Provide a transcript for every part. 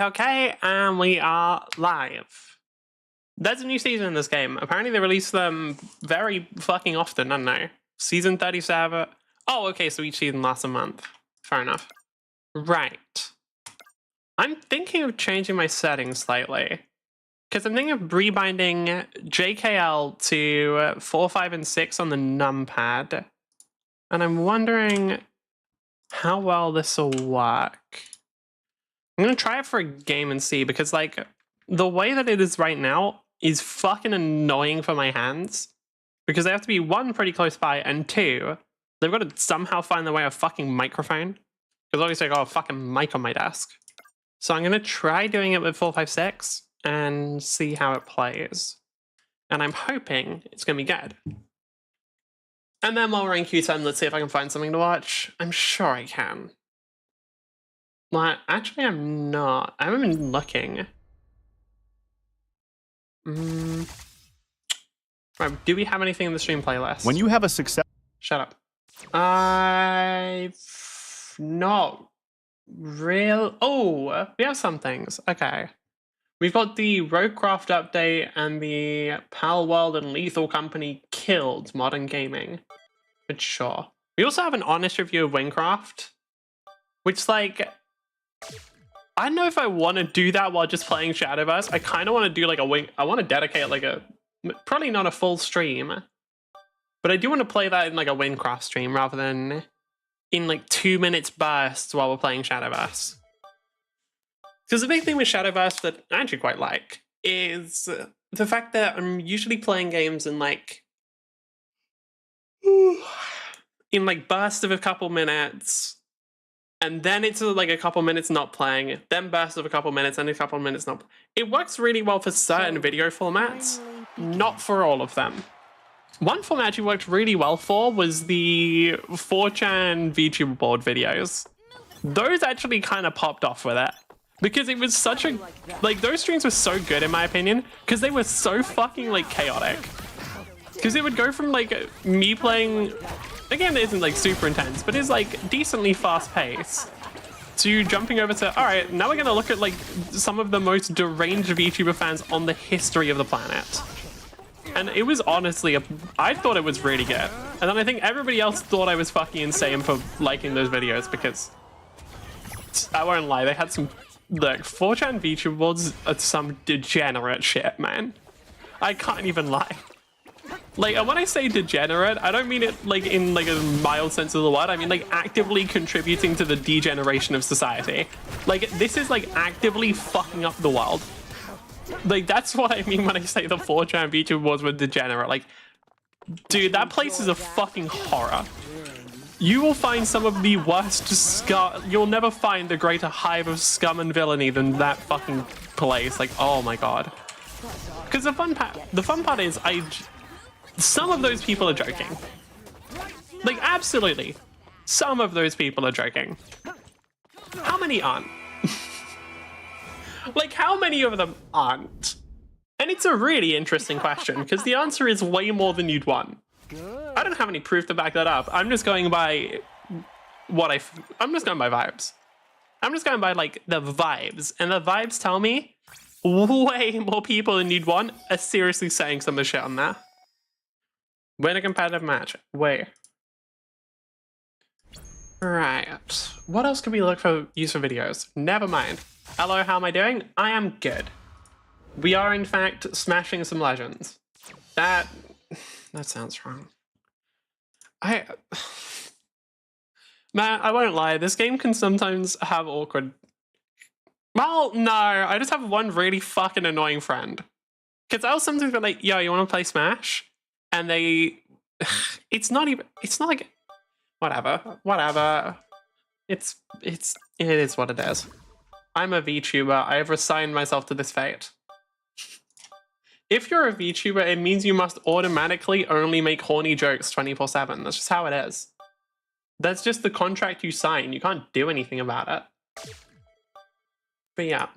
Okay, and we are live. There's a new season in this game. Apparently they release them very fucking often, I don't know. Season 37. Oh, okay, so each season lasts a month. Fair enough. Right. I'm thinking of changing my settings slightly. Because I'm thinking of rebinding JKL to 4, 5, and 6 on the numpad. And I'm wondering how well this will work. I'm going to try it for a game and see, because like the way that it is right now is fucking annoying for my hands, because they have to be one, pretty close by, and two, they've got to somehow find the way of fucking microphone, because obviously I got a fucking mic on my desk. So I'm going to try doing it with 456 and see how it plays. And I'm hoping it's going to be good. And then while we're in queue time, let's see if I can find something to watch. I'm sure I can. Well, actually, I'm not. I haven't been looking. Right, do we have anything in the stream playlist? When you have a success... Shut up. I've not real... Oh, we have some things. Okay. We've got the Roguecraft update and the Pal World and Lethal Company Killed Modern Gaming. But sure. We also have an honest review of Wingcraft, which, like... I don't know if I want to do that while just playing Shadowverse. I kind of want to do like a wing. I want to dedicate like a, probably not a full stream, but I do want to play that in like a Wingcraft stream rather than in like 2 minutes bursts while we're playing Shadowverse. Because the big thing with Shadowverse that I actually quite like is the fact that I'm usually playing games in like bursts of a couple minutes. And then it's like a couple minutes not playing, then bursts of a couple minutes and a couple minutes not. It works really well for certain video formats, not for all of them. One format actually worked really well for was the 4chan VTuber board videos. Those actually kind of popped off with it. Because it was such a, like those streams were so good in my opinion, because they were so fucking like chaotic. Because it would go from like me playing, again, it isn't like super intense, but it's like decently fast paced, to jumping over to, all right, now we're going to look at like some of the most deranged VTuber fans on the history of the planet. And it was honestly, I thought it was really good. And then I think everybody else thought I was fucking insane for liking those videos, because I won't lie, they had some, look, 4chan VTuber boards are some degenerate shit, man. I can't even lie. Like, and when I say degenerate, I don't mean it like in like a mild sense of the word. I mean like actively contributing to the degeneration of society. Like, this is like actively fucking up the world. Like, that's what I mean when I say the 4chan VTuber boards were degenerate. Like, dude, that place is a fucking horror. You will find some of the worst scum. You'll never find a greater hive of scum and villainy than that fucking place. Like, oh my god. Because the fun part is some of those people are joking. Like, absolutely. Some of those people are joking. How many aren't? Like, how many of them aren't? And it's a really interesting question, because the answer is way more than you'd want. I don't have any proof to back that up. I'm just going by I'm just going by vibes. I'm just going by, like, the vibes. And the vibes tell me way more people than you'd want are seriously saying some of the shit on there. Win a competitive match. Wait. Right. What else can we look for use for videos? Never mind. Hello, how am I doing? I am good. We are, in fact, smashing some legends. That sounds wrong. Man, I won't lie. This game can sometimes have awkward... Well, no. I just have one really fucking annoying friend. Because I'll sometimes be like, yo, you want to play Smash? And they, it's not like, whatever. It is what it is. I'm a VTuber. I have resigned myself to this fate. If you're a VTuber, it means you must automatically only make horny jokes 24/7. That's just how it is. That's just the contract you sign. You can't do anything about it. But yeah,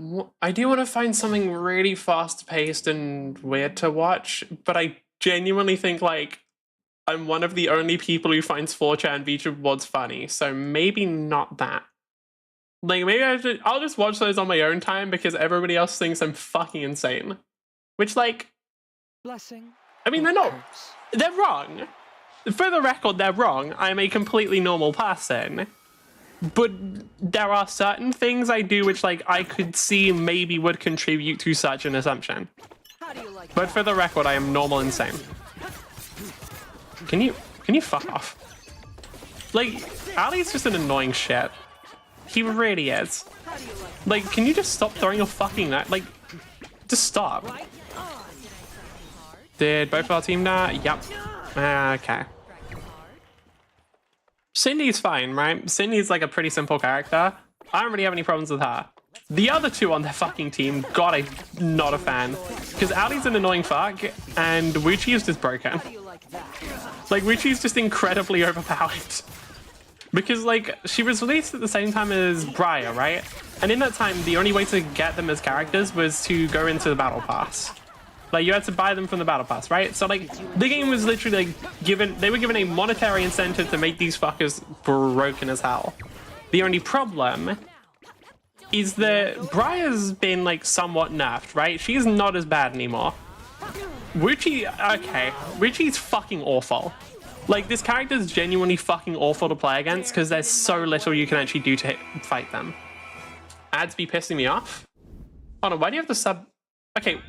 I do want to find something really fast-paced and weird to watch, but I genuinely think, like, I'm one of the only people who finds 4chan VTuber boards funny, so maybe not that. Like, maybe I'll just watch those on my own time because everybody else thinks I'm fucking insane. Which, like, blessing. I mean, they're wrong. For the record, they're wrong. I'm a completely normal person. But there are certain things I do which, like, I could see maybe would contribute to such an assumption. But for the record, I am normal insane. Can you fuck off? Like, Ali's just an annoying shit. He really is. Like, can you just stop throwing your fucking knife? Like, just stop. Did both of our team die? Yep. Okay. Cindy's fine, right? Cindy's like a pretty simple character. I don't really have any problems with her. The other two on their fucking team, God, I'm not a fan. Because Ali's an annoying fuck, and Wuchi is just broken. Like, Wuchi's just incredibly overpowered. Because, like, she was released at the same time as Briar, right? And in that time, the only way to get them as characters was to go into the battle pass. Like, you had to buy them from the battle pass, right? So, like, the game was literally, like, they were given a monetary incentive to make these fuckers broken as hell. The only problem is that Briar's been, like, somewhat nerfed, right? She's not as bad anymore. Wuchi, okay. Wuchi's fucking awful. Like, this character's genuinely fucking awful to play against because there's so little you can actually do to fight them. Ads be pissing me off? Hold on, why do you have to sub? Okay,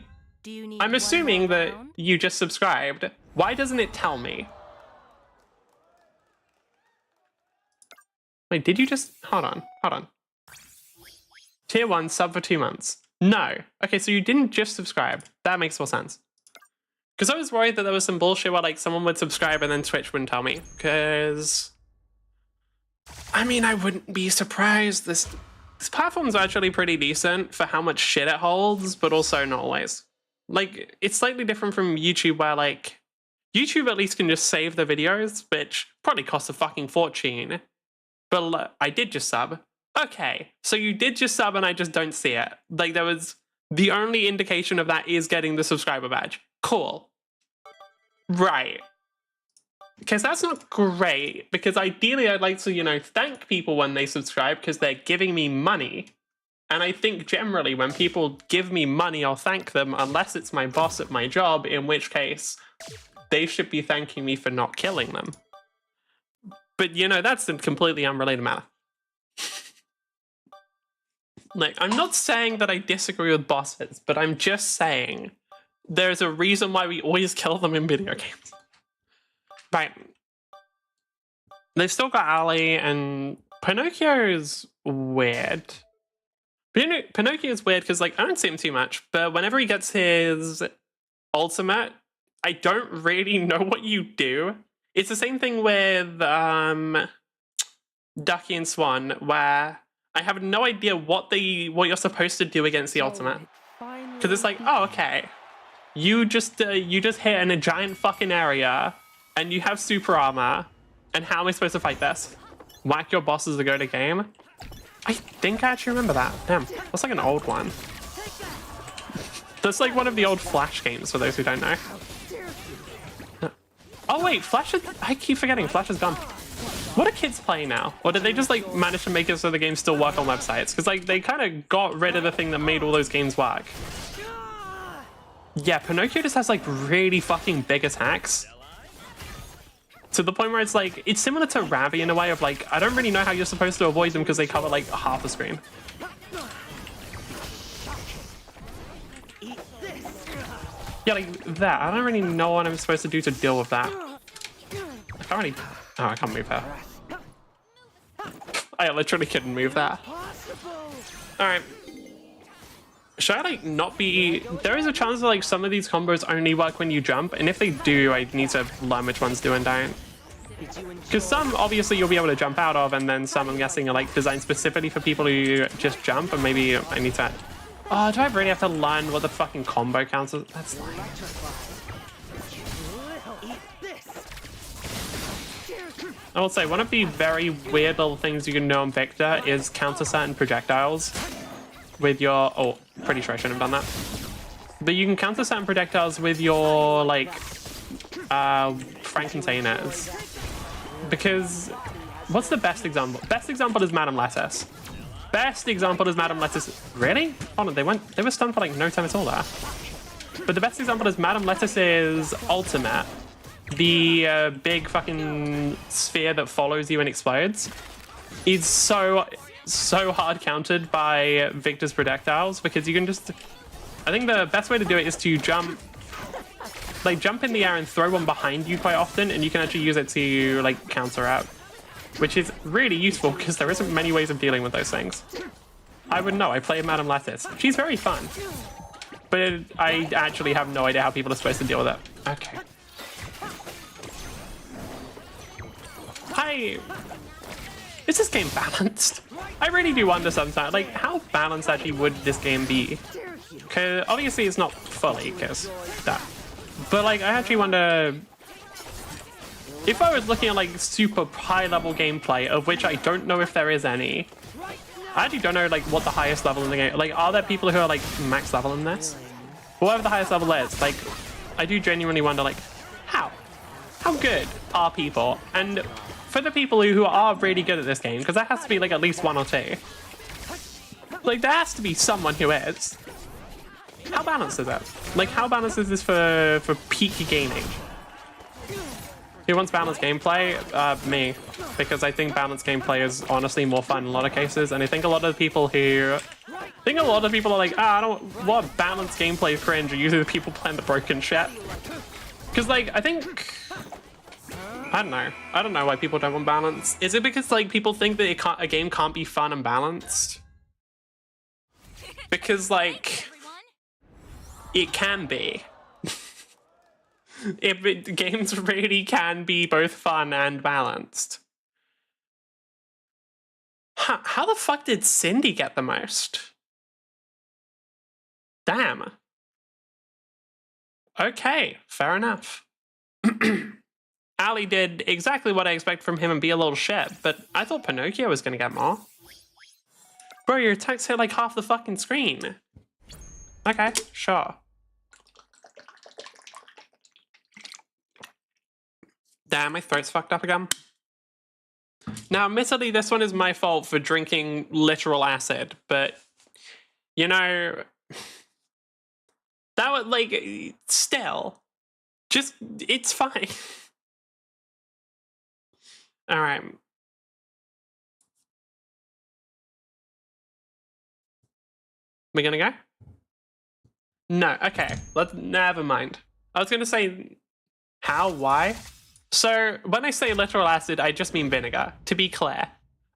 I'm assuming that you just subscribed. Why doesn't it tell me? Wait, did you just? Hold on. Tier 1, sub for 2 months. No. Okay, so you didn't just subscribe. That makes more sense. Because I was worried that there was some bullshit where, like, someone would subscribe and then Twitch wouldn't tell me. Because, I mean, I wouldn't be surprised. This platform's actually pretty decent for how much shit it holds, but also not always. Like, it's slightly different from YouTube where, like, YouTube at least can just save the videos, which probably costs a fucking fortune. But I did just sub. Okay, so you did just sub and I just don't see it. Like, there was, the only indication of that is getting the subscriber badge. Cool. Right. Because that's not great, because ideally I'd like to, you know, thank people when they subscribe because they're giving me money. And I think generally when people give me money, I'll thank them unless it's my boss at my job, in which case they should be thanking me for not killing them. But, you know, that's a completely unrelated matter. Like, I'm not saying that I disagree with bosses, but I'm just saying there's a reason why we always kill them in video games. Right. They've still got Ali, and Pinocchio's weird. Pinocchio's weird because, like, I don't see him too much, but whenever he gets his ultimate, I don't really know what you do. It's the same thing with Ducky and Swan, where I have no idea what you're supposed to do against the ultimate. Because it's like, oh, okay. You just hit in a giant fucking area, and you have super armor, and how am I supposed to fight this? Whack your bosses to go to game? I think I actually remember that. Damn, that's like an old one. That's like one of the old Flash games, for those who don't know. Oh wait, Flash is, I keep forgetting, Flash is gone. What are kids playing now? Or did they just like manage to make it so the games still work on websites? Because like they kind of got rid of the thing that made all those games work. Yeah, Pinocchio just has like really fucking big attacks. To the point where it's like, it's similar to Ravi in a way of like, I don't really know how you're supposed to avoid them because they cover like half the screen. Yeah, like that. I don't really know what I'm supposed to do to deal with that. I can't really... Oh, I can't move that. I literally couldn't move that. Alright. Should I, like, not be... There is a chance that, like, some of these combos only work when you jump, and if they do, I need to learn which ones do and don't. Because some, obviously, you'll be able to jump out of, and then some, I'm guessing, are, like, designed specifically for people who just jump, and maybe I need to... Oh, do I really have to learn what the fucking combo counts as? That's lame. I will say, one of the very weird little things you can do on Victor is counter certain projectiles with your... Oh, pretty sure I shouldn't have done that. But you can counter certain projectiles with your, like, Frankensteiners. Because... What's the best example? Best example is Madame Lettuce. best example is Madame Lettuce. Really? Hold on, they were stunned for like no time at all there. But the best example is Madame Lettuce's ultimate. The big fucking sphere that follows you and explodes. Is so hard countered by Victor's projectiles because you can just... I think the best way to do it is to jump in the air and throw one behind you quite often, and you can actually use it to like counter out, which is really useful because there isn't many ways of dealing with those things. I would know, I play Madame Lettuce. She's very fun, but I actually have no idea how people are supposed to deal with it. Okay. Is this game balanced? I really do wonder sometimes, like, how balanced actually would this game be? Because obviously it's not fully, because that. But like, I actually wonder if I was looking at like super high level gameplay, of which I don't know if there is any. I actually don't know like what the highest level in the game. Like, are there people who are like max level in this? Whatever the highest level is, like, I do genuinely wonder like, how good are people? And for the people who are really good at this game, because there has to be like at least one or two. Like, there has to be someone who is. How balanced is it? Like, how balanced is this for peak gaming? Who wants balanced gameplay? Me. Because I think balanced gameplay is honestly more fun in a lot of cases, and I think a lot of people who... are like, I don't want balanced gameplay cringe, are usually the people playing the broken shit. Because, like, I think... I don't know why people don't want balance. Is it because, like, people think that a game can't be fun and balanced? Because, like... It can be. Games really can be both fun and balanced. Huh, how the fuck did Cindy get the most? Damn. Okay, fair enough. Ali did exactly what I expect from him and be a little shit, but I thought Pinocchio was gonna get more. Bro, your attacks hit like half the fucking screen. Okay, sure. Damn, my throat's fucked up again. Now, admittedly, this one is my fault for drinking literal acid, but, you know, that would, like, still, just, it's fine. All right. We're gonna go? No, okay, never mind. I was gonna say, how, why? So, when I say literal acid, I just mean vinegar, to be clear.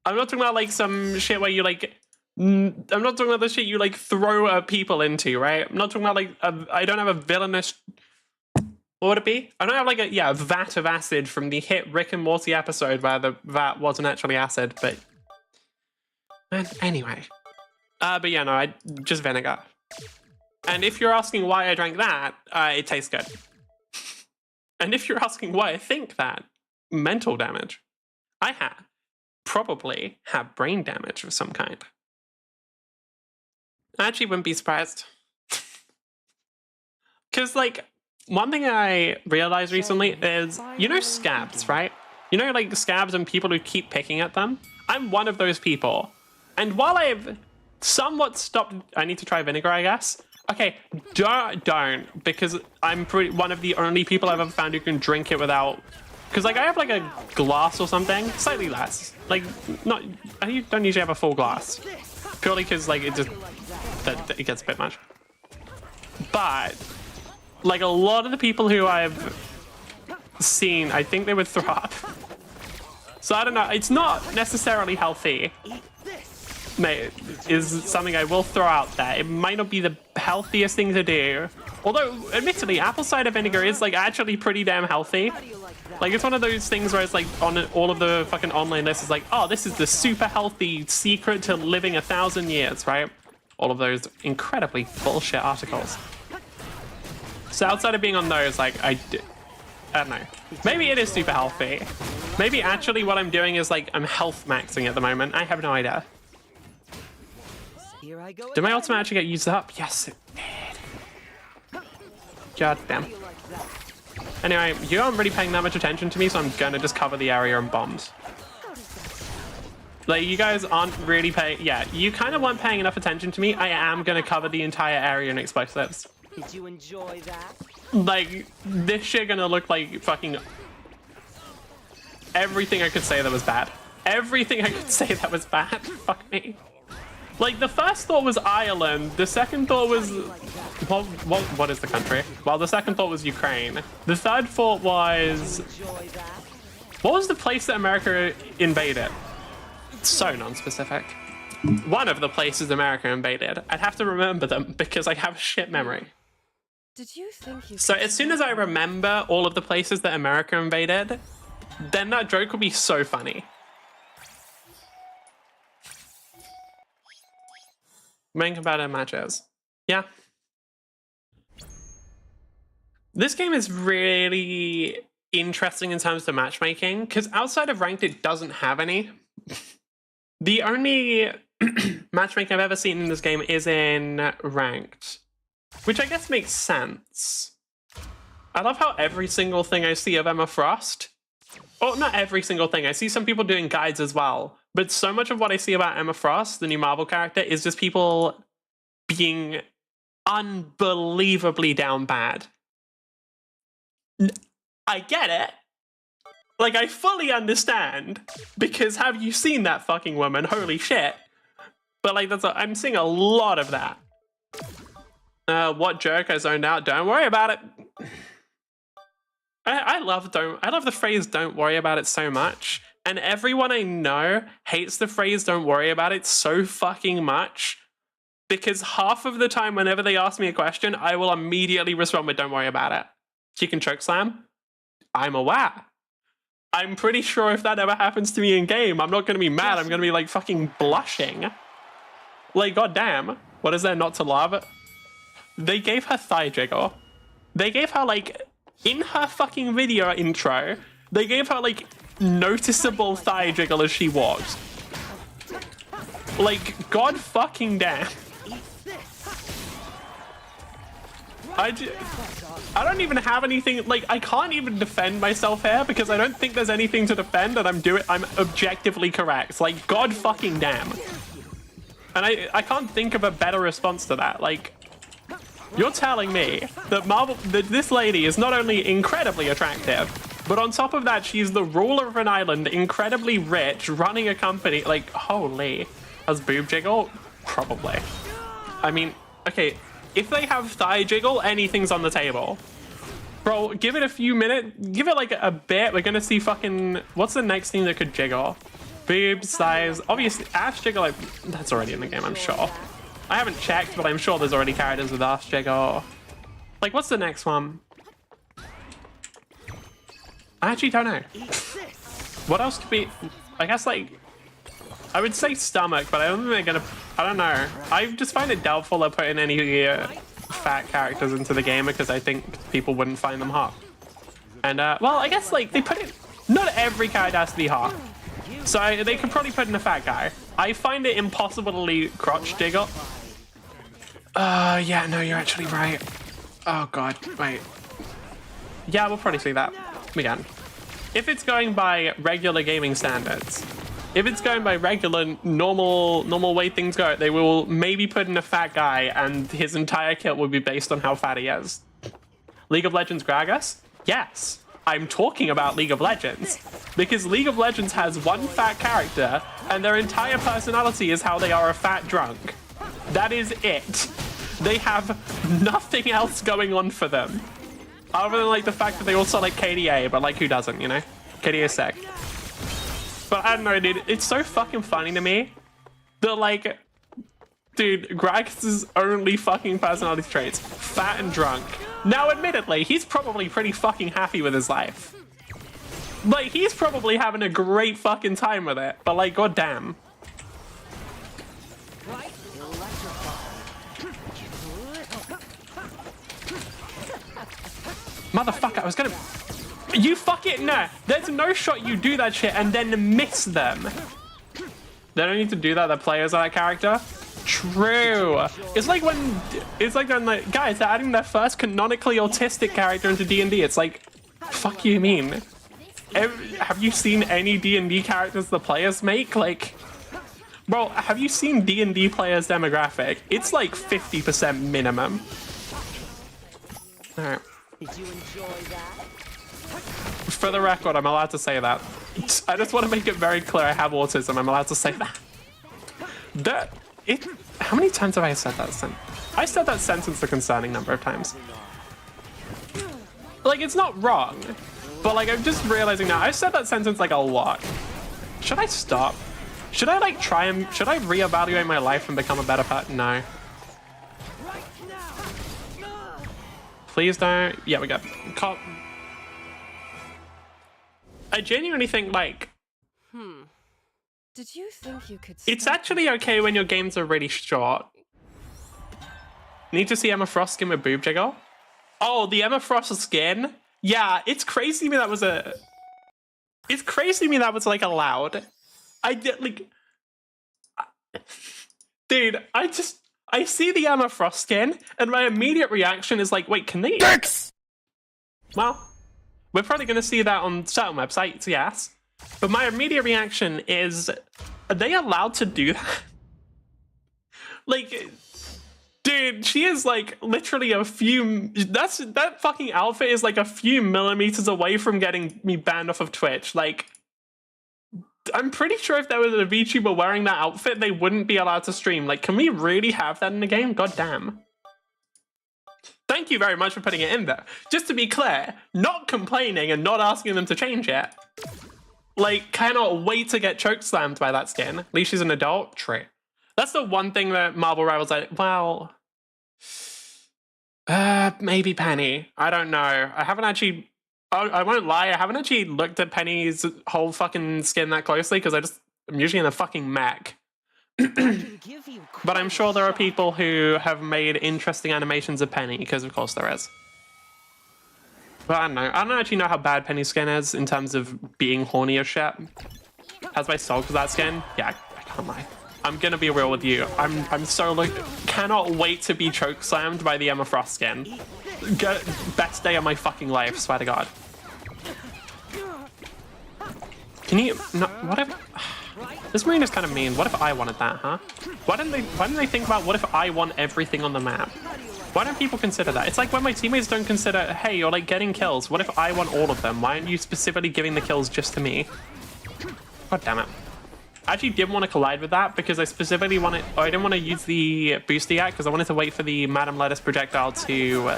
I'm not talking about, like, some shit where you, like... I'm not talking about the shit you, like, throw people into, right? I'm not talking about, like, I don't have a villainous... What would it be? I don't have, like, a vat of acid from the hit Rick and Morty episode where the vat wasn't actually acid, but... Anyway. But yeah, no, just vinegar. And if you're asking why I drank that, it tastes good. And if you're asking why I think that, mental damage. I probably have brain damage of some kind. I actually wouldn't be surprised. Because, like, one thing I realized recently is, you know scabs, right? You know, like, scabs and people who keep picking at them? I'm one of those people. And while I've somewhat stopped... I need to try vinegar, I guess. Okay, don't, because I'm one of the only people I've ever found who can drink it without... Because, like, I have, like, a glass or something, slightly less. Like, I don't usually have a full glass. Purely because, like, it gets a bit much. But, like, a lot of the people who I've seen, I think they would throw up. So, I don't know, it's not necessarily healthy. Mate, is something I will throw out there. It might not be the healthiest thing to do. Although, admittedly, apple cider vinegar is, like, actually pretty damn healthy. Like, it's one of those things where it's, like, on all of the fucking online lists, it's like, oh, this is the super healthy secret to living 1,000 years, right? All of those incredibly bullshit articles. So outside of being on those, like, I don't know. Maybe it is super healthy. Maybe actually what I'm doing is, like, I'm health maxing at the moment. I have no idea. Did my ultimate actually get used up? Yes, it did. God damn. Anyway, you aren't really paying that much attention to me, so I'm gonna just cover the area and bombs. Like, you guys aren't really paying... Yeah, you kind of weren't paying enough attention to me. I am going to cover the entire area in explosives. Did you enjoy that? Like, this shit gonna look like fucking... Everything I could say that was bad. Everything I could say that was bad. Fuck me. Like, the first thought was Ireland. The second thought was... What is the country? Well, the second thought was Ukraine. The third thought was... What was the place that America invaded? So non-specific. One of the places America invaded. I'd have to remember them because I have a shit memory. Did you think you So as soon as I remember all of the places that America invaded, then that joke will be so funny. Main competitive matches. Yeah. This game is really interesting in terms of matchmaking, because outside of ranked, it doesn't have any. The only matchmaking I've ever seen in this game is in ranked, which I guess makes sense. I love how every single thing I see of Emma Frost, or not every single thing, I see some people doing guides as well, but so much of what I see about Emma Frost, the new Marvel character, is just people being unbelievably down bad. I get it. Like, I fully understand, because have you seen that fucking woman? Holy shit. But like, I'm seeing a lot of that. What jerk I zoned out? Don't worry about it. I love the phrase "don't worry about it" so much, and everyone I know hates the phrase "don't worry about it" so fucking much, because half of the time whenever they ask me a question, I will immediately respond with "don't worry about it." Chicken chokeslam? I'm aware. I'm pretty sure if that ever happens to me in game, I'm not going to be mad. I'm going to be like fucking blushing. Like, goddamn. What is there not to love? They gave her thigh jiggle. They gave her, like, in her fucking video intro, they gave her, like, noticeable thigh jiggle as she walked. Like, god fucking damn. I don't even have anything, like, I can't even defend myself here because I don't think there's anything to defend, and I'm objectively correct. Like, god fucking damn. And I can't think of a better response to that. Like, you're telling me that this lady is not only incredibly attractive, but on top of that, she's the ruler of an island, incredibly rich, running a company. Like, holy. Has boob jiggle? Probably. I mean, okay, if they have thigh jiggle, anything's on the table. Bro, give it a few minutes. Give it like a bit. We're gonna see fucking... What's the next thing that could jiggle? Boobs, thighs. Obviously, ass jiggle, like, that's already in the game, I'm sure. I haven't checked, but I'm sure there's already characters with ass jiggle. Like, what's the next one? I actually don't know. What else could be... I guess, like... I would say stomach, but I don't think they're gonna... I don't know. I just find it doubtful they're putting any fat characters into the game because I think people wouldn't find them hot. And, well, I guess, like, they put it... Not every character has to be hot. So they could probably put in a fat guy. I find it impossible to leave crotch jiggle. Yeah, no, you're actually right. Oh, God, wait. Yeah, we'll probably see that. We can. If it's going by regular gaming standards, if it's going by regular, normal way things go, they will maybe put in a fat guy and his entire kit will be based on how fat he is. League of Legends Gragas? Yes. I'm talking about League of Legends. Because League of Legends has one fat character and their entire personality is how they are a fat drunk. That is it. They have nothing else going on for them. Other than like the fact that they also like KDA, but like who doesn't, you know? KDA is sick. But I don't know, dude, it's so fucking funny to me that like, dude, Gragas' only fucking personality traits, fat and drunk. Now, admittedly, he's probably pretty fucking happy with his life. Like, he's probably having a great fucking time with it, but like, goddamn. Motherfucker, I was gonna... You fucking... Nah, there's no shot you do that shit and then miss them. They don't need to do that, the players of that character. True. It's like when like, guys, they're adding their first canonically autistic character into D&D. It's like, fuck you mean? Have you seen any D&D characters the players make? Like, Bro, have you seen D&D players' demographic? It's like 50% minimum. Alright. Did you enjoy that? For the record, I'm allowed to say that. I just want to make it very clear I have autism. I'm allowed to say that. How many times have I said that sentence? I said that sentence a concerning number of times. Like, it's not wrong, but like, I'm just realizing now, I've said that sentence like a lot. Should I stop? Should I like try and, should I reevaluate my life and become a better person? No. Please don't. Yeah, we got cop. I genuinely think like, Did you think you could? it's actually okay when your games are really short. Need to see Emma Frost skin with boob jiggle? Oh, the Emma Frost skin? Yeah, it's crazy to me that was a... It's crazy to me that was, like, allowed. I get, like... Dude, I see the Emma Frost skin, and my immediate reaction is like, wait, can they... Dicks! Well, we're probably going to see that on certain websites, yes. But my immediate reaction is, are they allowed to do that? Like... Dude, she is like literally a few. That fucking outfit is like a few millimeters away from getting me banned off of Twitch. Like, I'm pretty sure if there was a VTuber wearing that outfit, they wouldn't be allowed to stream. Like, can we really have that in the game? God damn. Thank you very much for putting it in there. Just to be clear, not complaining and not asking them to change it. Like, cannot wait to get chokeslammed by that skin. At least she's an adult. True. That's the one thing that Marvel Rivals, well... maybe Penny. I don't know. I haven't actually... I won't lie, I haven't actually looked at Penny's whole fucking skin that closely because I'm usually in a fucking mech. But I'm sure there are people who have made interesting animations of Penny, because of course there is. But I don't know. I don't actually know how bad Penny's skin is in terms of being horny as shit. Has my soul to that skin? Yeah, I can't lie. I'm gonna be real with you. I'm so like, cannot wait to be chokeslammed by the Emma Frost skin. Best day of my fucking life, swear to God. Can you, no, what if, this marine is kind of mean. What if I wanted that, huh? Why didn't they think about what if I want everything on the map? Why don't people consider that? It's like when my teammates don't consider, hey, you're like getting kills. What if I want all of them? Why aren't you specifically giving the kills just to me? God damn it. I actually didn't want to collide with that because I specifically wanted... Oh, I didn't want to use the booster yet because I wanted to wait for the Madam Lettuce projectile to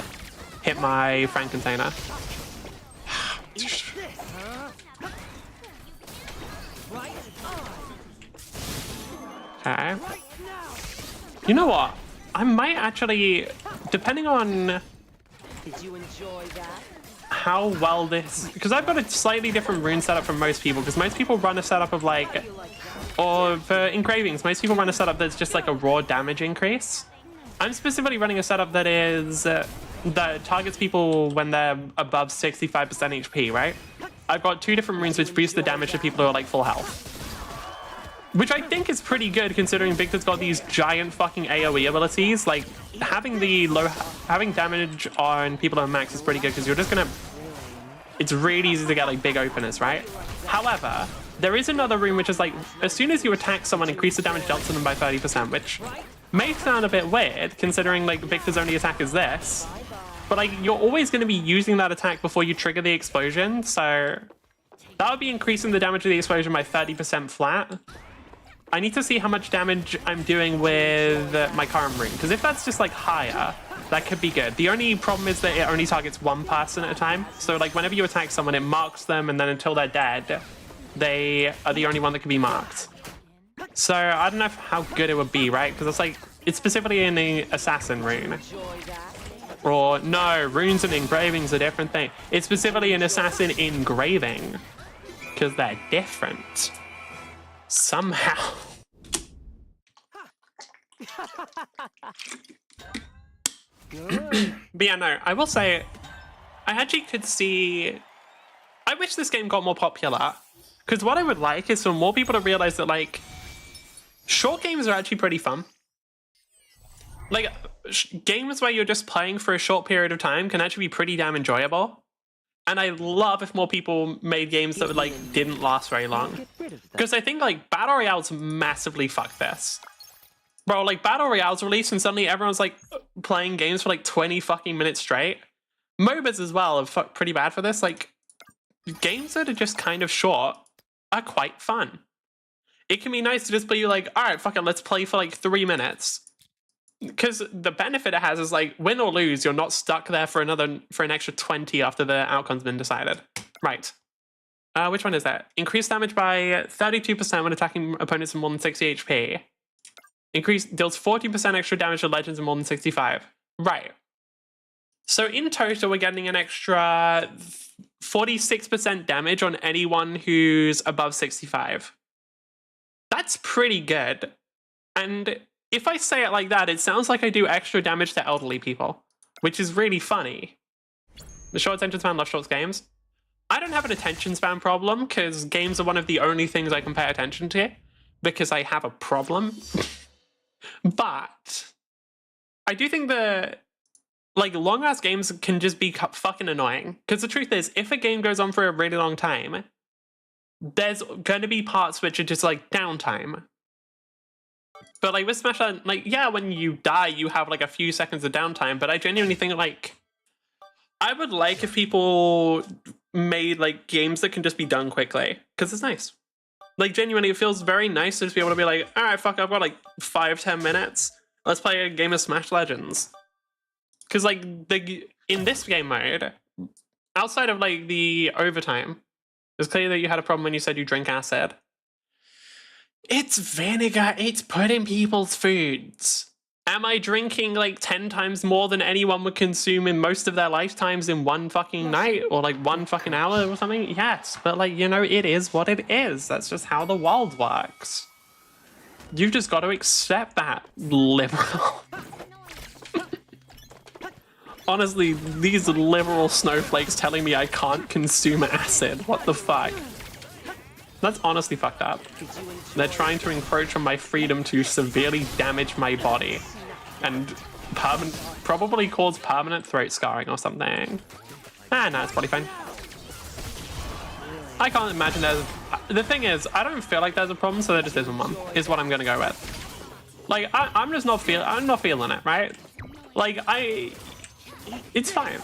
hit my Frank container. Okay. You know what? I might actually... Depending on... Did you enjoy that? How well this... Because I've got a slightly different rune setup from most people because most people run a setup of like... Or for engravings, most people run a setup that's just like a raw damage increase. I'm specifically running a setup that is that targets people when they're above 65% HP, right? I've got two different runes which boost the damage to people who are like full health. Which I think is pretty good considering Victor's got these giant fucking AoE abilities. Like having damage on people on max is pretty good because you're just gonna... It's really easy to get like big openers, right? However, there is another rune which is like, as soon as you attack someone, increase the damage dealt to them by 30%, which may sound a bit weird considering like Victor's only attack is this. But like, you're always going to be using that attack before you trigger the explosion, so that would be increasing the damage of the explosion by 30% flat. I need to see how much damage I'm doing with my current rune, because if that's just like higher, that could be good. The only problem is that it only targets one person at a time. So like whenever you attack someone, it marks them, and then until they're dead, they are the only one that can be marked. So I don't know how good it would be, right? Because it's like, it's specifically in the assassin rune. Or no, runes and engravings are a different thing. It's specifically an assassin engraving, because they're different. Somehow. But yeah, no, I will say, I actually could see... I wish this game got more popular, because what I would like is for more people to realize that, like, short games are actually pretty fun. Like, games where you're just playing for a short period of time can actually be pretty damn enjoyable. And I love if more people made games that like didn't last very long. Because I think like Battle Royale's massively fucked this. Bro, like Battle Royale's released and suddenly everyone's like playing games for like 20 fucking minutes straight. MOBAs as well are pretty bad for this. Like games that are just kind of short are quite fun. It can be nice to just be like, all right, fuck it, let's play for like 3 minutes. Because the benefit it has is like, win or lose, you're not stuck there for an extra 20 after the outcome's been decided. Right. Which one is that? Increase damage by 32% when attacking opponents in more than 60 HP. Deals 40% extra damage to legends in more than 65. Right. So in total, we're getting an extra 46% damage on anyone who's above 65. That's pretty good. And if I say it like that, it sounds like I do extra damage to elderly people, which is really funny. The short attention span loves short games. I don't have an attention span problem because games are one of the only things I can pay attention to because I have a problem. But I do think that like long ass games can just be fucking annoying. Because the truth is, if a game goes on for a really long time, there's going to be parts which are just like downtime. But like with Smash, like yeah, when you die, you have like a few seconds of downtime. But I genuinely think like I would like if people made like games that can just be done quickly because it's nice. Like genuinely, it feels very nice to just be able to be like, all right, fuck, I've got like 5-10 minutes. Let's play a game of Smash Legends. Because like in this game mode, outside of like the overtime, it's clear that you had a problem when you said you drink acid. It's vinegar. It's put in people's foods. Am I drinking like 10 times more than anyone would consume in most of their lifetimes in one fucking night or like 1 fucking hour or something? Yes, but like, you know, it is what it is. That's just how the world works. You've just got to accept that, liberal. Honestly, these liberal snowflakes telling me I can't consume acid. What the fuck? That's honestly fucked up. They're trying to encroach on my freedom to severely damage my body and probably cause permanent throat scarring or something. No, it's probably fine. I can't imagine there's... The thing is, I don't feel like there's a problem, so there just isn't one, is what I'm gonna go with. Like, I'm just not I'm not feeling it, right? Like, it's fine.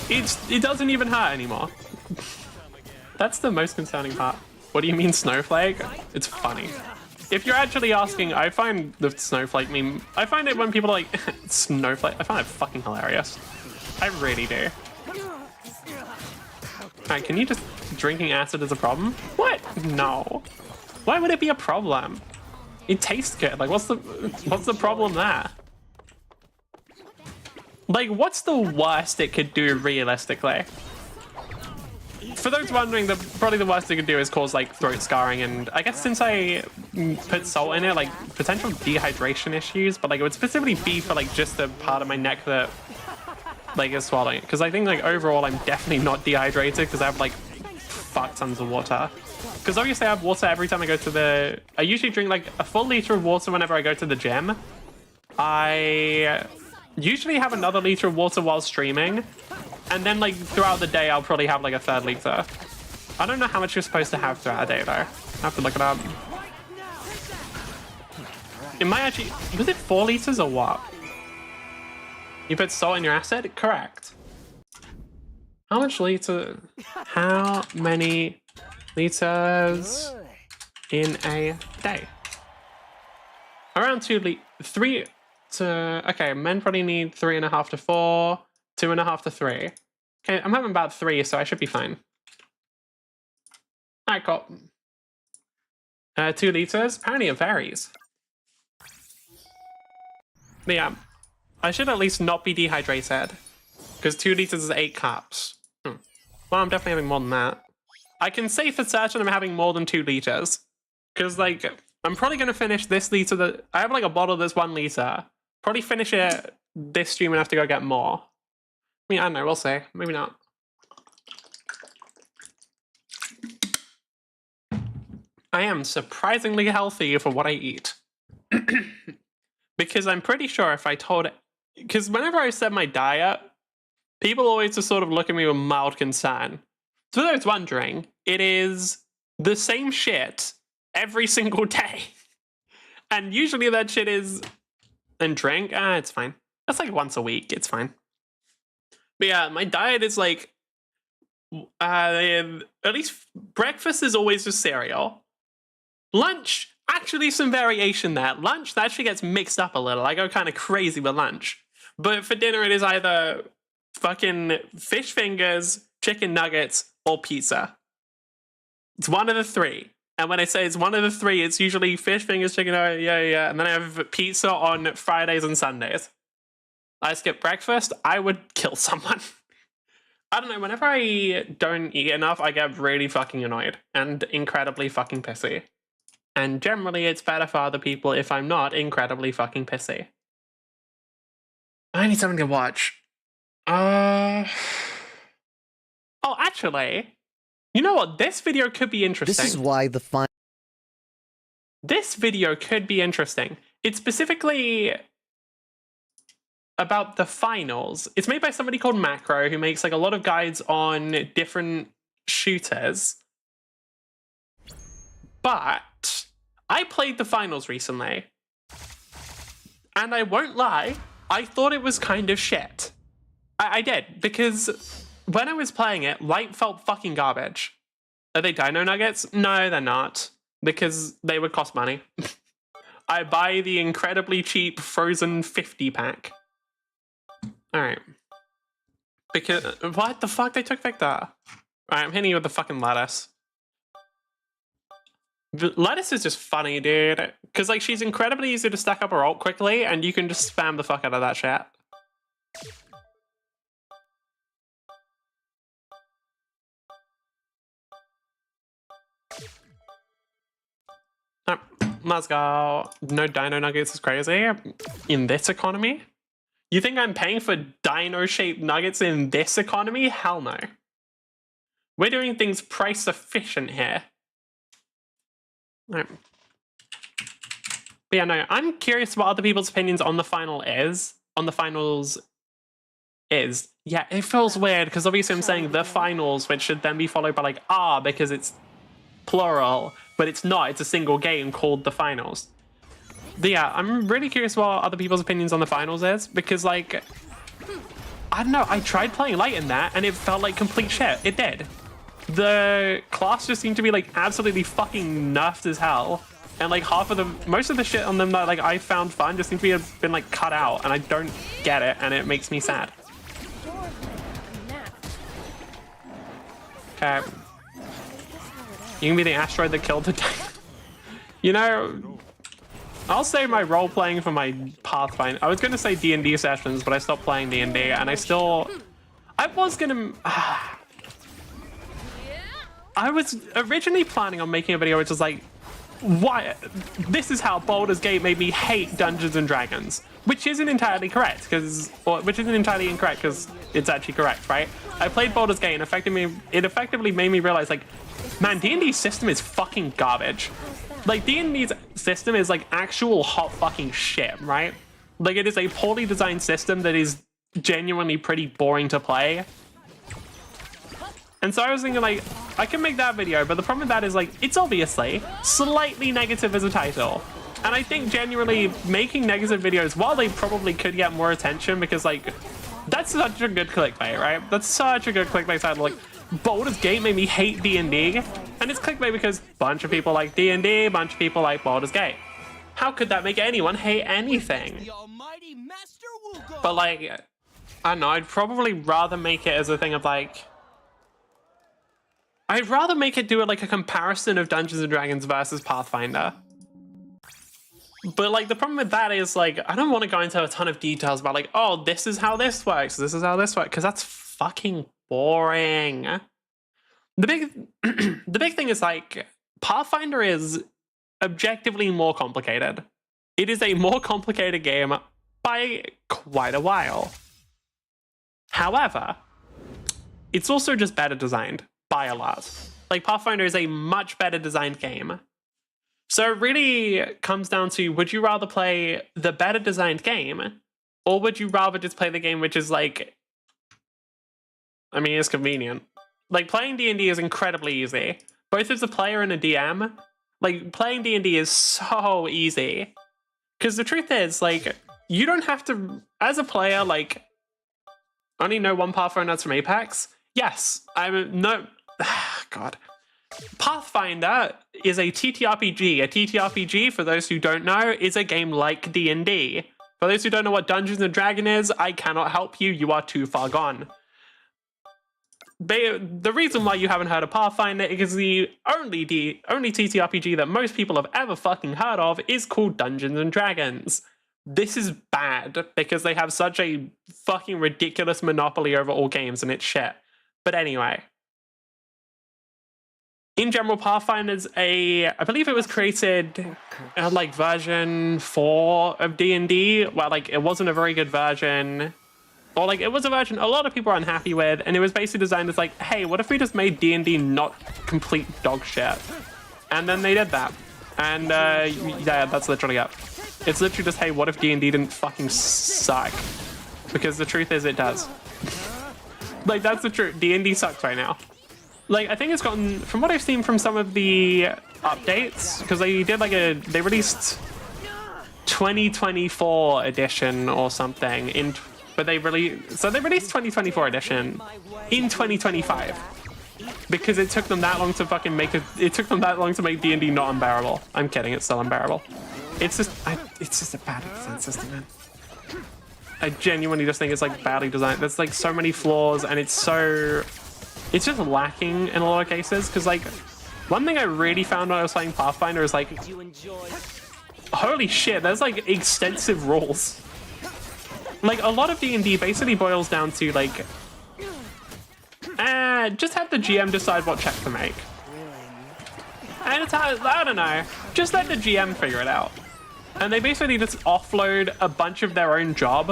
It doesn't even hurt anymore. That's the most concerning part. What do you mean snowflake? It's funny. If you're actually asking, I find the snowflake meme, I find it when people are like, snowflake, I find it fucking hilarious. I really do. Alright, can you just, drinking acid is a problem? What? No. Why would it be a problem? It tastes good. Like, what's the problem there? Like, what's the worst it could do realistically? For those wondering, probably the worst it could do is cause like throat scarring, and I guess since I put salt in it, like potential dehydration issues, but like it would specifically be for like just the part of my neck that like is swallowing it. Because I think like overall I'm definitely not dehydrated because I have like fuck tons of water. Because obviously I have water every time I go to the... I usually drink like a full liter of water whenever I go to the gym. I usually have another liter of water while streaming. And then, like, throughout the day, I'll probably have, like, a 1/3 liter. I don't know how much you're supposed to have throughout a day, though. I have to look it up. It might actually... Was it 4 liters or what? You put salt in your acid? Correct. How much liter... How many liters in a day? Around 3 to... Okay, men probably need 3.5 to 4... 2.5 to 3. Okay, I'm having about 3, so I should be fine. Alright, cool. 2 liters? Apparently it varies. But yeah, I should at least not be dehydrated. Because 2 liters is 8 cups. Well, I'm definitely having more than that. I can say for certain I'm having more than 2 liters. Because, like, I'm probably going to finish this liter. I have, like, a bottle that's 1 liter. Probably finish it this stream and have to go get more. I mean, I don't know, we'll see. Maybe not. I am surprisingly healthy for what I eat. Because I'm pretty sure if I told... Because whenever I said my diet, People always just sort of look at me with mild concern. For those wondering, it is the same shit every single day. And usually that shit is... And drink? It's fine. That's like once a week. It's fine. But yeah, my diet is like... at least breakfast is always just cereal. Lunch, actually some variation there. Lunch, that actually gets mixed up a little. I go kind of crazy with lunch. But for dinner, it is either fucking fish fingers, chicken nuggets, or pizza. It's one of the three. And when I say it's one of the three, it's usually fish fingers, chicken nuggets, yeah. And then I have pizza on Fridays and Sundays. I skip breakfast, I would kill someone. I don't know, whenever I don't eat enough, I get really fucking annoyed and incredibly fucking pissy. And generally, it's better for other people if I'm not incredibly fucking pissy. I need something to watch. Oh, actually, you know what? This video could be interesting. This is why the This video could be interesting. It's specifically about the finals. It's made by somebody called Macro, who makes like a lot of guides on different shooters. But I played the finals recently, and I won't lie, I thought it was kind of shit. I did, because when I was playing it, light felt fucking garbage. Are they dino nuggets? No, they're not, because they would cost money. I buy the incredibly cheap frozen 50 pack. Alright. Because, what the fuck? They took Victor. Alright, I'm hitting you with the fucking lettuce. The lettuce is just funny, dude. Because, like, she's incredibly easy to stack up her ult quickly, and you can just spam the fuck out of that shit. Let's go. No dino nuggets is crazy. In this economy? You think I'm paying for dino-shaped nuggets in this economy? Hell no. We're doing things price efficient here. Right. But yeah, no, I'm curious what other people's opinions on the final is. On the finals is. Yeah, it feels weird because obviously I'm saying the finals, which should then be followed by like because it's plural, but it's not. It's a single game called the finals. But yeah, I'm really curious what other people's opinions on the finals is, because like, I don't know, I tried playing light in that and it felt like complete shit. It did. The class just seemed to be like absolutely fucking nerfed as hell. And like most of the shit on them that like I found fun just seemed to have been like cut out, and I don't get it, and it makes me sad. Okay. You can be the asteroid that killed the You know, I'll save my role-playing for my Pathfinder. I was going to say D&D sessions, but I stopped playing D&D, and I was going to... I was originally planning on making a video which was like, why? This is how Baldur's Gate made me hate Dungeons and Dragons, which isn't entirely correct, which isn't entirely incorrect, because it's actually correct, right? I played Baldur's Gate, and it effectively made me realize, like, man, D&D's system is fucking garbage. Like, D&D's system is, like, actual hot fucking shit, right? Like, it is a poorly designed system that is genuinely pretty boring to play. And so I was thinking, like, I can make that video, but the problem with that is, like, it's obviously slightly negative as a title. And I think genuinely making negative videos, while they probably could get more attention, because, like, that's such a good clickbait, right? That's such a good clickbait title. Like, Baldur's Gate made me hate D&D, and it's clickbait because a bunch of people like D&D, a bunch of people like Baldur's Gate. How could that make anyone hate anything? But like, I don't know, I'd probably rather make it as a thing of like, I'd rather make it do like a comparison of Dungeons and Dragons versus Pathfinder. But like, the problem with that is like, I don't want to go into a ton of details about like, oh, this is how this works, this is how this works, because that's fucking boring. The big thing is like, Pathfinder is objectively more complicated. It is a more complicated game by quite a while. However, it's also just better designed by a lot. Like, Pathfinder is a much better designed game. So it really comes down to, would you rather play the better designed game, or would you rather just play the game which is like I mean, it's convenient. Like, playing D&D is incredibly easy. Both as a player and a DM, like, playing D&D is so easy. Because the truth is, like, you don't have to, as a player, like, only know one Pathfinder from Apex? Yes, God. Pathfinder is a TTRPG. A TTRPG, for those who don't know, is a game like D&D. For those who don't know what Dungeons & Dragons is, I cannot help you. You are too far gone. The reason why you haven't heard of Pathfinder is the only TTRPG that most people have ever fucking heard of is called Dungeons & Dragons. This is bad because they have such a fucking ridiculous monopoly over all games and it's shit. But anyway. In general, Pathfinder's I believe it was created like version 4 of D&D, where like it wasn't a very good version. Or like it was a version a lot of people are unhappy with, and it was basically designed as like, hey, what if we just made D&D not complete dog shit? And then they did that. And yeah, that's literally it. It's literally just, hey, what if D&D didn't fucking suck? Because the truth is it does. Like, that's the truth. D&D sucks right now. Like, I think it's gotten, from what I've seen from some of the updates, because they did like they released 2024 edition or something but they released 2024 edition in 2025 because it took them that long to fucking make make D&D not unbearable. I'm kidding, it's still unbearable. It's just a bad design system, man. I genuinely just think it's like badly designed. There's like so many flaws and it's just lacking in a lot of cases. Because like one thing I really found when I was playing Pathfinder is like, holy shit, there's like extensive rules. Like, a lot of D&D basically boils down to, like, just have the GM decide what check to make. And it's, I don't know, just let the GM figure it out. And they basically just offload a bunch of their own job.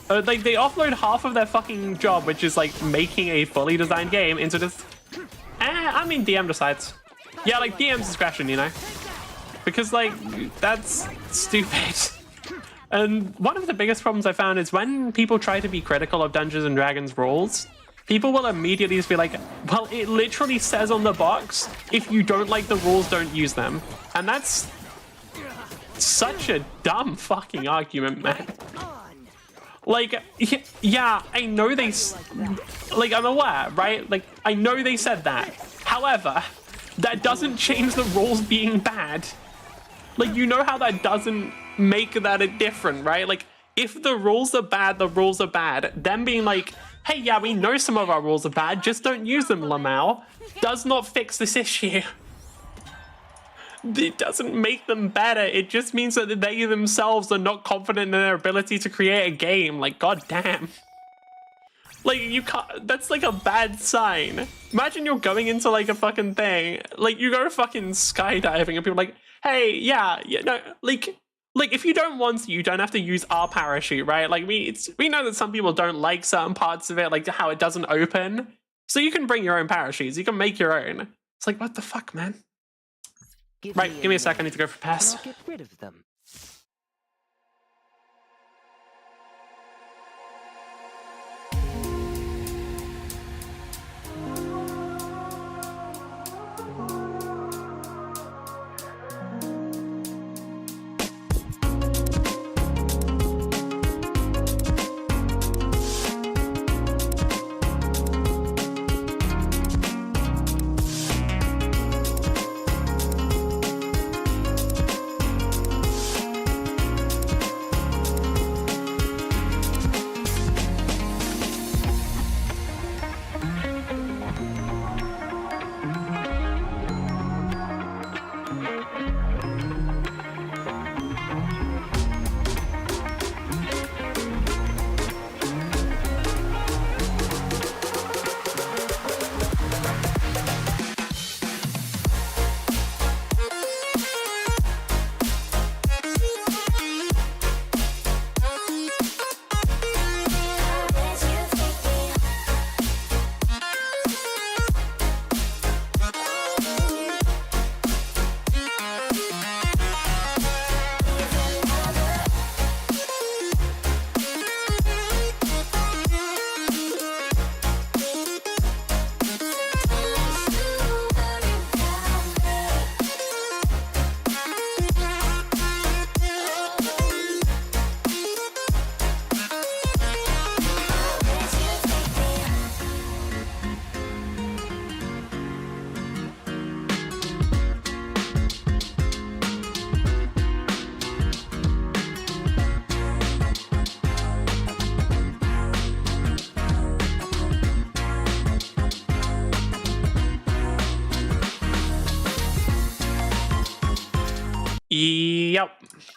Like, they offload half of their fucking job, which is, like, making a fully designed game, into just, I mean, DM decides. Yeah, like, DM's discretion, you know? Because, like, that's stupid. And one of the biggest problems I found is when people try to be critical of Dungeons & Dragons rules, people will immediately just be like, well, it literally says on the box, if you don't like the rules, don't use them. And that's such a dumb fucking argument, man. Like, yeah, I know like, I'm aware, right? Like, I know they said that. However, that doesn't change the rules being bad. Like, you know how that doesn't make that a different, right? Like, if the rules are bad, the rules are bad. Them being like, hey, yeah, we know some of our rules are bad, just don't use them, Lamau, does not fix this issue. It doesn't make them better. It just means that they themselves are not confident in their ability to create a game. Like, goddamn. Like, you can't, that's like a bad sign. Imagine you're going into like a fucking thing, like you go fucking skydiving and people are like, hey, yeah, no, like if you don't want to, you don't have to use our parachute, right? Like we know that some people don't like certain parts of it, like how it doesn't open. So you can bring your own parachutes, you can make your own. It's like, what the fuck, man? Right, give me a sec, I need to go for pass. Get rid of them.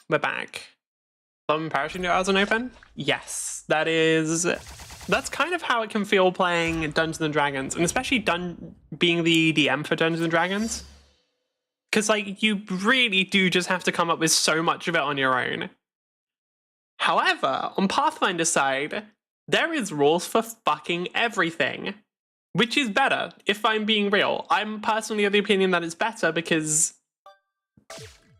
We're back. Some parachute doors open? Yes, that's kind of how it can feel playing Dungeons and Dragons, and especially being the DM for Dungeons and Dragons. Because, like, you really do just have to come up with so much of it on your own. However, on Pathfinder's side, there is rules for fucking everything. Which is better, if I'm being real. I'm personally of the opinion that it's better because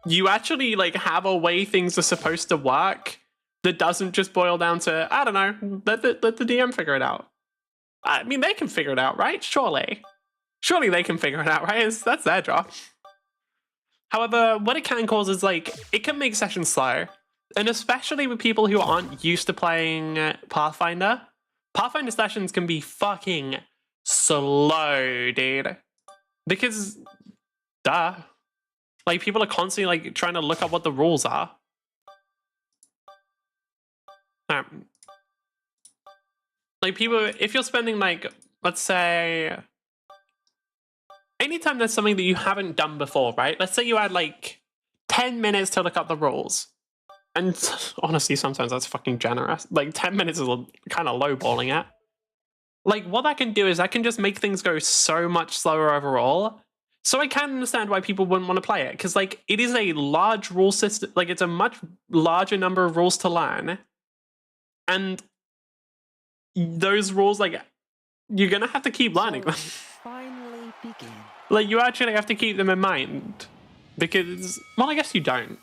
you actually, like, have a way things are supposed to work that doesn't just boil down to, I don't know, let the DM figure it out. I mean, they can figure it out, right? Surely. Surely they can figure it out, right? That's their job. However, what it can cause is, like, it can make sessions slow. And especially with people who aren't used to playing Pathfinder, Pathfinder sessions can be fucking slow, dude. Because, duh. Like, people are constantly, like, trying to look up what the rules are. Like, people, if you're spending, like, let's say, anytime there's something that you haven't done before, right? Let's say you had, like, 10 minutes to look up the rules. And honestly, sometimes that's fucking generous. Like, 10 minutes is kind of lowballing it. Like, what that can do is that can just make things go so much slower overall. So I can understand why people wouldn't want to play it. Because, like, it is a large rule system. Like, it's a much larger number of rules to learn. And those rules, like, you're going to have to keep learning them. Finally begin. Like, you actually have to keep them in mind. Because, well, I guess you don't.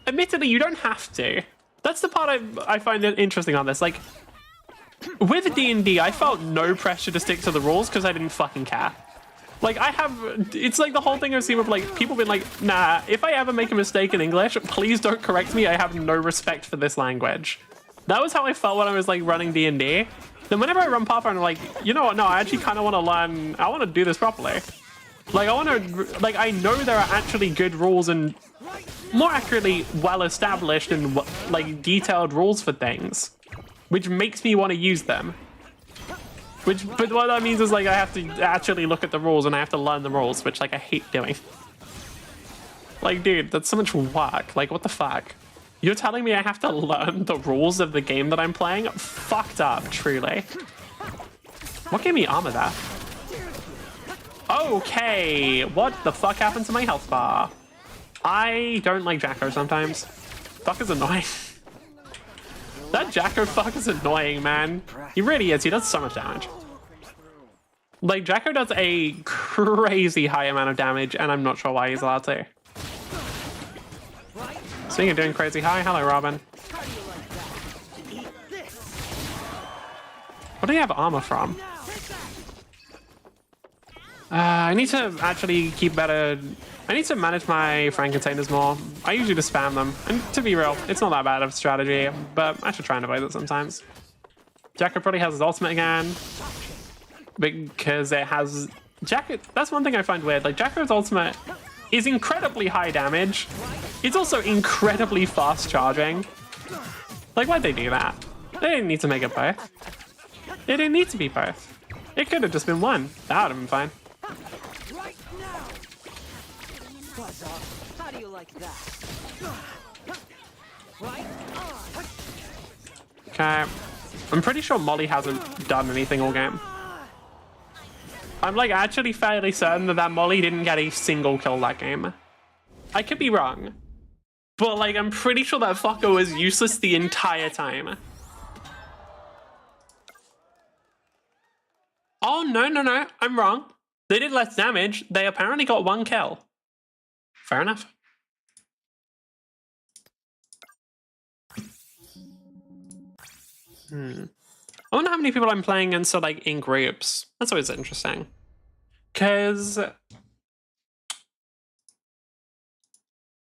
Admittedly, you don't have to. That's the part I find interesting on this. Like, with D&D, I felt no pressure to stick to the rules because I didn't fucking care. Like, it's like the whole thing I've seen with, like, people being like, nah, if I ever make a mistake in English, please don't correct me. I have no respect for this language. That was how I felt when I was, like, running D&D. Then whenever I run Pathfinder, I'm like, you know what? No, I actually kind of want to learn. I want to do this properly. Like, I know there are actually good rules and, more accurately, well-established and, like, detailed rules for things, which makes me want to use them. But what that means is, like, I have to actually look at the rules and I have to learn the rules, which, like, I hate doing. Like, dude, that's so much work. Like, what the fuck? You're telling me I have to learn the rules of the game that I'm playing? Fucked up, truly. What gave me armor there? Okay, what the fuck happened to my health bar? I don't like Jacko sometimes. Fuck is annoying. That Jacko fuck is annoying, man. He really is. He does so much damage. Like, Jacko does a crazy high amount of damage, and I'm not sure why he's allowed to. Speaking of doing crazy high, hello, Robin. What do you have armor from? I need to actually keep better. I need to manage my friend containers more. I usually just spam them. And to be real, it's not that bad of a strategy, but I should try and avoid it sometimes. Jacko probably has his ultimate again. Because it has... That's one thing I find weird. Like, Jacko's ultimate is incredibly high damage. It's also incredibly fast charging. Like, why'd they do that? They didn't need to make it both. It didn't need to be both. It could have just been one. That would have been fine. How do you like that? Right on. Okay. I'm pretty sure Molly hasn't done anything all game. I'm, like, actually fairly certain that Molly didn't get a single kill that game. I could be wrong. But, like, I'm pretty sure that fucker was useless the entire time. Oh, no. I'm wrong. They did less damage. They apparently got 1 kill. Fair enough. I wonder how many people I'm playing against, so, like, in groups. That's always interesting. Because,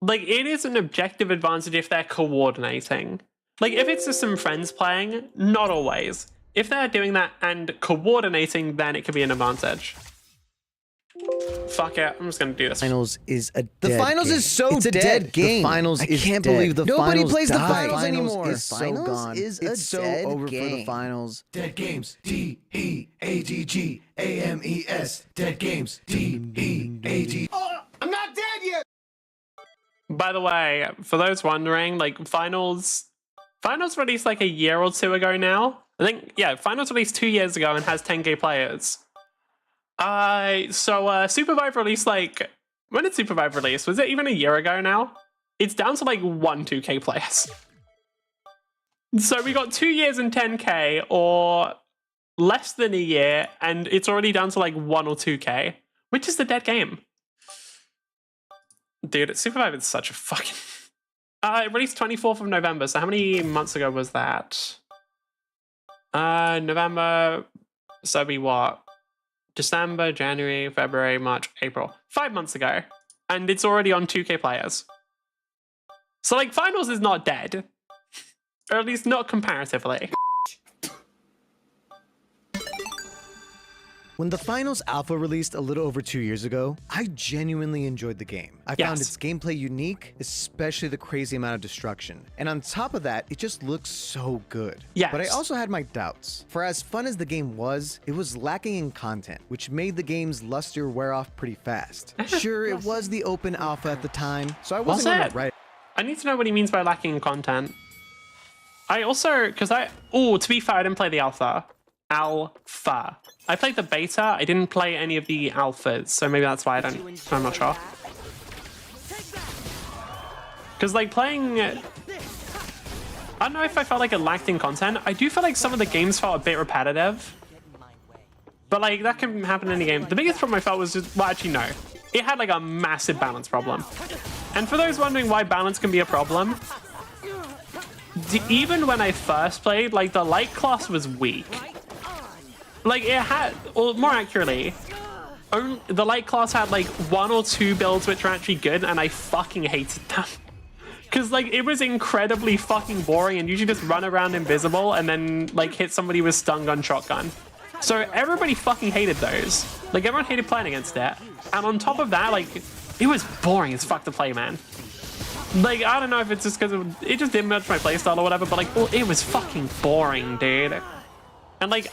like, it is an objective advantage if they're coordinating. Like, if it's just some friends playing, not always. If they're doing that and coordinating, then it could be an advantage. Fuck it, I'm just gonna do this. Finals is a The dead finals game. is so it's a dead. dead game. The finals I is can't dead. believe the Nobody finals plays the died. finals anymore. Is so Finals gone. is a it's so dead over for the game. finals. Dead games, DEADGAMES. Dead games, DEAD. I'm not dead yet! By the way, for those wondering, like finals released like a year or two ago now. I think, yeah, finals released 2 years ago and has 10k players. Supervive released like, when did Supervive release? Was it even a year ago now? It's down to like 2k players. So we got 2 years and 10k, or less than a year, and it's already down to like 1 or 2k, which is the dead game. Dude, Supervive is such a fucking... it released 24th of November, so how many months ago was that? November, so be what? December, January, February, March, April. 5 months ago. And it's already on 2k players. So, like, finals is not dead. Or at least not comparatively. When the finals alpha released a little over 2 years ago, I genuinely enjoyed the game. I found its gameplay unique, especially the crazy amount of destruction. And on top of that, it just looks so good. Yes. But I also had my doubts. For as fun as the game was, it was lacking in content, which made the game's luster wear off pretty fast. Sure, it was the open alpha at the time, so I wasn't on the right. I need to know what he means by lacking in content. I also, to be fair, I didn't play the alpha. I played the beta. I didn't play any of the alphas, so maybe that's why I'm not sure. Because like playing, I don't know if I felt like it lacked in content. I do feel like some of the games felt a bit repetitive, but like that can happen in any game. The biggest problem I felt was just, well, actually no, it had like a massive balance problem. And for those wondering why balance can be a problem, even when I first played, like the light class was weak. Like it had, or more accurately, the light class had like 1 or 2 builds which were actually good, and I fucking hated them. Cause like it was incredibly fucking boring, and you should just run around invisible and then like hit somebody with stun gun shotgun. So everybody fucking hated those. Like everyone hated playing against it. And on top of that, like it was boring as fuck to play, man. Like I don't know if it's just because it just didn't match my playstyle or whatever, but like it was fucking boring, dude. And like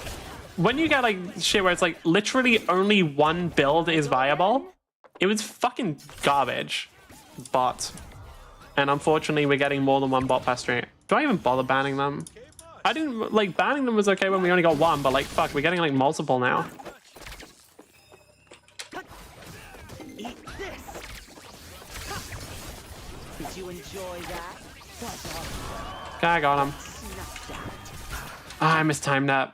when you get like shit where it's like literally only 1 build is viable, it was fucking garbage. Bot. And unfortunately we're getting more than 1 bot per stream. Do I even bother banning them? I didn't, like, banning them was okay when we only got 1, but like fuck, we're getting like multiple now. Eat this. Did you enjoy that? Okay, I got him. I mistimed that.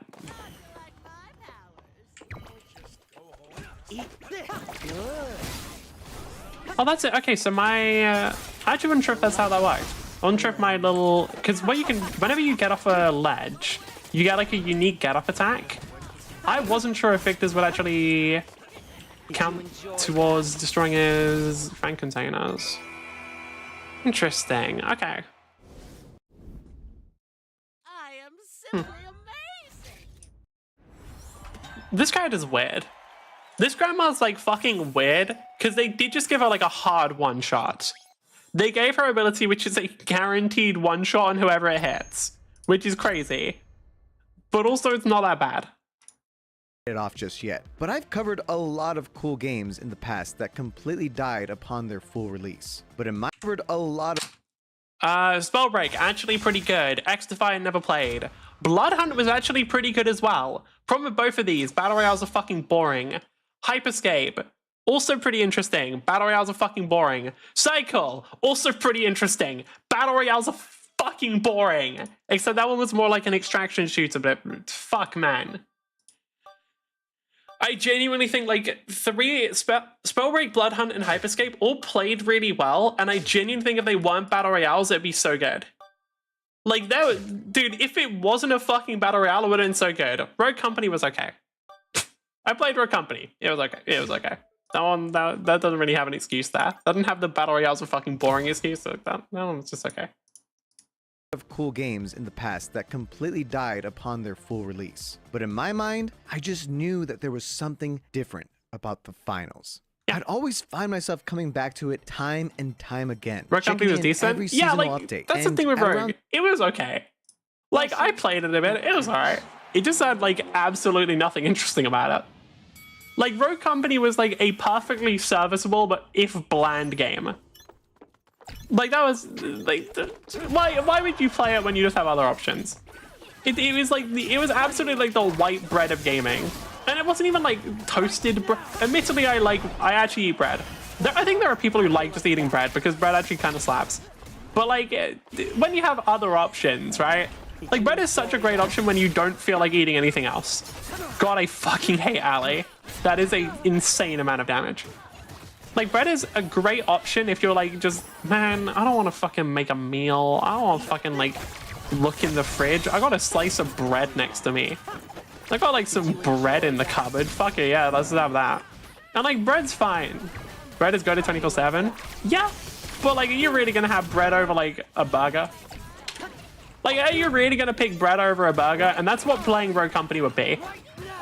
Oh, that's it. Okay, so my I actually wasn't sure if that's how that worked. I wasn't sure if my little, because what you can, whenever you get off a ledge, you get like a unique get up attack. I wasn't sure if Victor's would actually count towards destroying his frank containers. Interesting. Okay. I am simply amazing. This card is weird. This grandma's like fucking weird because they did just give her like a hard one shot. They gave her ability, which is a guaranteed one shot on whoever it hits, which is crazy. But also it's not that bad. It off just yet, but I've covered a lot of cool games in the past that completely died upon their full release. But in my covered a lot of Spellbreak, actually pretty good. X-Defy never played. Bloodhunt was actually pretty good as well. Problem with both of these, battle royales are fucking boring. Hyperscape, also pretty interesting. Battle royales are fucking boring. Cycle, also pretty interesting. Battle royales are fucking boring. Except that one was more like an extraction shooter, but fuck, man. I genuinely think like Spellbreak, Bloodhunt, and Hyperscape all played really well, and I genuinely think if they weren't battle royales, it'd be so good. Like, dude, if it wasn't a fucking battle royale, it would have been so good. Rogue Company was okay. I played Rogue Company. It was okay. It was okay. That doesn't really have an excuse there. That doesn't have the battle royales are fucking boring excuse. So that one was just okay. Of cool games in the past that completely died upon their full release. But in my mind, I just knew that there was something different about the finals. Yeah. I'd always find myself coming back to it time and time again. Rogue Company was decent. Yeah, like update. That's the thing with Rogue. It was okay. Like I played it a bit. It was alright. It just had like absolutely nothing interesting about it. Like Rogue Company was like a perfectly serviceable but if bland game. Like, that was, like, why would you play it when you just have other options? It was like, it was absolutely like the white bread of gaming. And it wasn't even like toasted bread. Admittedly, I actually eat bread. I think there are people who like just eating bread because bread actually kind of slaps. But like, when you have other options, right? Like, bread is such a great option when you don't feel like eating anything else. God, I fucking hate Ali. That is an insane amount of damage. Like, bread is a great option if you're like, just, man, I don't want to fucking make a meal. I don't want to fucking like look in the fridge. I got a slice of bread next to me. I got like some bread in the cupboard. Fuck it, yeah, let's have that. And like, bread's fine. Bread is go to 24/7. Yeah, but like, are you really gonna have bread over like a burger? Like, are you really gonna pick bread over a burger? And that's what playing Rogue Company would be.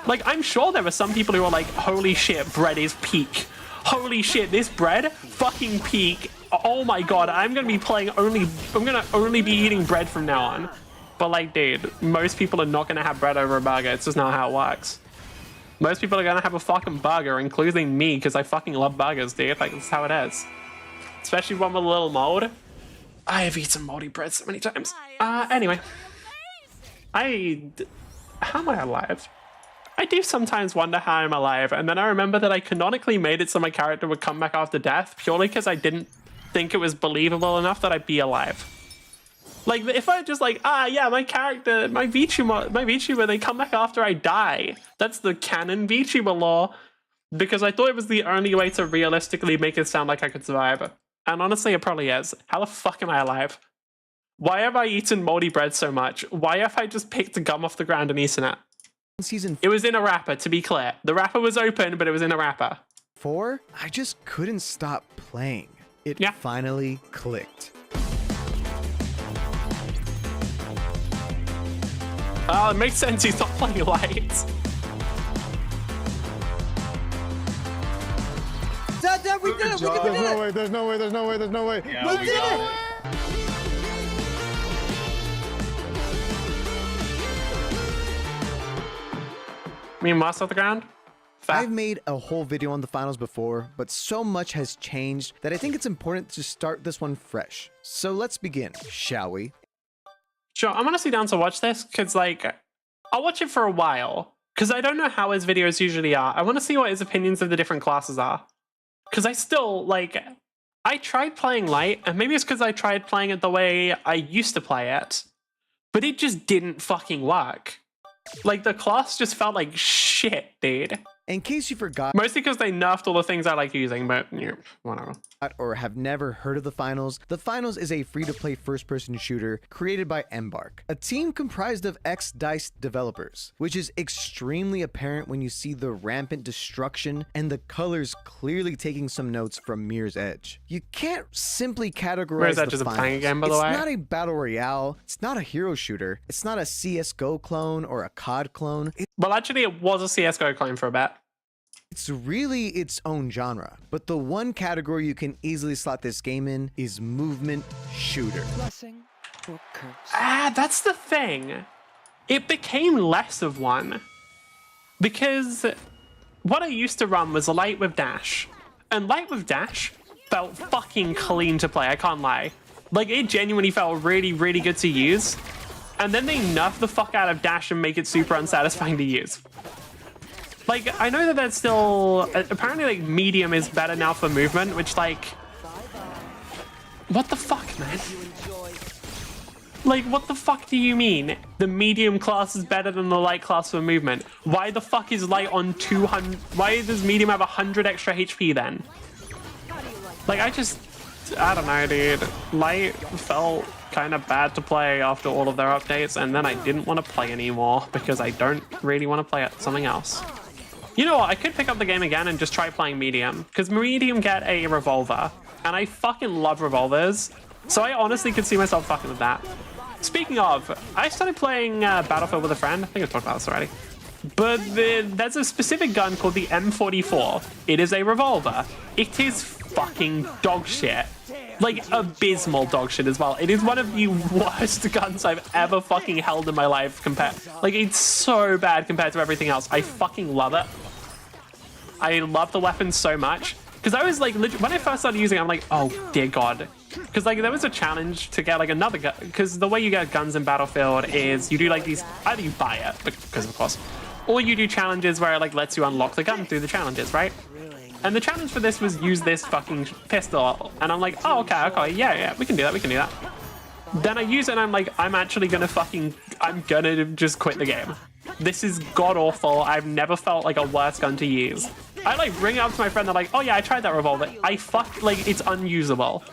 Like, I'm sure there were some people who are like, holy shit, bread is peak. Holy shit, this bread, fucking peak. Oh my god, I'm gonna only be eating bread from now on. But like, dude, most people are not gonna have bread over a burger. It's just not how it works. Most people are gonna have a fucking burger, including me, because I fucking love burgers, dude. Like, that's how it is. Especially one with a little mold. I have eaten moldy bread so many times. Anyway. How am I alive? I do sometimes wonder how I'm alive, and then I remember that I canonically made it so my character would come back after death purely because I didn't think it was believable enough that I'd be alive. Like, if I just like, yeah, my character, my VTuber, they come back after I die. That's the canon VTuber lore, because I thought it was the only way to realistically make it sound like I could survive. And honestly, it probably is. How the fuck am I alive? Why have I eaten moldy bread so much? Why have I just picked the gum off the ground and eaten it? It was in a wrapper, to be clear. The wrapper was open, but it was in a wrapper. 4, I just couldn't stop playing. It finally clicked. Oh, it makes sense he's not playing light. Dad, we did it! We did it! There's no way. Yeah, we did it! Me moss off the ground? I've made a whole video on the finals before, but so much has changed that I think it's important to start this one fresh. So let's begin, shall we? Sure, I'm honestly down to watch this, because, like, I'll watch it for a while, because I don't know how his videos usually are. I want to see what his opinions of the different classes are. Because I still, like, I tried playing light, and maybe it's because I tried playing it the way I used to play it, but it just didn't fucking work. Like, the class just felt like shit, dude. In case you forgot, mostly because they nerfed all the things I like using, but yeah, whatever. Or have never heard of The Finals is a free-to-play first-person shooter created by Embark, a team comprised of ex-DICE developers, which is extremely apparent when you see the rampant destruction and the colors clearly taking some notes from Mirror's Edge. You can't simply categorize Mirror's The Edge is a Finals. playing game, by the way. It's not a battle royale, it's not a hero shooter, it's not a CSGO clone or a COD clone. Well, actually, it was a CSGO clone for a bit. It's really its own genre, but the one category you can easily slot this game in is movement shooter. Blessing or curse? That's the thing. It became less of one. Because what I used to run was light with dash. And light with dash felt fucking clean to play, I can't lie. Like, it genuinely felt really, really good to use. And then they nerf the fuck out of dash and make it super unsatisfying to use. Like, I know that that's still... Apparently, like, medium is better now for movement, which, like... What the fuck, man? Like, what the fuck do you mean? The medium class is better than the light class for movement. Why the fuck is light on 200... Why does medium have 100 extra HP then? Like, I don't know, dude. Light felt kind of bad to play after all of their updates, and then I didn't want to play anymore because I don't really want to play something else. You know what? I could pick up the game again and just try playing medium, because medium get a revolver, and I fucking love revolvers, so I honestly could see myself fucking with that. Speaking of, I started playing Battlefield with a friend. I think I've talked about this already. But there's a specific gun called the M44. It is a revolver. It is fucking dog shit. Like, abysmal dog shit as well. It is one of the worst guns I've ever fucking held in my life like, it's so bad compared to everything else. I fucking love it. I love the weapon so much. Because I was like, when I first started using it, I'm like, oh dear God. Because like there was a challenge to get like another gun. Because the way you get guns in Battlefield is you do like these, either you buy it, because of course, or you do challenges where it like lets you unlock the gun through the challenges, right? And the challenge for this was use this fucking pistol. And I'm like, oh, okay, yeah, we can do that. Then I use it and I'm like, I'm actually gonna I'm gonna just quit the game. This is god awful. I've never felt like a worse gun to use. I like bring it up to my friend, they're like, oh yeah, I tried that revolver. Like, it's unusable.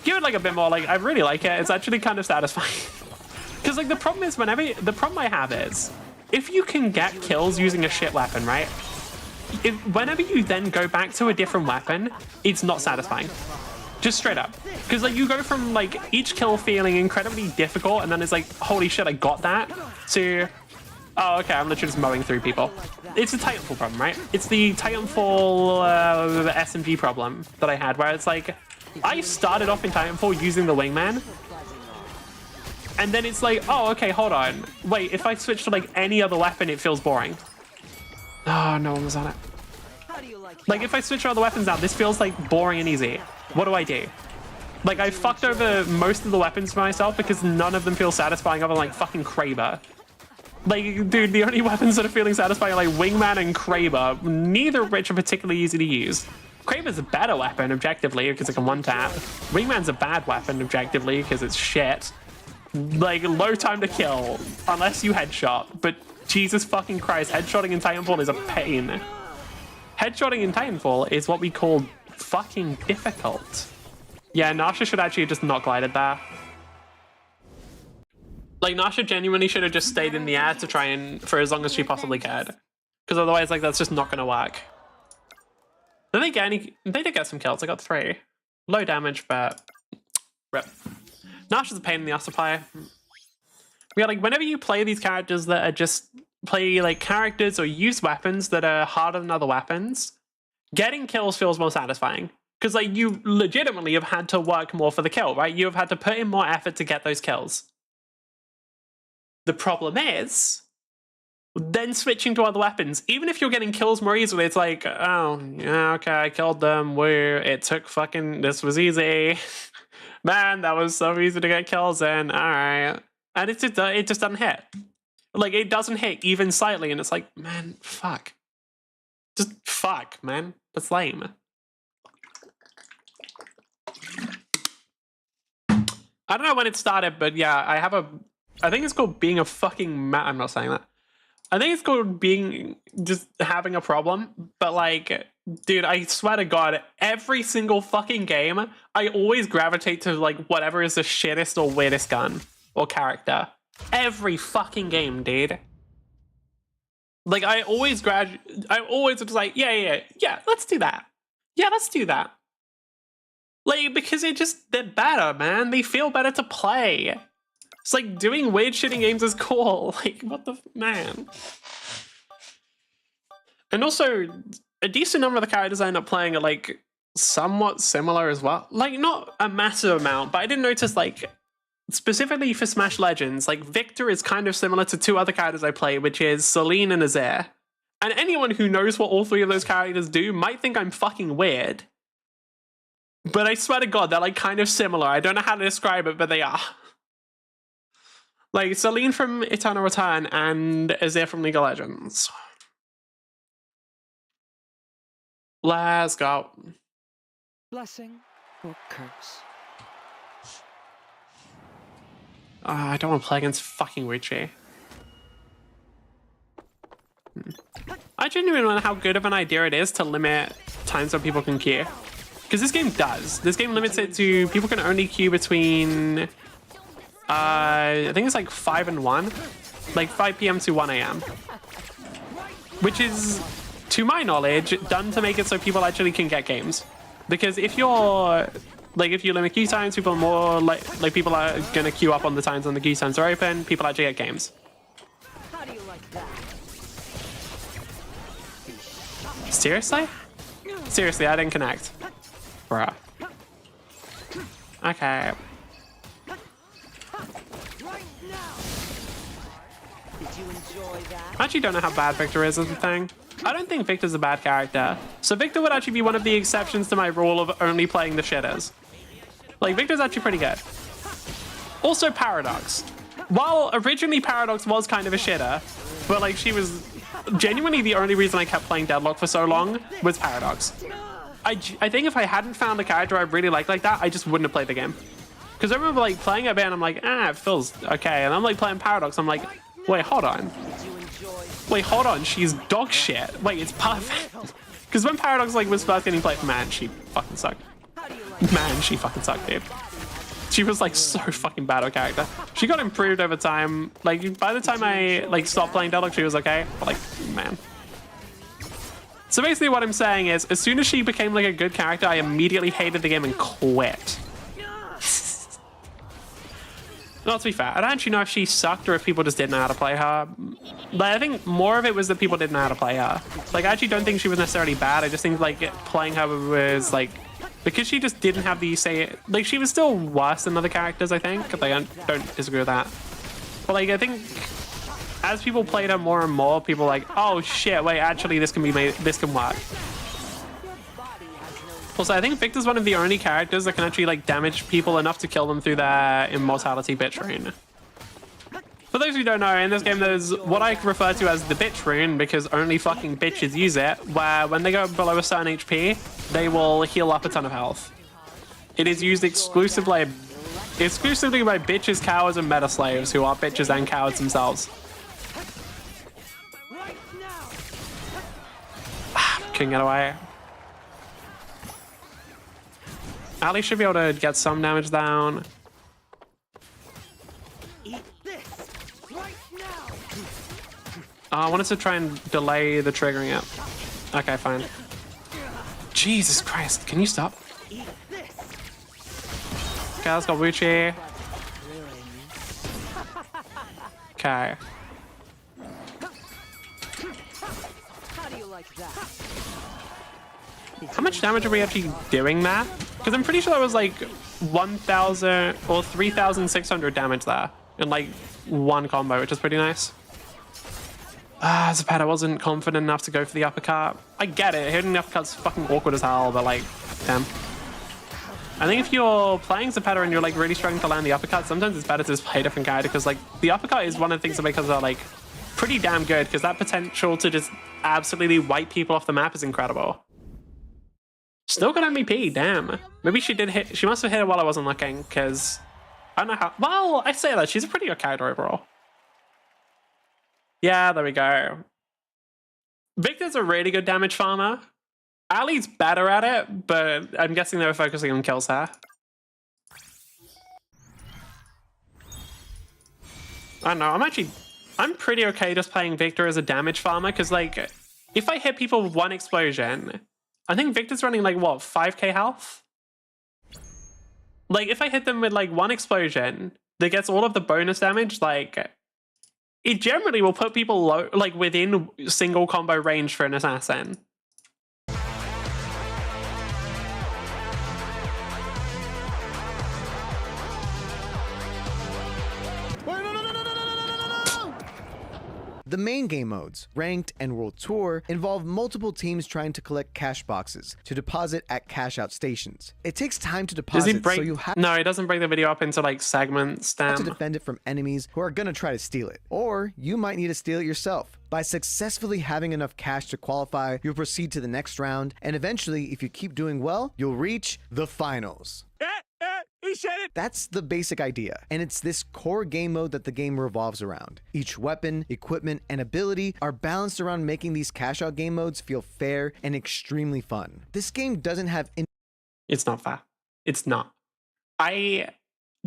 Give it like a bit more, like, I really like it. It's actually kind of satisfying. Because like the problem I have is, if you can get kills using a shit weapon, right? Whenever you then go back to a different weapon, it's not satisfying. Just straight up. Because like you go from like each kill feeling incredibly difficult and then it's like, holy shit, I got that, to, oh, okay, I'm literally just mowing through people. It's a Titanfall problem, right? It's the Titanfall SMG problem that I had, where it's like, I started off in Titanfall using the wingman, and then it's like, oh, okay, hold on. Wait, if I switch to like any other weapon, it feels boring. Oh, no one was on it. Like if I switch all the weapons out, this feels like boring and easy. What do I do? Like I fucked over most of the weapons for myself because none of them feel satisfying other than like fucking Kraber. Like, dude, the only weapons that are feeling satisfying are like Wingman and Kraber, neither of which are particularly easy to use. Kraber's a better weapon objectively because it can one-tap. Wingman's a bad weapon objectively because it's shit. Like, low time to kill unless you headshot, but Jesus fucking Christ, headshotting in Titanfall is a pain. Headshotting in Titanfall is what we call fucking difficult. Yeah, Nasha should actually just not glided there. Like, Nasha genuinely should have just stayed in the air to try and, for as long as she possibly could. Because otherwise, like, that's just not going to work. Did they get any? They did get some kills. I got 3. Low damage, but rip. Nasha's a pain in the ass to play. Yeah, like, whenever you play these characters that are just play, like, characters or use weapons that are harder than other weapons, getting kills feels more satisfying. Because, like, you legitimately have had to work more for the kill, right? You have had to put in more effort to get those kills. The problem is, then switching to other weapons, even if you're getting kills more easily, it's like, oh, yeah, okay, I killed them. It took fucking, this was easy. Man, that was so easy to get kills in. All right. And it just doesn't hit. Like, it doesn't hit even slightly, and it's like, man, fuck. Just fuck, man. That's lame. I don't know when it started, but yeah, I think it's called being a fucking I'm not saying that. I think it's called just having a problem, but like, dude, I swear to God, every single fucking game, I always gravitate to like whatever is the shittest or weirdest gun or character. Every fucking game, dude. Like, I always just like, yeah, let's do that. Yeah, let's do that. Like, because they're better, man. They feel better to play. It's like doing weird shit in games is cool. Like, what the man? And also, a decent number of the characters I end up playing are like somewhat similar as well. Like, not a massive amount, but I did notice, like, specifically for Smash Legends, like, Victor is kind of similar to 2 other characters I play, which is Celine and Azir. And anyone who knows what all 3 of those characters do might think I'm fucking weird. But I swear to God, they're like kind of similar. I don't know how to describe it, but they are. Like, Celine from Eternal Return and Azir from League of Legends. Let's go. Blessing or curse? I don't want to play against fucking Richie. I genuinely wonder how good of an idea it is to limit times when people can queue. Because this game does. This game limits it to people can only queue between, I think it's like 5 and 1. Like 5 p.m. to 1 a.m. Which is, to my knowledge, done to make it so people actually can get games. Because if you're, like, if you limit queue times, people are more like people are gonna queue up on the times when the queue times are open, people actually get games. How do you like that? Seriously? Seriously, I didn't connect. Bruh. Okay. Did you enjoy that? I actually don't know how bad Victor is as a thing. I don't think Victor's a bad character. So Victor would actually be one of the exceptions to my rule of only playing the shitters. Like, Victor's actually pretty good. Also, Paradox. While originally Paradox was kind of a shitter, but like she was genuinely the only reason I kept playing Deadlock for so long was Paradox. I think if I hadn't found a character I really like that, I just wouldn't have played the game. Because I remember like playing a bit and I'm like, it feels okay. And I'm like playing Paradox, I'm like, wait, hold on. Wait, hold on, she's dog shit. Wait, it's perfect. Because when Paradox like was first getting played, man, she fucking sucked. Man, she fucking sucked, dude. She was like so fucking bad of a character. She got improved over time. Like by the time I like stopped playing Deadlock, she was okay. But like, man. So basically what I'm saying is, as soon as she became like a good character, I immediately hated the game and quit. Well, to be fair, I don't actually know if she sucked or if people just didn't know how to play her. But I think more of it was that people didn't know how to play her. Like, I actually don't think she was necessarily bad. I just think like playing her was like, because she just didn't have the like she was still worse than other characters, I think. Like, I don't disagree with that. But like, I think as people played her more and more, people were like, oh shit, wait, actually this can be made, this can work. Also, I think Victor's one of the only characters that can actually like damage people enough to kill them through their immortality bitch rune. For those who don't know, in this game there's what I refer to as the bitch rune, because only fucking bitches use it, where when they go below a certain HP, they will heal up a ton of health. It is used exclusively by bitches, cowards, and meta slaves who are bitches and cowards themselves. Couldn't get away. Ali should be able to get some damage down. I wanted to try and delay the triggering it. Okay, fine. Jesus Christ, can you stop? Okay, let's go Wuchi. Okay. How do you like that? How much damage are we actually doing that? Because I'm pretty sure that was like 1,000 or 3,600 damage there in like one combo, which is pretty nice. Zapata wasn't confident enough to go for the uppercut. I get it, hitting the uppercut's fucking awkward as hell, but like, damn. I think if you're playing Zapata and you're like really struggling to land the uppercut, sometimes it's better to just play a different character, because like the uppercut is one of the things that makes us like pretty damn good, because that potential to just absolutely wipe people off the map is incredible. Still got MVP, damn. Maybe she did hit, she must have hit it while I wasn't looking, because I don't know how, well, I say that, she's a pretty good character overall. Yeah, there we go. Victor's a really good damage farmer. Ali's better at it, but I'm guessing they were focusing on kills here. I don't know, I'm pretty okay just playing Victor as a damage farmer, because like, if I hit people with one explosion, I think Victor's running like, what, 5k health? Like, if I hit them with like one explosion that gets all of the bonus damage, like, it generally will put people low, like within single combo range for an assassin. The main game modes, Ranked and World Tour, involve multiple teams trying to collect cash boxes to deposit at cash out stations. It takes time to deposit, so you have No, it doesn't break the video up into like segments, to defend it from enemies who are gonna try to steal it. Or you might need to steal it yourself. By successfully having enough cash to qualify, you'll proceed to the next round, and eventually, if you keep doing well, you'll reach the finals. He said it! That's the basic idea, and it's this core game mode that the game revolves around. Each weapon, equipment, and ability are balanced around making these cash out game modes feel fair and extremely fun. This game doesn't have It's not fair. It's not.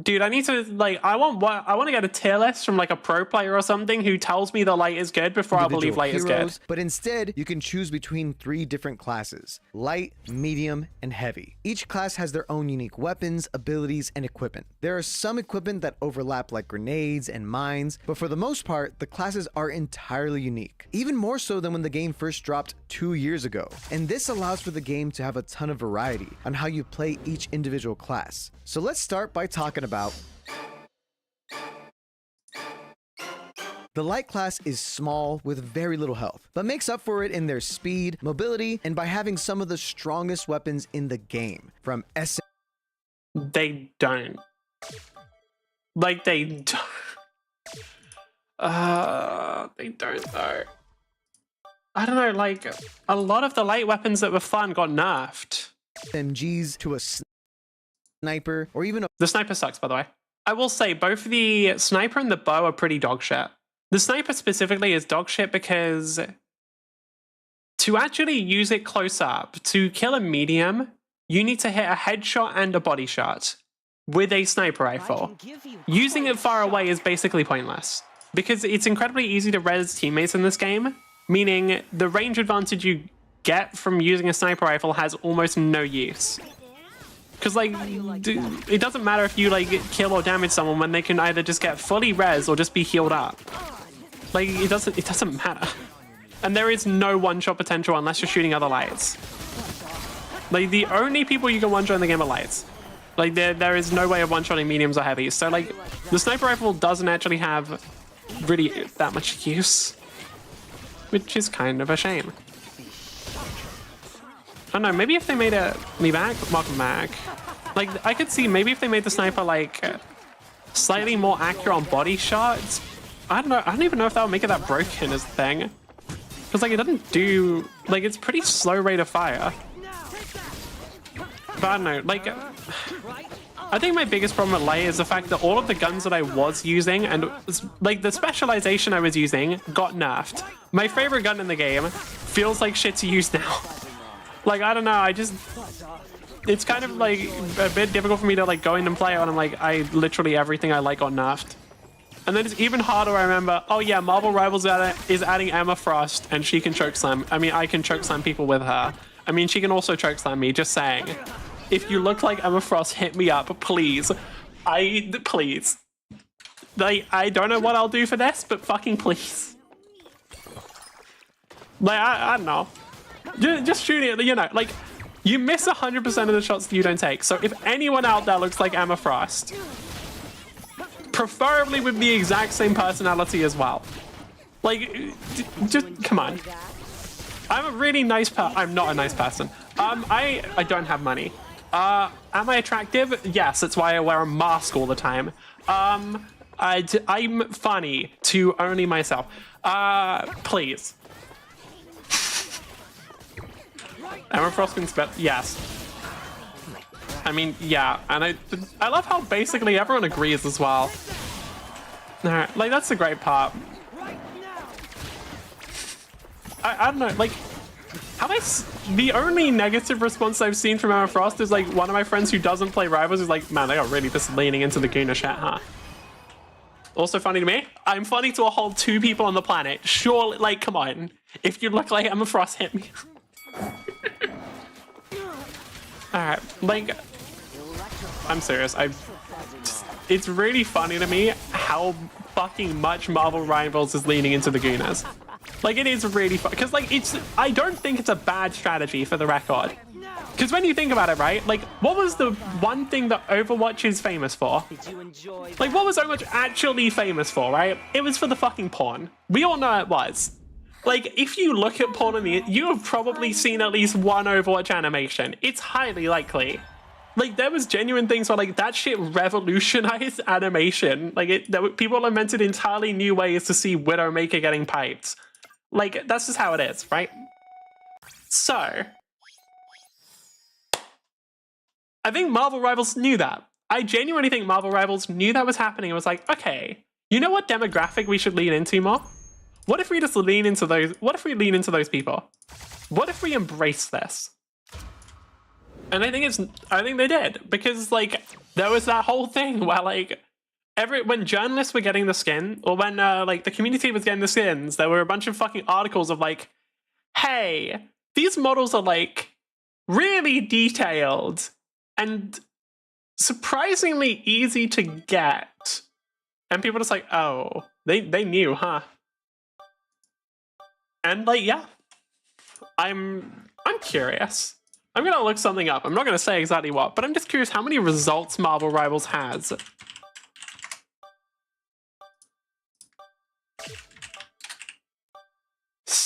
Dude, I need to, like, I want to get a tier list from like a pro player or something who tells me the light is good before I believe light is good. But instead, you can choose between 3 different classes: light, medium, and heavy. Each class has their own unique weapons, abilities, and equipment. There are some equipment that overlap, like grenades and mines, but for the most part, the classes are entirely unique. Even more so than when the game first dropped 2 years ago. And this allows for the game to have a ton of variety on how you play each individual class. So let's start by talking about The light class is small with very little health, but makes up for it in their speed, mobility, and by having some of the strongest weapons in the game, from S. They don't. Like, they don't. They don't though. I don't know, like, a lot of the light weapons that were fun got nerfed. MGs to a sniper, or even a... The sniper sucks, by the way. I will say, both the sniper and the bow are pretty dog shit. The sniper specifically is dog shit because to actually use it close up, to kill a medium, you need to hit a headshot and a body shot with a sniper rifle. Using it far away is basically pointless because it's incredibly easy to res teammates in this game, meaning the range advantage you get from using a sniper rifle has almost no use. Because, like, it doesn't matter if you, like, kill or damage someone when they can either just get fully res or just be healed up. Like, it doesn't matter. And there is no one-shot potential unless you're shooting other lights. Like, the only people you can one-shot in the game are lights. Like, there is no way of one-shotting mediums or heavies. So, like, the sniper rifle doesn't actually have really that much use. Which is kind of a shame. I don't know, maybe if they made it... Me back? Welcome back. Like, I could see maybe if they made the sniper, like, slightly more accurate on body shots. I don't know. I don't even know if that would make it that broken as a thing. Because, like, it doesn't do... Like, it's pretty slow rate of fire. But I don't know, like... I think my biggest problem with Light is the fact that all of the guns that I was using and, like, the specialization I was using got nerfed. My favorite gun in the game feels like shit to use now. Like, I don't know, it's kind of, like, a bit difficult for me to, like, go in and play it when I'm like, literally everything I like got nerfed. And then it's even harder, I remember, oh yeah, Marvel Rivals is adding Emma Frost, and she can chokeslam. I mean, I can chokeslam people with her. I mean, she can also chokeslam me, just saying. If you look like Emma Frost, hit me up, please. Please. Like, I don't know what I'll do for this, but fucking please. Like, I don't know. Just shoot it, you know, like, you miss 100% of the shots that you don't take. So if anyone out there looks like Emma Frost, preferably with the exact same personality as well. Like, just, come on. I'm a really nice I'm not a nice person. I don't have money. Am I attractive? Yes, that's why I wear a mask all the time. I'm funny to only myself. Please. Emma Frost can spell, yes. I mean, yeah, and I love how basically everyone agrees as well. Alright, like, that's the great part. I don't know, like, the only negative response I've seen from Emma Frost is, like, one of my friends who doesn't play Rivals is like, man, they got really just leaning into the Guna chat, huh? Also funny to me, I'm funny to a whole 2 people on the planet. Surely, like, come on. If you look like Emma Frost, hit me. Alright, like, I'm serious. It's really funny to me how fucking much Marvel Rivals is leaning into the Gunas. Like, it is really fun, because, like, I don't think it's a bad strategy, for the record. Because when you think about it, right, like, what was the one thing that Overwatch is famous for? Like, what was Overwatch actually famous for, right? It was for the fucking porn. We all know it was. Like, if you look at porn on the you have probably seen at least one Overwatch animation. It's highly likely. Like, there was genuine things where, like, that shit revolutionized animation. Like, people invented entirely new ways to see Widowmaker getting piped. Like, that's just how it is, right? So, I think Marvel Rivals knew that. I genuinely think Marvel Rivals knew that was happening. It was like, okay, you know what demographic we should lean into more? What if we just lean into those? What if we lean into those people? What if we embrace this? And I think they did, because, like, there was that whole thing where, like, when journalists were getting the skin, or when like the community was getting the skins, there were a bunch of fucking articles of like, hey, these models are like really detailed and surprisingly easy to get. And people are just like, oh, they knew, huh? And, like, yeah, I'm curious. I'm gonna look something up. I'm not gonna say exactly what, but I'm just curious how many results Marvel Rivals has.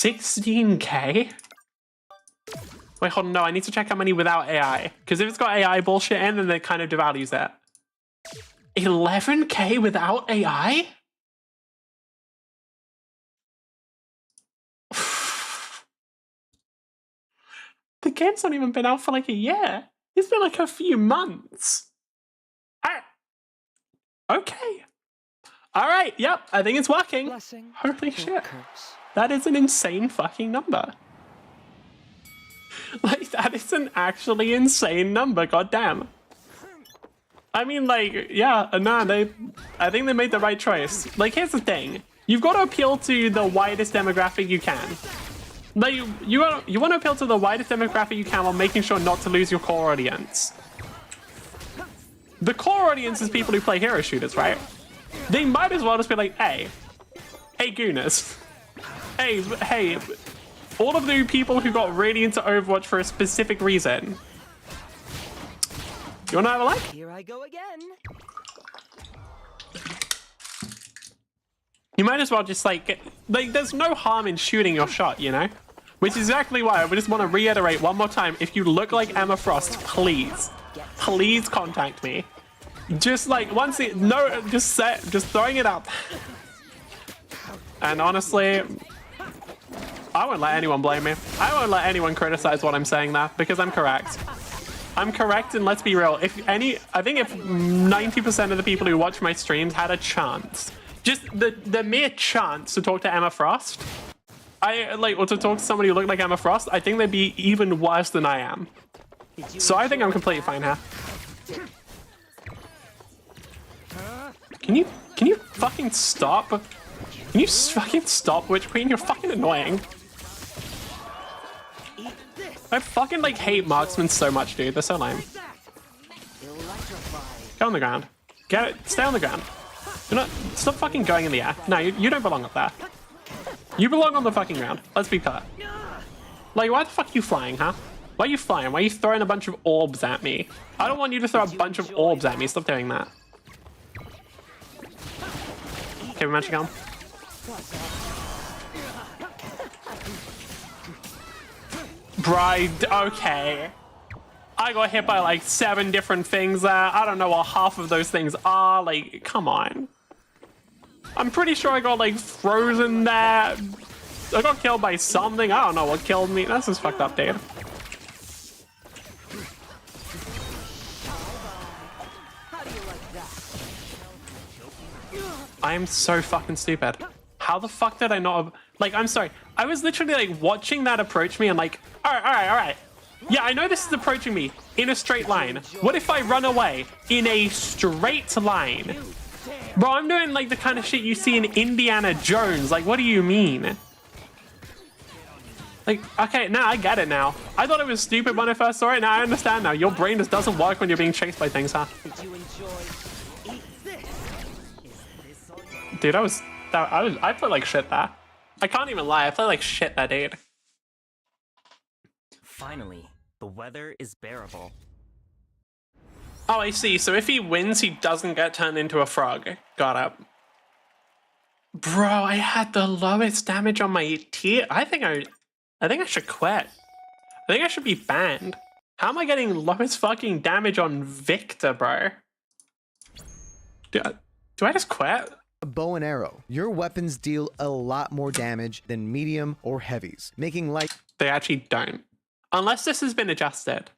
16K? Wait, hold on, no, I need to check how many without AI. Because if it's got AI bullshit in, then it kind of devalues it. 11K without AI? The game's not even been out for like a year. It's been like a few months. Okay. All right, yep, I think it's working. Blessing. Holy shit. Curse. That is an insane fucking number. Like, that is an actually insane number, goddamn. I mean, like, yeah, nah, I think they made the right choice. Like, here's the thing. You've got to appeal to the widest demographic you can. Like, you want to appeal to the widest demographic you can while making sure not to lose your core audience. The core audience is people who play hero shooters, right? They might as well just be like, hey, Gooners. Hey, all of the people who got really into Overwatch for a specific reason. You wanna have a like? Here I go again. You might as well just like there's no harm in shooting your shot, you know? Which is exactly why I just want to reiterate one more time. If you look like Emma Frost, please contact me. Just like just throwing it up. And honestly, I won't let anyone blame me. I won't let anyone criticize what I'm saying there because I'm correct. I'm correct, and let's be real. I think if 90% of the people who watch my streams had a chance, just the mere chance to talk to Emma Frost, or to talk to somebody who looked like Emma Frost, I think they'd be even worse than I am. So I think I'm completely fine here. Can you fucking stop? Can you fucking stop, Witch Queen? You're fucking annoying. I fucking like hate marksmen so much, dude. They're so lame. Go on the ground. Get it. Stay on the ground. Stop fucking going in the air. No, you don't belong up there. You belong on the fucking ground. Let's be clear. Like, why the fuck are you flying, huh? Why are you flying? Why are you throwing a bunch of orbs at me? I don't want you to throw a bunch of orbs at me. Stop doing that. Okay, we managed to go on. Bride, okay. I got hit by like 7 different things there. I don't know what half of those things are. Like, come on. I'm pretty sure I got like frozen there. I got killed by something. I don't know what killed me. That's just fucked up, dude. I am so fucking stupid. How the fuck did I not have... Like, I'm sorry. I was literally like watching that approach me and like, all right. Yeah, I know this is approaching me in a straight line. What if I run away in a straight line? Bro, I'm doing like the kind of shit you see in Indiana Jones. Like, what do you mean? Like, okay, now I get it now. I thought it was stupid when I first saw it. Now I understand now. Your brain just doesn't work when you're being chased by things, huh? Dude, I played like shit there. I can't even lie. I played like shit that dude. Finally, the weather is bearable. Oh, I see. So if he wins, he doesn't get turned into a frog. Got it. Bro, I had the lowest damage on my tier. I think I should quit. I think I should be banned. How am I getting lowest fucking damage on Victor, bro? Do I just quit? A bow and arrow. Your weapons deal a lot more damage than medium or heavies, making light... They actually don't. Unless this has been adjusted.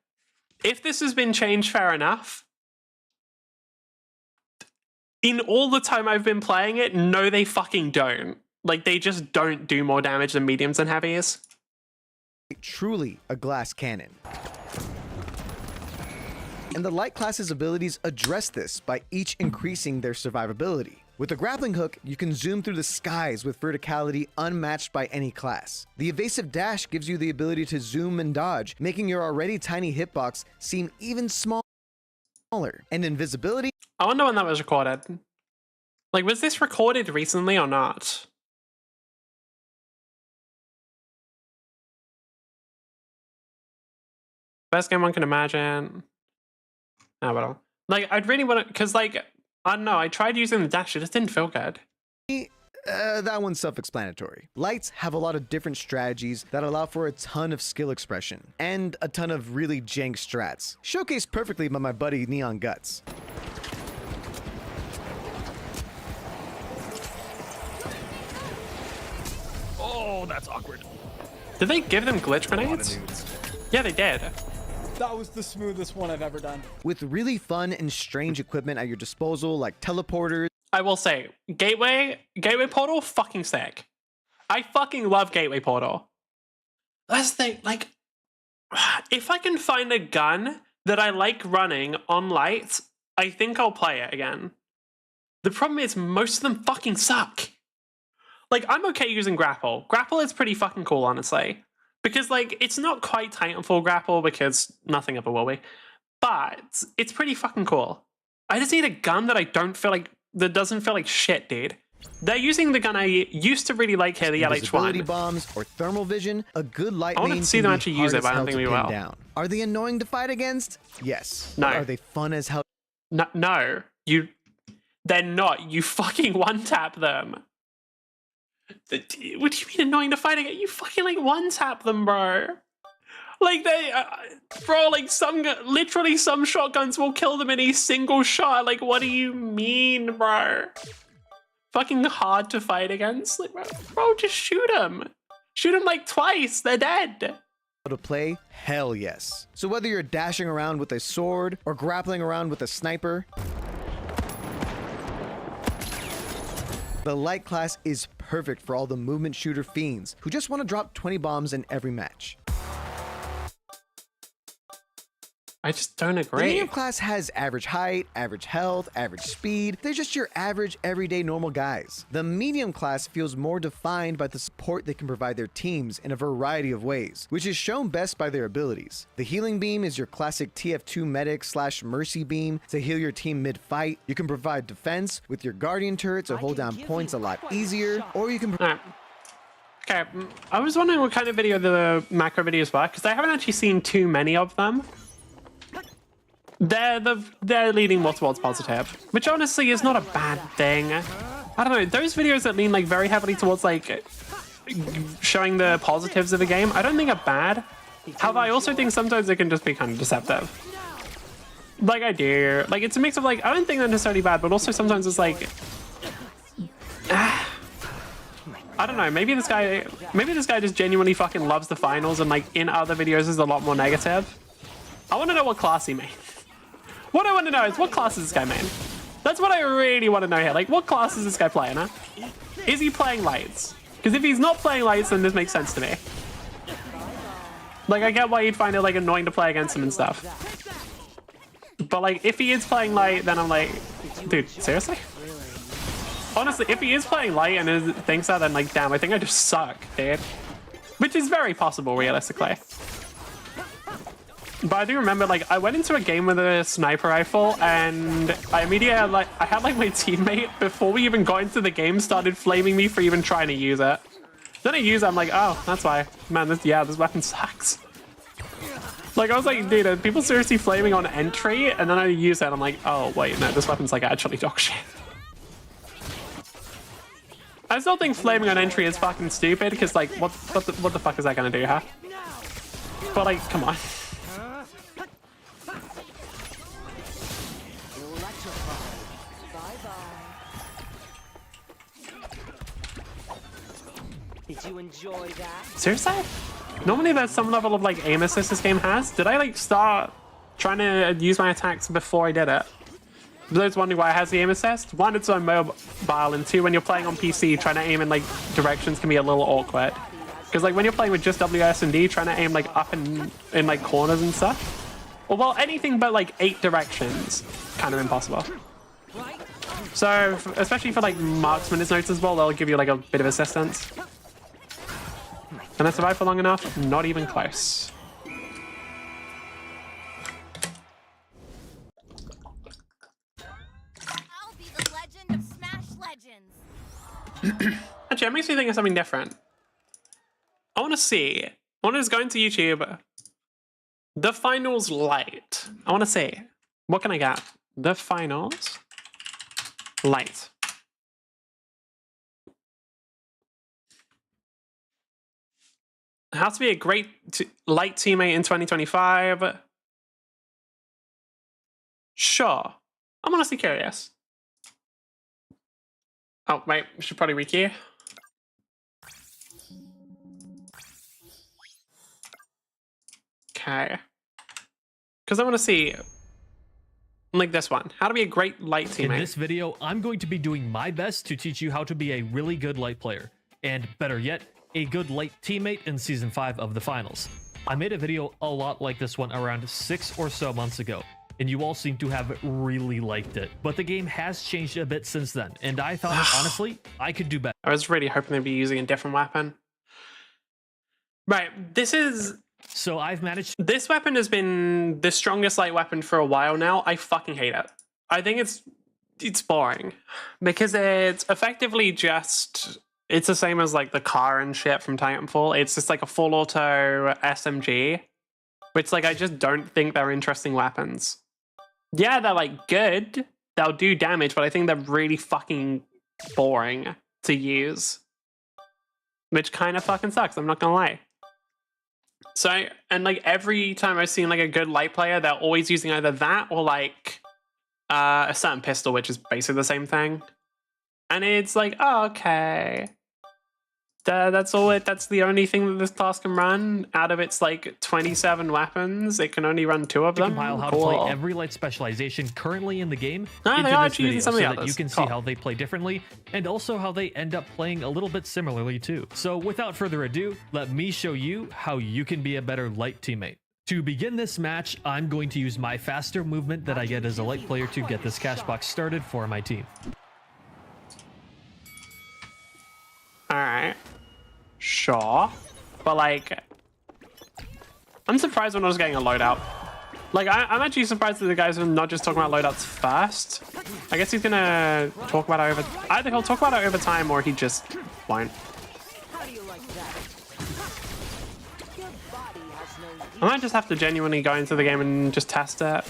If this has been changed, fair enough. In all the time I've been playing it, no, they fucking don't. Like, they just don't do more damage than mediums and heavies. Truly a glass cannon. And the light class's abilities address this by each increasing their survivability. With the grappling hook, you can zoom through the skies with verticality unmatched by any class. The evasive dash gives you the ability to zoom and dodge, making your already tiny hitbox seem even smaller. And invisibility... I wonder when that was recorded. Like, was this recorded recently or not? Best game one can imagine. No, but like, I'd really want to, because like, I don't know, I tried using the dash, it just didn't feel good. That one's self-explanatory. Lights have a lot of different strategies that allow for a ton of skill expression, and a ton of really jank strats, showcased perfectly by my buddy Neon Guts. Oh, that's awkward. Did they give them glitch grenades? Yeah, they did. That was the smoothest one I've ever done. With really fun and strange equipment at your disposal, like teleporters, I will say, Gateway Portal, fucking sick. I fucking love Gateway Portal. That's the thing, like, if I can find a gun that I like running on lights, I think I'll play it again. The problem is most of them fucking suck. Like, I'm okay using grapple. Grapple is pretty fucking cool, honestly. Because, like, it's not quite Titanfall grapple because nothing ever will be. But it's pretty fucking cool. I just need a gun that that doesn't feel like shit, dude. They're using the gun I used to really like here, the invisibility LH1. bombs, or thermal vision. A good light I want main to see can them be actually use hard it, but I as don't hell think to we pin will. down. Are they annoying to fight against? Yes. No. But are they fun as hell? No, they're not. You fucking one-tap them. What do you mean annoying to fight against? You fucking, like, one-tap them, bro. Like, bro, like, literally some shotguns will kill them in a single shot. Like, what do you mean, bro? Fucking hard to fight against? Like, bro, just shoot them. Shoot them, like, twice. They're dead. To play? Hell yes. So whether you're dashing around with a sword or grappling around with a sniper, the light class is perfect for all the movement shooter fiends who just want to drop 20 bombs in every match. I just don't The agree. medium class has average height, average health, average speed. They're just your average, everyday, normal guys. The medium class feels more defined by the support they can provide their teams in a variety of ways, which is shown best by their abilities. The healing beam is your classic TF2 medic / mercy beam to heal your team mid-fight. You can provide defense with your guardian turret to hold down points a lot easier, or you can Alright. Okay, I was wondering what kind of video the macro videos were, because I haven't actually seen too many of them. They're leaning more towards positive, which honestly is not a bad thing. I don't know, those videos that lean like very heavily towards like showing the positives of the game, I don't think are bad. However, I also think sometimes they can just be kind of deceptive. Like I do, like it's a mix of like, I don't think they're necessarily bad, but also sometimes it's like, I don't know, maybe this guy just genuinely fucking loves the finals and like in other videos is a lot more negative. I want to know what class he made. What I want to know is what class is this guy main? That's what I really want to know here. Like, what class is this guy playing, huh? Is he playing lights? Because if he's not playing lights, then this makes sense to me. Like, I get why you'd find it, like, annoying to play against him and stuff. But, like, if he is playing light, then I'm like, dude, seriously? Honestly, if he is playing light and thinks that, then, like, damn, I think I just suck, dude. Which is very possible, realistically. But I do remember, like, I went into a game with a sniper rifle, and I immediately, like, I had, like, my teammate, before we even got into the game, started flaming me for even trying to use it. Then I use it, I'm like, oh, that's why. Man, this weapon sucks. Like, I was like, dude, are people seriously flaming on entry? And then I use it, and I'm like, oh, wait, no, this weapon's, like, actually dog shit. I still think flaming on entry is fucking stupid, because, like, what the fuck is that gonna do, huh? But, like, come on. Did you enjoy that? Seriously? Normally there's some level of like aim assist this game has. Did I like start trying to use my attacks before I did it? For those wondering why it has the aim assist, one, it's on mobile, and two, when you're playing on PC, trying to aim in like directions can be a little awkward. Because like when you're playing with just WSD, trying to aim like up in like corners and stuff, or well, anything but like 8 directions, kind of impossible. So especially for like marksman notes as well, they'll give you like a bit of assistance. Can I survive for long enough? Not even close. I'll be the legend of Smash Legends. Actually, it makes me think of something different. I want to just go into YouTube. The finals light. I want to see. What can I get? The finals light. How to be a great light teammate in 2025. Sure. I'm honestly curious. Oh, wait, we should probably rekey. Okay. Because I want to see, like this one. How to be a great light teammate. In this video, I'm going to be doing my best to teach you how to be a really good light player. And better yet, a good light teammate in Season 5 of the finals. I made a video a lot like this one around 6 or so months ago, and you all seem to have really liked it. But the game has changed a bit since then, and I thought, honestly, I could do better. I was really hoping they'd be using a different weapon. Right, So I've managed... This weapon has been the strongest light weapon for a while now. I fucking hate it. I think it's boring. Because it's effectively just... It's the same as like the car and shit from Titanfall. It's just like a full auto SMG. Which like I just don't think they're interesting weapons. Yeah, they're like good. They'll do damage, but I think they're really fucking boring to use. Which kind of fucking sucks, I'm not gonna lie. So, and like every time I've seen like a good light player, they're always using either that or like a certain pistol, which is basically the same thing. And it's like, oh, okay. That's the only thing that this class can run. Out of its like 27 weapons, it can only run 2 of them. Compile how to play every light specialization currently in the game No, into they are this video using some of the so that others. you can see Cool. how they play differently and also how they end up playing a little bit similarly too. So without further ado, let me show you how you can be a better light teammate. To begin this match, I'm going to use my faster movement that I get as a light player to get this cash box started for my team. Alright. Sure. But like, I'm surprised we're not just getting a loadout. Like, I'm actually surprised that the guys are not just talking about loadouts first. I guess he's gonna talk about it either he'll talk about it over time or he just won't. How do you like that? Your body has no I might just have to genuinely go into the game and just test it.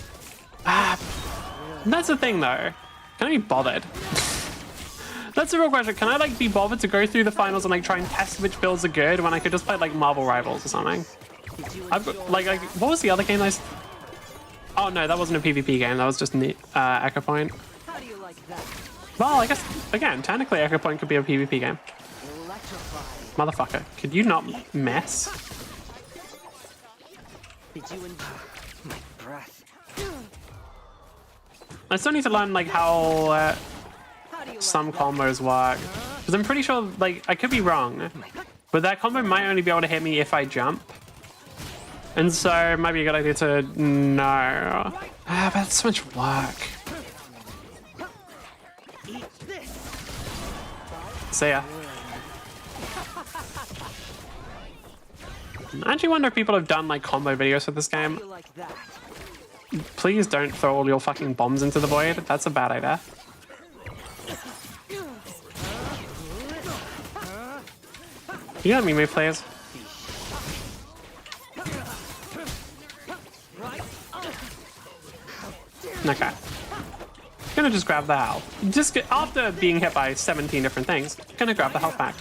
That's the thing though. Can I be bothered? That's a real question. Can I like be bothered to go through the finals and like try and test which builds are good when I could just play like Marvel Rivals or something? I've got like what was the other game Oh no, that wasn't a PvP game. That was just Echo Point. How do you like that? Well, I guess again, technically Echo Point could be a PvP game. Electrifying. Motherfucker, could you not mess? Did you enjoy my breath? I still need to learn like how How do you some combos work. Because I'm pretty sure, like, I could be wrong, but that combo might only be able to hit me if I jump. And so it might be a good idea to know. But that's so much work. See ya. I actually wonder if people have done like combo videos for this game. you like that? Please don't throw all your fucking bombs into the void. That's a bad idea. You let me move, please. Okay. Gonna just grab the health. After being hit by 17 different things, gonna grab the health back.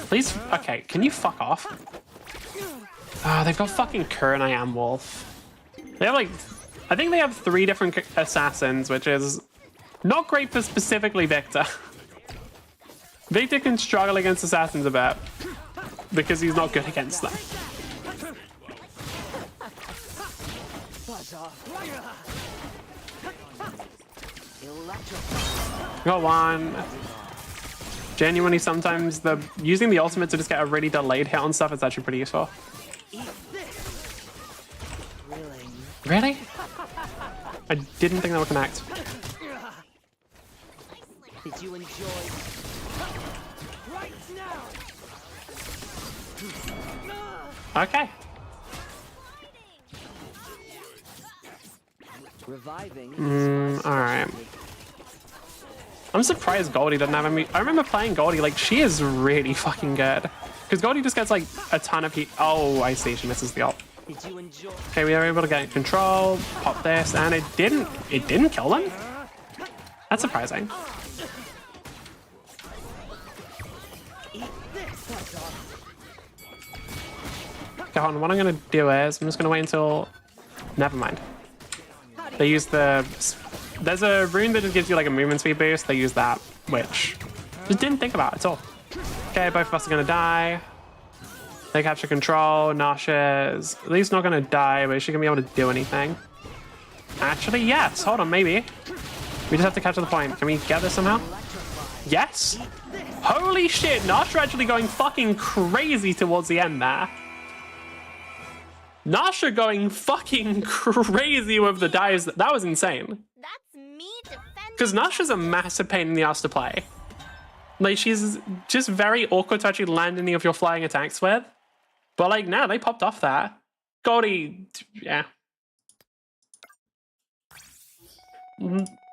Please? Okay, can you fuck off? They've got fucking Kurenai and Wolf. They have like, I think they have 3 different assassins, which is not great for specifically Victor. Victor can struggle against assassins a bit because he's not good against them. Got one. Genuinely, sometimes using the ultimate to just get a really delayed hit on stuff is actually pretty useful. Really? I didn't think that would connect. Did you enjoy? Right now. Okay. Reviving. Alright. I'm surprised Goldie doesn't have any. I remember playing Goldie, like, she is really fucking good. Because Goldie just gets, like, a ton of heat. Oh, I see, she misses the ult. Did you enjoy? Okay, we were able to get control, pop this, and it didn't kill them? That's surprising. Okay, hold on. What I'm gonna do is I'm just gonna wait until. Never mind. They use the. There's a rune that just gives you like a movement speed boost. They use that, which just didn't think about at all. Okay, both of us are gonna die. They capture control. Nasha is at least not gonna die, but is she gonna be able to do anything? Actually, yes. Hold on, maybe. We just have to capture the point. Can we get this somehow? Yes. Holy shit! Nasha actually going fucking crazy towards the end there. Nasha going fucking crazy with the dives. That was insane. That's me defending. Because Nasha's a massive pain in the ass to play. Like, she's just very awkward to actually land any of your flying attacks with. But, like, no, they popped off that. Goldie, yeah.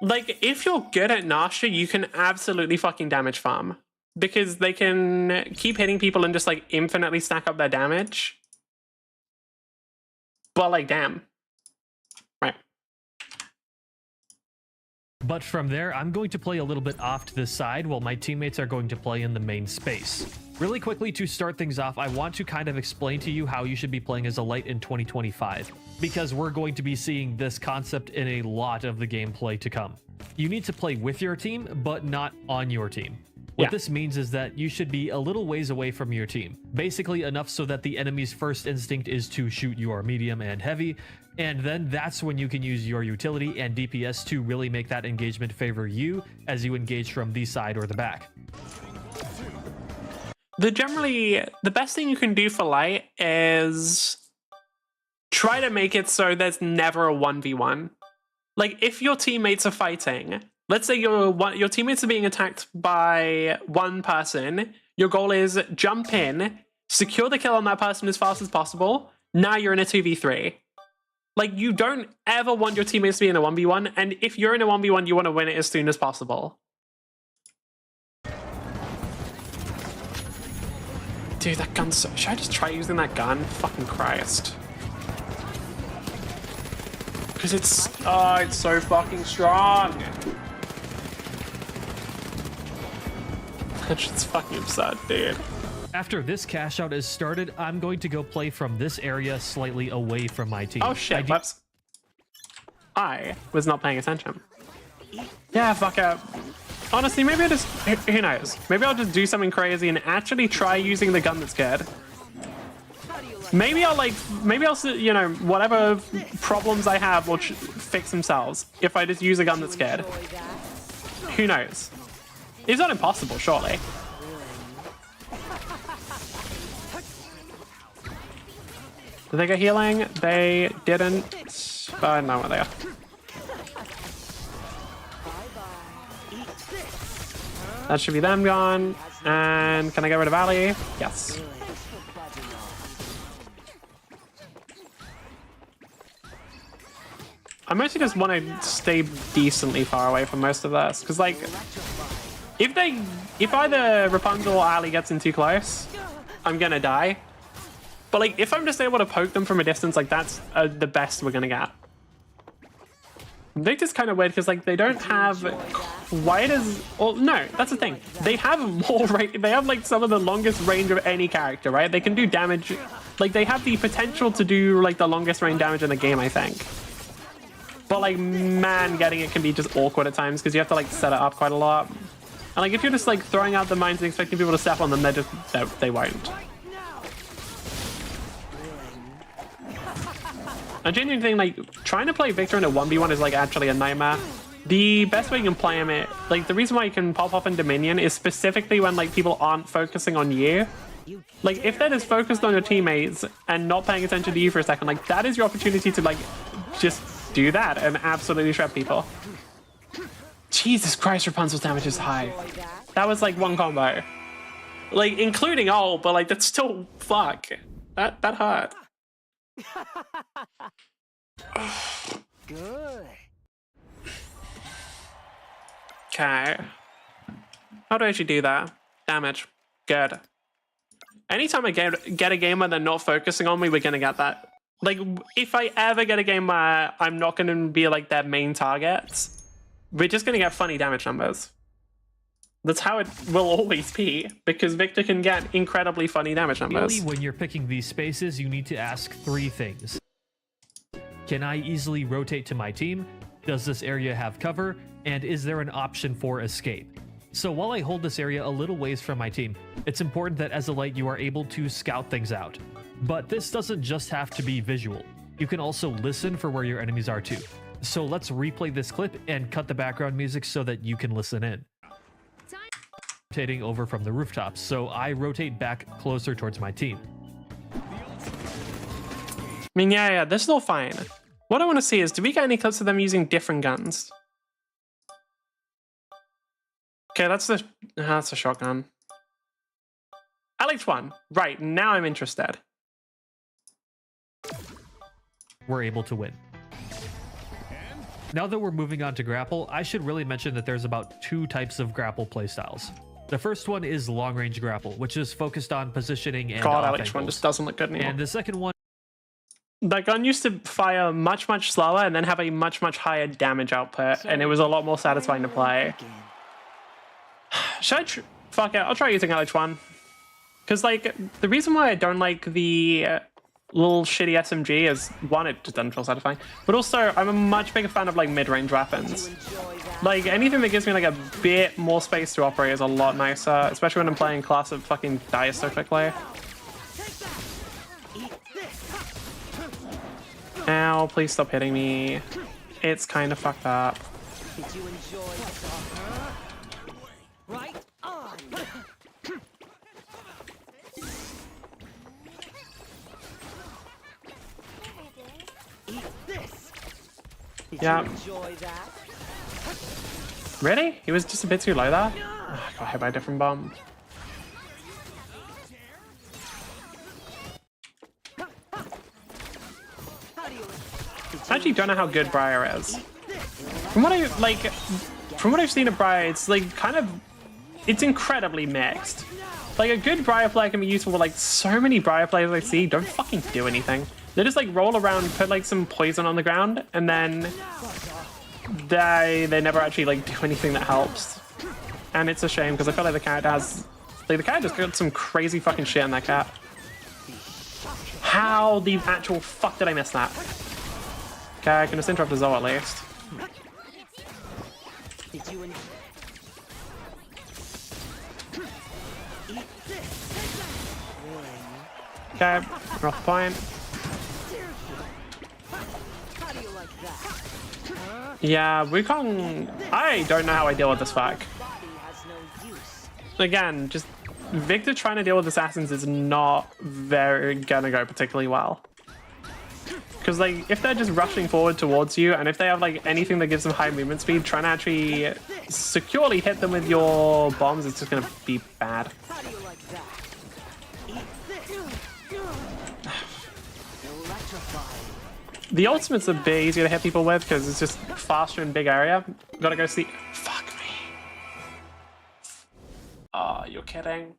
Like, if you're good at Nasha, you can absolutely fucking damage farm. Because they can keep hitting people and just, like, infinitely stack up their damage. But, like, damn. Right. But from there, I'm going to play a little bit off to the side while my teammates are going to play in the main space. Really quickly to start things off, I want to kind of explain to you how you should be playing as a light in 2025, because we're going to be seeing this concept in a lot of the gameplay to come. You need to play with your team, but not on your team. What this means is that you should be a little ways away from your team, basically enough so that the enemy's first instinct is to shoot your medium and heavy, and then that's when you can use your utility and DPS to really make that engagement favor you as you engage from the side or the back. The best thing you can do for light is try to make it so there's never a 1v1. Like, if your teammates are fighting, let's say your teammates are being attacked by one person, your goal is jump in, secure the kill on that person as fast as possible, now you're in a 2v3. Like, you don't ever want your teammates to be in a 1v1, and if you're in a 1v1, you want to win it as soon as possible. Dude, that gun's so... Should I just try using that gun? Fucking Christ. Because it's... Oh, it's so fucking strong. It's fucking absurd, dude. After this cash out is started, I'm going to go play from this area slightly away from my team. Oh shit, whoops. I was not paying attention. Yeah, fuck it. Honestly, maybe I just... Who knows? Maybe I'll just do something crazy and actually try using the gun that's good. Maybe I'll, you know, whatever problems I have will fix themselves if I just use a gun that's good. Who knows? It's not impossible, surely. Did they get healing? They didn't. I don't know where they are. That should be them gone. And can I get rid of Ali? Yes. I mostly just want to stay decently far away from most of this. Because, like, if either Rapunzel or Ali gets in too close, I'm going to die. But, like, if I'm just able to poke them from a distance, like, that's the best we're going to get. They're just kind of weird because, like, they don't have quite as... Well, no, that's the thing. They have more range. They have, like, some of the longest range of any character, right? They can do damage. Like, they have the potential to do, like, the longest range damage in the game, I think. But, like, man, getting it can be just awkward at times because you have to, like, set it up quite a lot. And, like, if you're just, like, throwing out the mines and expecting people to step on them, they're just... They won't. A genuine thing, like, trying to play Victor in a 1v1 is, like, actually a nightmare. The best way you can play him, like, the reason why you can pop off in Dominion is specifically when, like, people aren't focusing on you. Like, if they're just focused on your teammates and not paying attention to you for a second, like, that is your opportunity to, like, just do that and absolutely shred people. Jesus Christ, Rapunzel's damage is high. That was, like, one combo. Like, including all, but, like, that's still... Fuck. That hurt. Good. Okay. How do I actually do that? Damage. Good. Anytime I get a game where they're not focusing on me, we're gonna get that. Like, if I ever get a game where I'm not gonna be, like, their main targets, we're just gonna get funny damage numbers. That's how it will always be, because Victor can get incredibly funny damage numbers. Really, when you're picking these spaces, you need to ask 3 things. Can I easily rotate to my team? Does this area have cover? And is there an option for escape? So while I hold this area a little ways from my team, it's important that as a light you are able to scout things out. But this doesn't just have to be visual. You can also listen for where your enemies are too. So let's replay this clip and cut the background music so that you can listen in. Rotating over from the rooftops, so I rotate back closer towards my team. I mean, yeah, this is all fine. What I want to see is, do we get any clips of them using different guns? Okay, that's a shotgun. LH1. Right, now I'm interested. We're able to win. Now that we're moving on to grapple, I should really mention that there's about 2 types of grapple playstyles. The first one is long-range grapple, which is focused on positioning and God, off LH1 angles. just doesn't look good anymore. And the second one That gun used to fire much, much slower and then have a much, much higher damage output, and it was a lot more satisfying to play. Should I fuck it, I'll try using LH1. Because, like, the reason why I don't like the little shitty SMG is, one, it just doesn't feel satisfying, but also, I'm a much bigger fan of, like, mid-range weapons. Like, anything that gives me, like, a bit more space to operate is a lot nicer, especially when I'm playing class that fucking dies so quickly. Ow, please stop hitting me. It's kind of fucked up. Did you enjoy that? Right on. Eat this. Did Yeah. you enjoy that? Really? He was just a bit too low there? Oh, I got hit by a different bomb. I actually don't know how good Briar is. From what I've seen of Briar, it's like it's incredibly mixed. Like, a good Briar player can be useful, but like so many Briar players I see don't fucking do anything. They just like roll around, put like some poison on the ground, and then they never actually like do anything that helps. And it's a shame, because I feel like the character's got some crazy fucking shit in that cat. How the actual fuck did I miss that? Okay, I can just interrupt the Zoe at least. Did you enjoy? Eat this. Okay, we're off the point. How do you like that? Yeah, Wukong, I don't know how I deal with this fuck. Body has no use. Again, just Victor trying to deal with assassins is not gonna go particularly well. Because, like, if they're just rushing forward towards you, and if they have, like, anything that gives them high movement speed, trying to actually securely hit them with your bombs is just gonna be bad. How do you like that? Eat this. Electrify. The ultimate's a bit easier to hit people with, because it's just faster in big area. Gotta go see... Fuck me. Oh, you're kidding.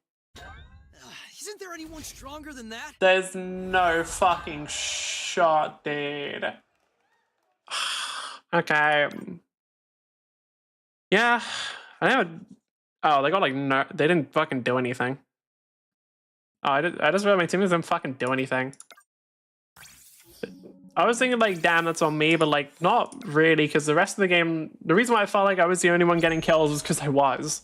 Isn't there anyone stronger than that? There's no fucking shot, dude. Okay. Yeah. I know. Oh, they got like no. They didn't fucking do anything. Oh, I just realized my teammates didn't fucking do anything. I was thinking like, damn, that's on me, but like, not really, because the rest of the game, the reason why I felt like I was the only one getting kills was because I was.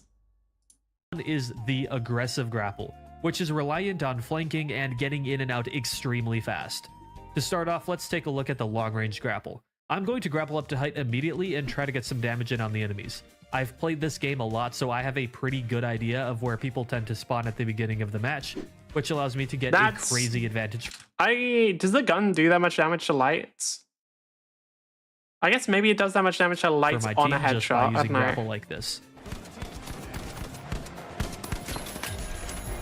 is the aggressive grapple, which is reliant on flanking and getting in and out extremely fast. To start off, let's take a look at the long-range grapple. I'm going to grapple up to height immediately and try to get some damage in on the enemies. I've played this game a lot, so I have a pretty good idea of where people tend to spawn at the beginning of the match, which allows me to get a crazy advantage. Does the gun do that much damage to lights? I guess maybe it does that much damage to lights for my on team a just by headshot. I using don't know. grapple like this.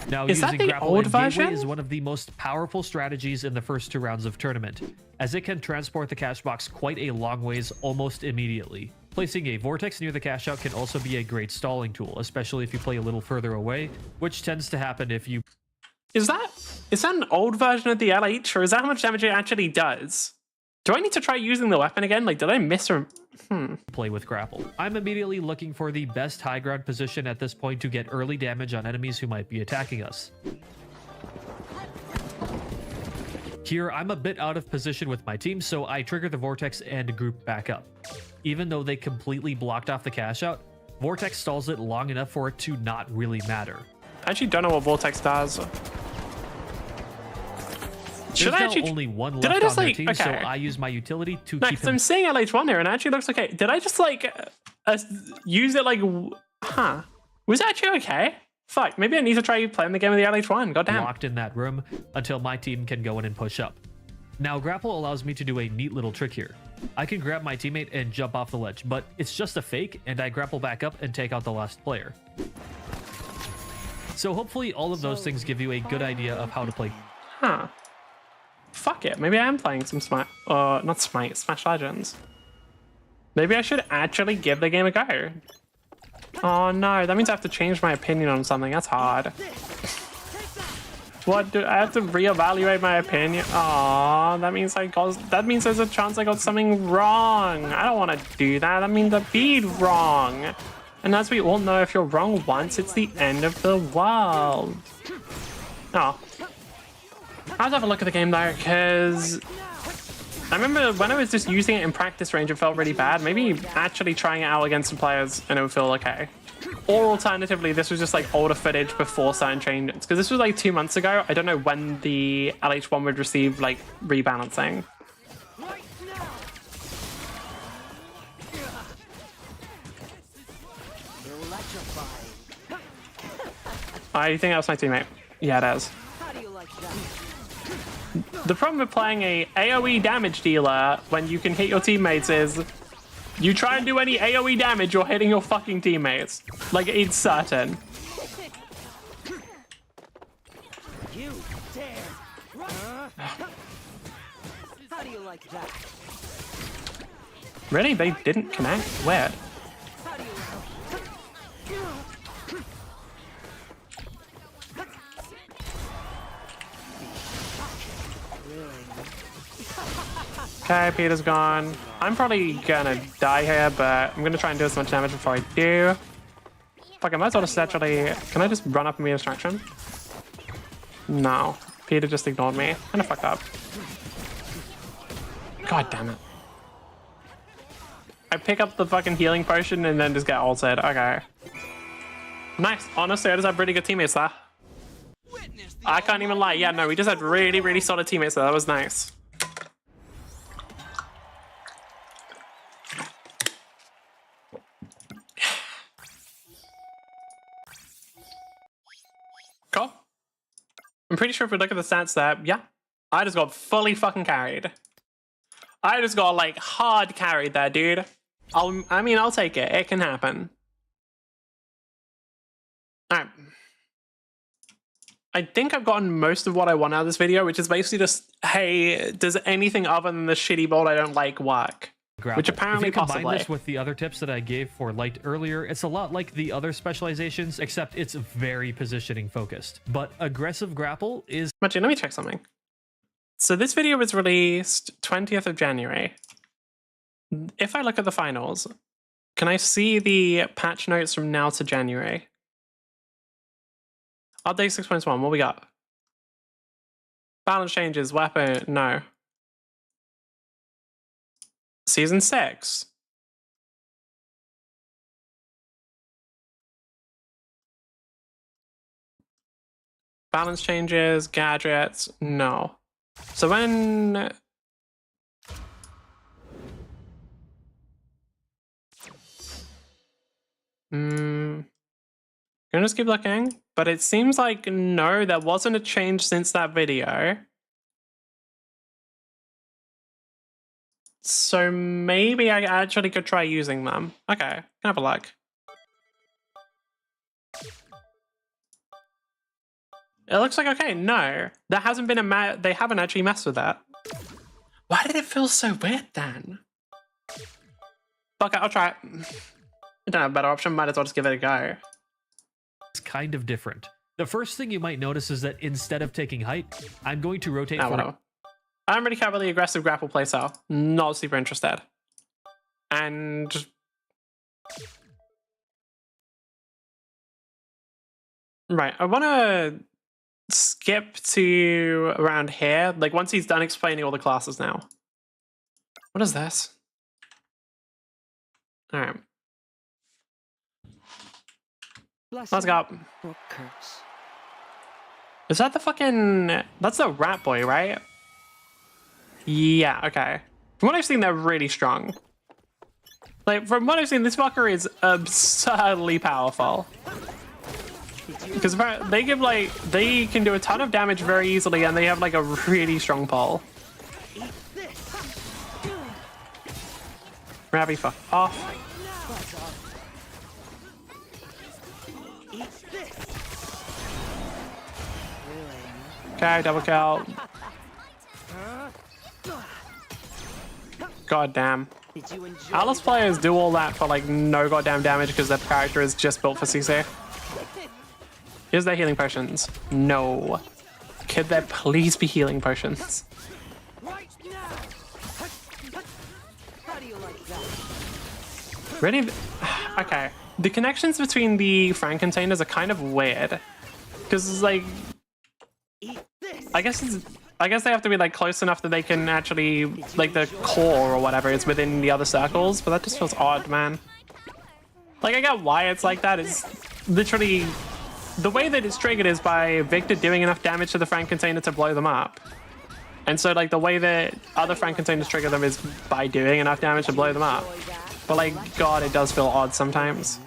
Now, Is that using the grapple old in Gateway version? is one of the most powerful strategies in the first 2 rounds of tournament, as it can transport the cash box quite a long ways almost immediately. Placing a vortex near the cash out can also be a great stalling tool, especially if you play a little further away, which tends to happen if you... Is that an old version of the LH, or is that how much damage it actually does? Do I need to try using the weapon again? Like, did I miss or... play with grapple. I'm immediately looking for the best high ground position at this point to get early damage on enemies who might be attacking us. Here, I'm a bit out of position with my team, so I trigger the Vortex and group back up. Even though they completely blocked off the cash out, Vortex stalls it long enough for it to not really matter. I actually don't know what Vortex does. Should I actually... only one Did I left just, on their like... team, Okay. so I use my utility to No, keep 'cause him... I'm seeing LH1 here and it actually looks okay. Did I just, like... use it, like... Huh. Was it actually okay? Fuck, maybe I need to try playing the game with the LH1. Goddamn. locked in that room until my team can go in and push up. Now, grapple allows me to do a neat little trick here. I can grab my teammate and jump off the ledge, but it's just a fake, and I grapple back up and take out the last player. So hopefully all of those things give you a good idea of how to play. Huh. Fuck it. Maybe I am playing some not Smite, Smash Legends. Maybe I should actually give the game a go. Oh no, that means I have to change my opinion on something. That's hard. What do I have to reevaluate my opinion? Aw, that means there's a chance I got something wrong. I don't want to do that. That means I beat wrong. And as we all know, if you're wrong once, it's the end of the world. Oh. I'll have a look at the game though, because I remember when I was just using it in practice range, it felt really bad. Maybe actually trying it out against some players and it would feel okay. Or alternatively, this was just like older footage before certain changes. Because this was like 2 months ago. I don't know when the LH1 would receive like rebalancing. I think that was my teammate. Yeah, it is. The problem with playing a AoE damage dealer when you can hit your teammates is you try and do any AoE damage, you're hitting your fucking teammates. Like, it's certain. You dare. How do you like that? Really? They didn't connect? Weird. How do you Okay, Peter's gone. I'm probably gonna die here, but I'm gonna try and do as much damage before I do. Fuck, I might as well just actually... Can I just run up and be a distraction? No. Peter just ignored me. Kinda fucked up. God damn it. I pick up the fucking healing potion and then just get ulted. Okay. Nice. Honestly, I just have pretty good teammates there. I can't even lie. Yeah, no, we just had really, really solid teammates there. That was nice. Cool. I'm pretty sure if we look at the stats there, yeah, I just got fully fucking carried. I just got like hard carried there, dude. I mean, I'll take it. It can happen. Alright. I think I've gotten most of what I want out of this video, which is basically just, hey, does anything other than the shitty build I don't like work? Grapple. Which apparently if you combine possibly. this with the other tips that I gave for light earlier, it's a lot like the other specializations, except it's very positioning focused. But aggressive grapple is... Actually, let me check something. So this video was released 20th of January. If I look at the finals, can I see the patch notes from now to January? Update 6.1, what we got? Balance changes, weapon, no. Season 6. Balance changes, gadgets, no. So when... Gonna just keep looking, but it seems like no, there wasn't a change since that video. So maybe I actually could try using them. Okay, can have a look. It looks like okay. No, there hasn't been a they haven't actually messed with that. Why did it feel so weird then? Fuck it, I'll try it. I don't have a better option. Might as well just give it a go. It's kind of different. The first thing you might notice is that instead of taking height, I'm going to rotate for... Whatever. I don't really care about the aggressive grapple playstyle. Not super interested. And right, I want to skip to around here. Like once he's done explaining all the classes now. What is this? All right. Let's go. Is that the fucking... That's the rat boy, right? Yeah, okay. From what I've seen, they're really strong. Like, from what I've seen, this fucker is absurdly powerful. Because they give, like... They can do a ton of damage very easily, and they have, like, a really strong pull. Rabby, fuck off. Okay, double kill. God damn. Atlas players do all that for like no goddamn damage because their character is just built for CC. Here's their healing potions. No. Could there please be healing potions? Really? Okay. The connections between the Frank containers are kind of weird. Because it's like... I guess they have to be like close enough that they can actually, like the core or whatever is within the other circles, but that just feels odd, man. Like I get why it's like that. It's literally the way that it's triggered is by Victor doing enough damage to the Frank container to blow them up. And so like the way that other Frank containers trigger them is by doing enough damage to blow them up. But like, God, it does feel odd sometimes.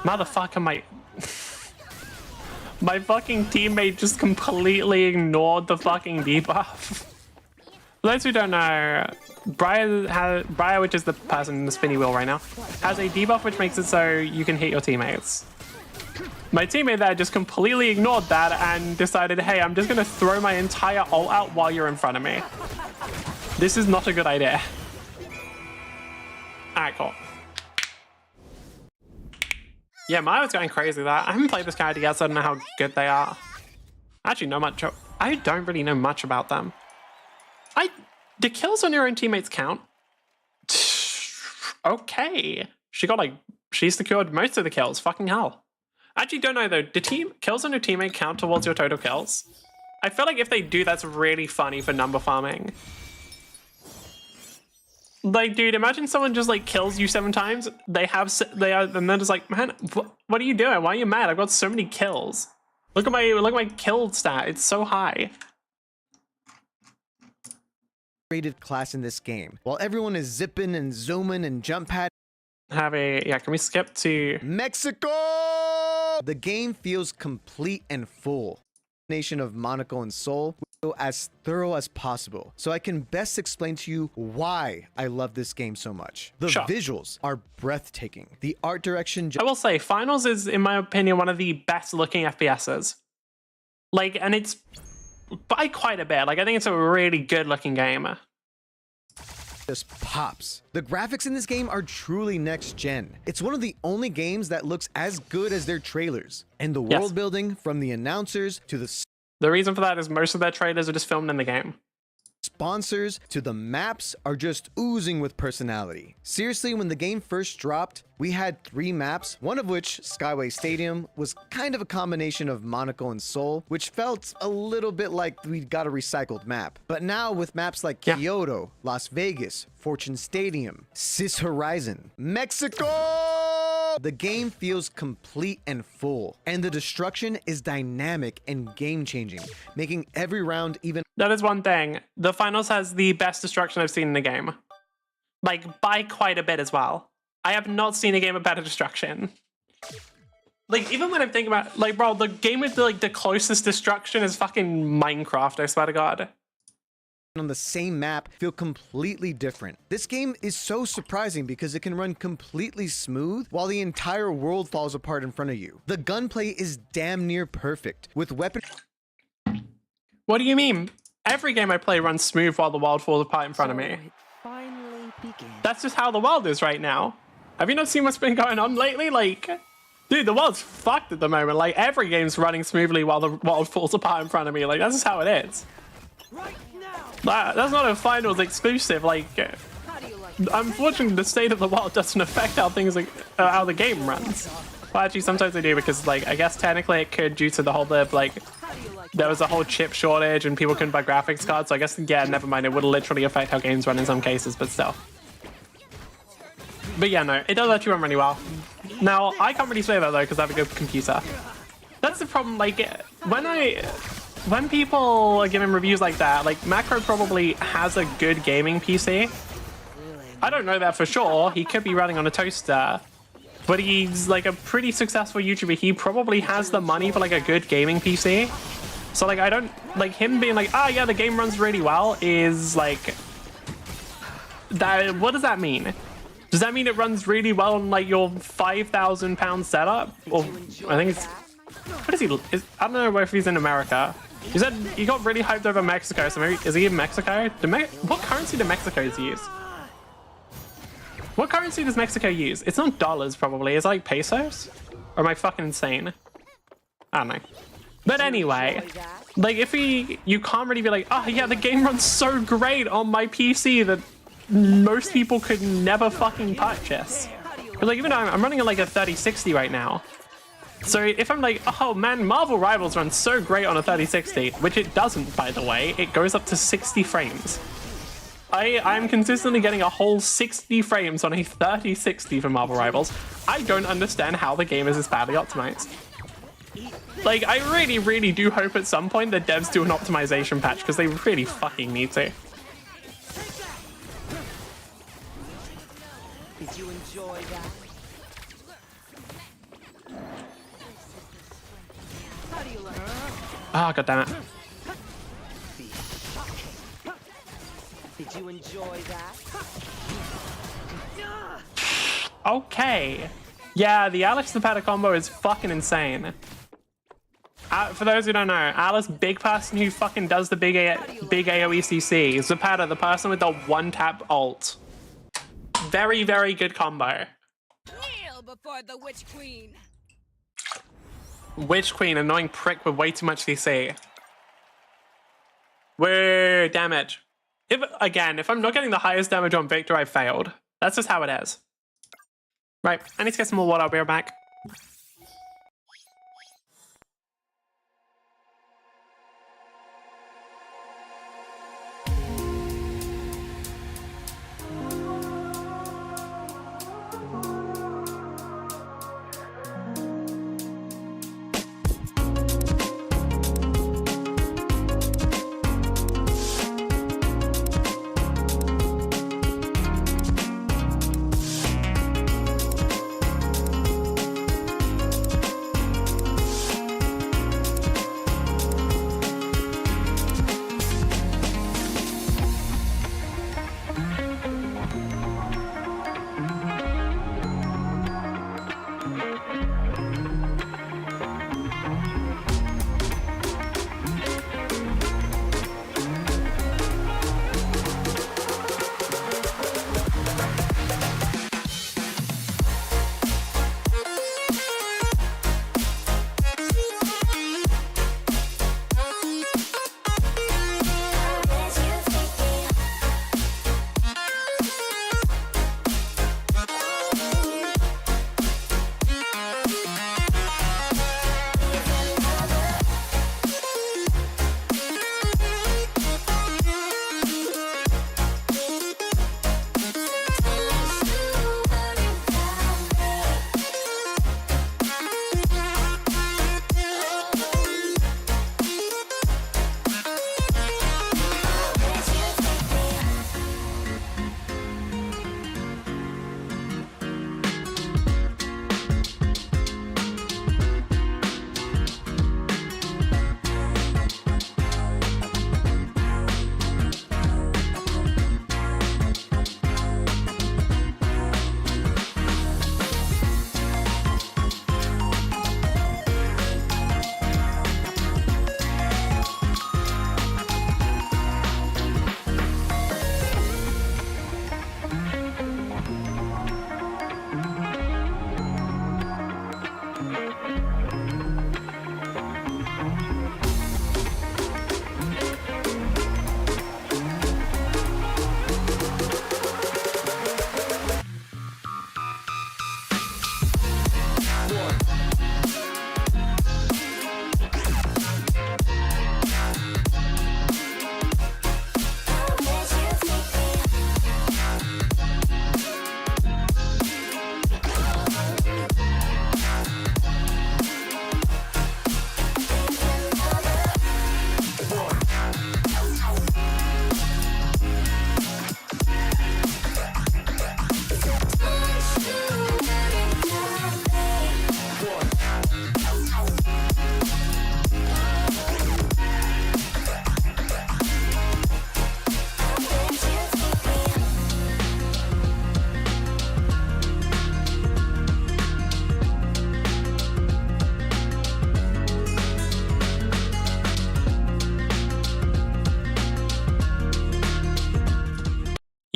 Motherfucker, my fucking teammate just completely ignored the fucking debuff. For those who don't know, Briar, which is the person in the spinny wheel right now, has a debuff which makes it so you can hit your teammates. My teammate there just completely ignored that and decided, hey, I'm just gonna throw my entire ult out while you're in front of me. This is not a good idea. Alright, cool. Yeah, mine was going crazy with that. I haven't played this character yet, so I don't know how good they are. I don't really know much about them. Do kills on your own teammates count? Okay. She secured most of the kills. Fucking hell. I actually don't know though. Do kills on your teammate count towards your total kills? I feel like if they do, that's really funny for number farming. Like, dude, imagine someone just like kills you 7 times. And they're just like, man, what are you doing? Why are you mad? I've got so many kills. Look at my kill stat. It's so high. Rated class in this game, while everyone is zipping and zooming and jump pad. Can we skip to Mexico? The game feels complete and full. Nation of Monaco and Seoul, as thorough as possible, so I can best explain to you why I love this game so much. The visuals are breathtaking. The art direction. I will say, Finals is, in my opinion, one of the best looking FPSs. Like, and it's by quite a bit. Like, I think it's a really good looking game. Just pops. The graphics in this game are truly next gen. It's one of the only games that looks as good as their trailers. And the world building, from the announcers to the reason for that is most of their trailers are just filmed in the game. Sponsors to the maps are just oozing with personality. Seriously, when the game first dropped, we had 3 maps, one of which, Skyway Stadium, was kind of a combination of Monaco and Seoul, which felt a little bit like we got a recycled map. But now with maps like Kyoto, Las Vegas, Fortune Stadium, Sis Horizon, Mexico, the game feels complete and full, and the destruction is dynamic and game-changing, making every round even... That is one thing. The Finals has the best destruction I've seen in the game. Like, by quite a bit as well. I have not seen a game with better destruction. Like, even when I'm thinking about... Like, bro, the game with the closest destruction is fucking Minecraft, I swear to God. On the same map feel completely different. This game is so surprising because it can run completely smooth while the entire world falls apart in front of you. The gunplay is damn near perfect, with weapon... What do you mean? Every game I play runs smooth while the world falls apart in front of me. That's just how the world is right now. Have you not seen what's been going on lately? Like, Dude, the world's fucked at the moment. Like, every game's running smoothly while the world falls apart in front of me. Like, that's just how it is. That's not a finals exclusive. Like, unfortunately, the state of the world doesn't affect how things, like, how the game runs. Well, actually, sometimes they do because, like, I guess technically it could due to the whole, like, there was a whole chip shortage and people couldn't buy graphics cards. So I guess, yeah, never mind. It would literally affect how games run in some cases, but still. But yeah, no, it does actually run really well. Now, I can't really say that though because I have a good computer. That's the problem. Like, when people are giving reviews like that, like Macro probably has a good gaming PC. I don't know that for sure. He could be running on a toaster, but he's like a pretty successful YouTuber. He probably has the money for like a good gaming PC. So like, I don't like him being like, ah, yeah, the game runs really well is like that. What does that mean? Does that mean it runs really well on like your £5,000 setup? Or I think it's, what is he? I don't know if he's in America. He said he got really hyped over Mexico, so maybe, is he in Mexico? What currency do Mexicans use? What currency does Mexico use? It's not dollars probably, it's like pesos? Or am I fucking insane? I don't know. But anyway, like if you can't really be like, oh yeah, the game runs so great on my PC that most people could never fucking purchase. But like even though I'm running at like a 3060 right now. So if I'm like, oh man, Marvel Rivals runs so great on a 3060, which it doesn't by the way, it goes up to 60 frames. I'm consistently getting a whole 60 frames on a 3060 for Marvel Rivals. I don't understand how the game is this badly optimized. Like, I really, really do hope at some point that devs do an optimization patch because they really fucking need to. Did you enjoy that? How do you like Oh, god damn it. Did you enjoy that? Okay. Yeah, the Alex Zapata combo is fucking insane. For those who don't know, Alice, big person who fucking does the big AoE CC. Zapata, the person with the one-tap ult. Very, very good combo. Kneel before the Witch Queen. Witch Queen, annoying prick with way too much CC. Whoa, damage. If I'm not getting the highest damage on Victor, I failed. That's just how it is. Right, I need to get some more water. I'll be right back.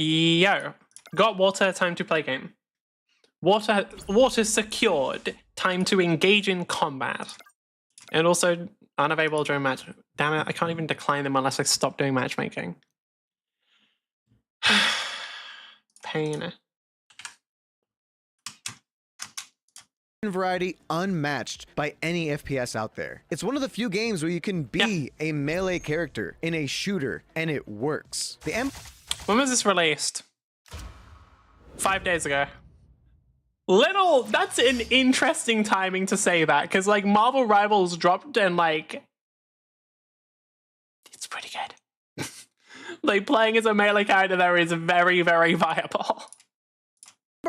Yo, got water, time to play game. Water secured, time to engage in combat. And also unavailable during match. Damn it, I can't even decline them unless I stop doing matchmaking. Pain. Variety unmatched by any FPS out there. It's one of the few games where you can be a melee character in a shooter and it works. When was this released? 5 days ago. That's an interesting timing to say that, because like Marvel Rivals dropped and like it's pretty good. Like playing as a melee character there is very, very viable.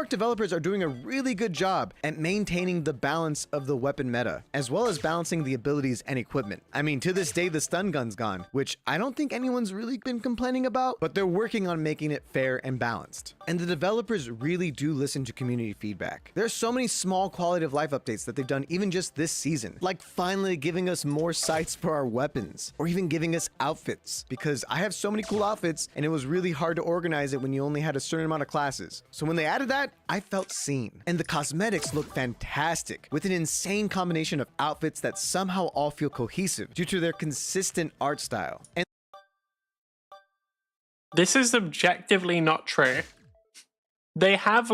Developers are doing a really good job at maintaining the balance of the weapon meta, as well as balancing the abilities and equipment. I mean, to this day, the stun gun's gone, which I don't think anyone's really been complaining about, but they're working on making it fair and balanced. And the developers really do listen to community feedback. There's so many small quality of life updates that they've done even just this season, like finally giving us more sights for our weapons, or even giving us outfits, because I have so many cool outfits and it was really hard to organize it when you only had a certain amount of classes. So when they added that, I felt seen. And the cosmetics look fantastic, with an insane combination of outfits that somehow all feel cohesive due to their consistent art style. And this is objectively not true. They have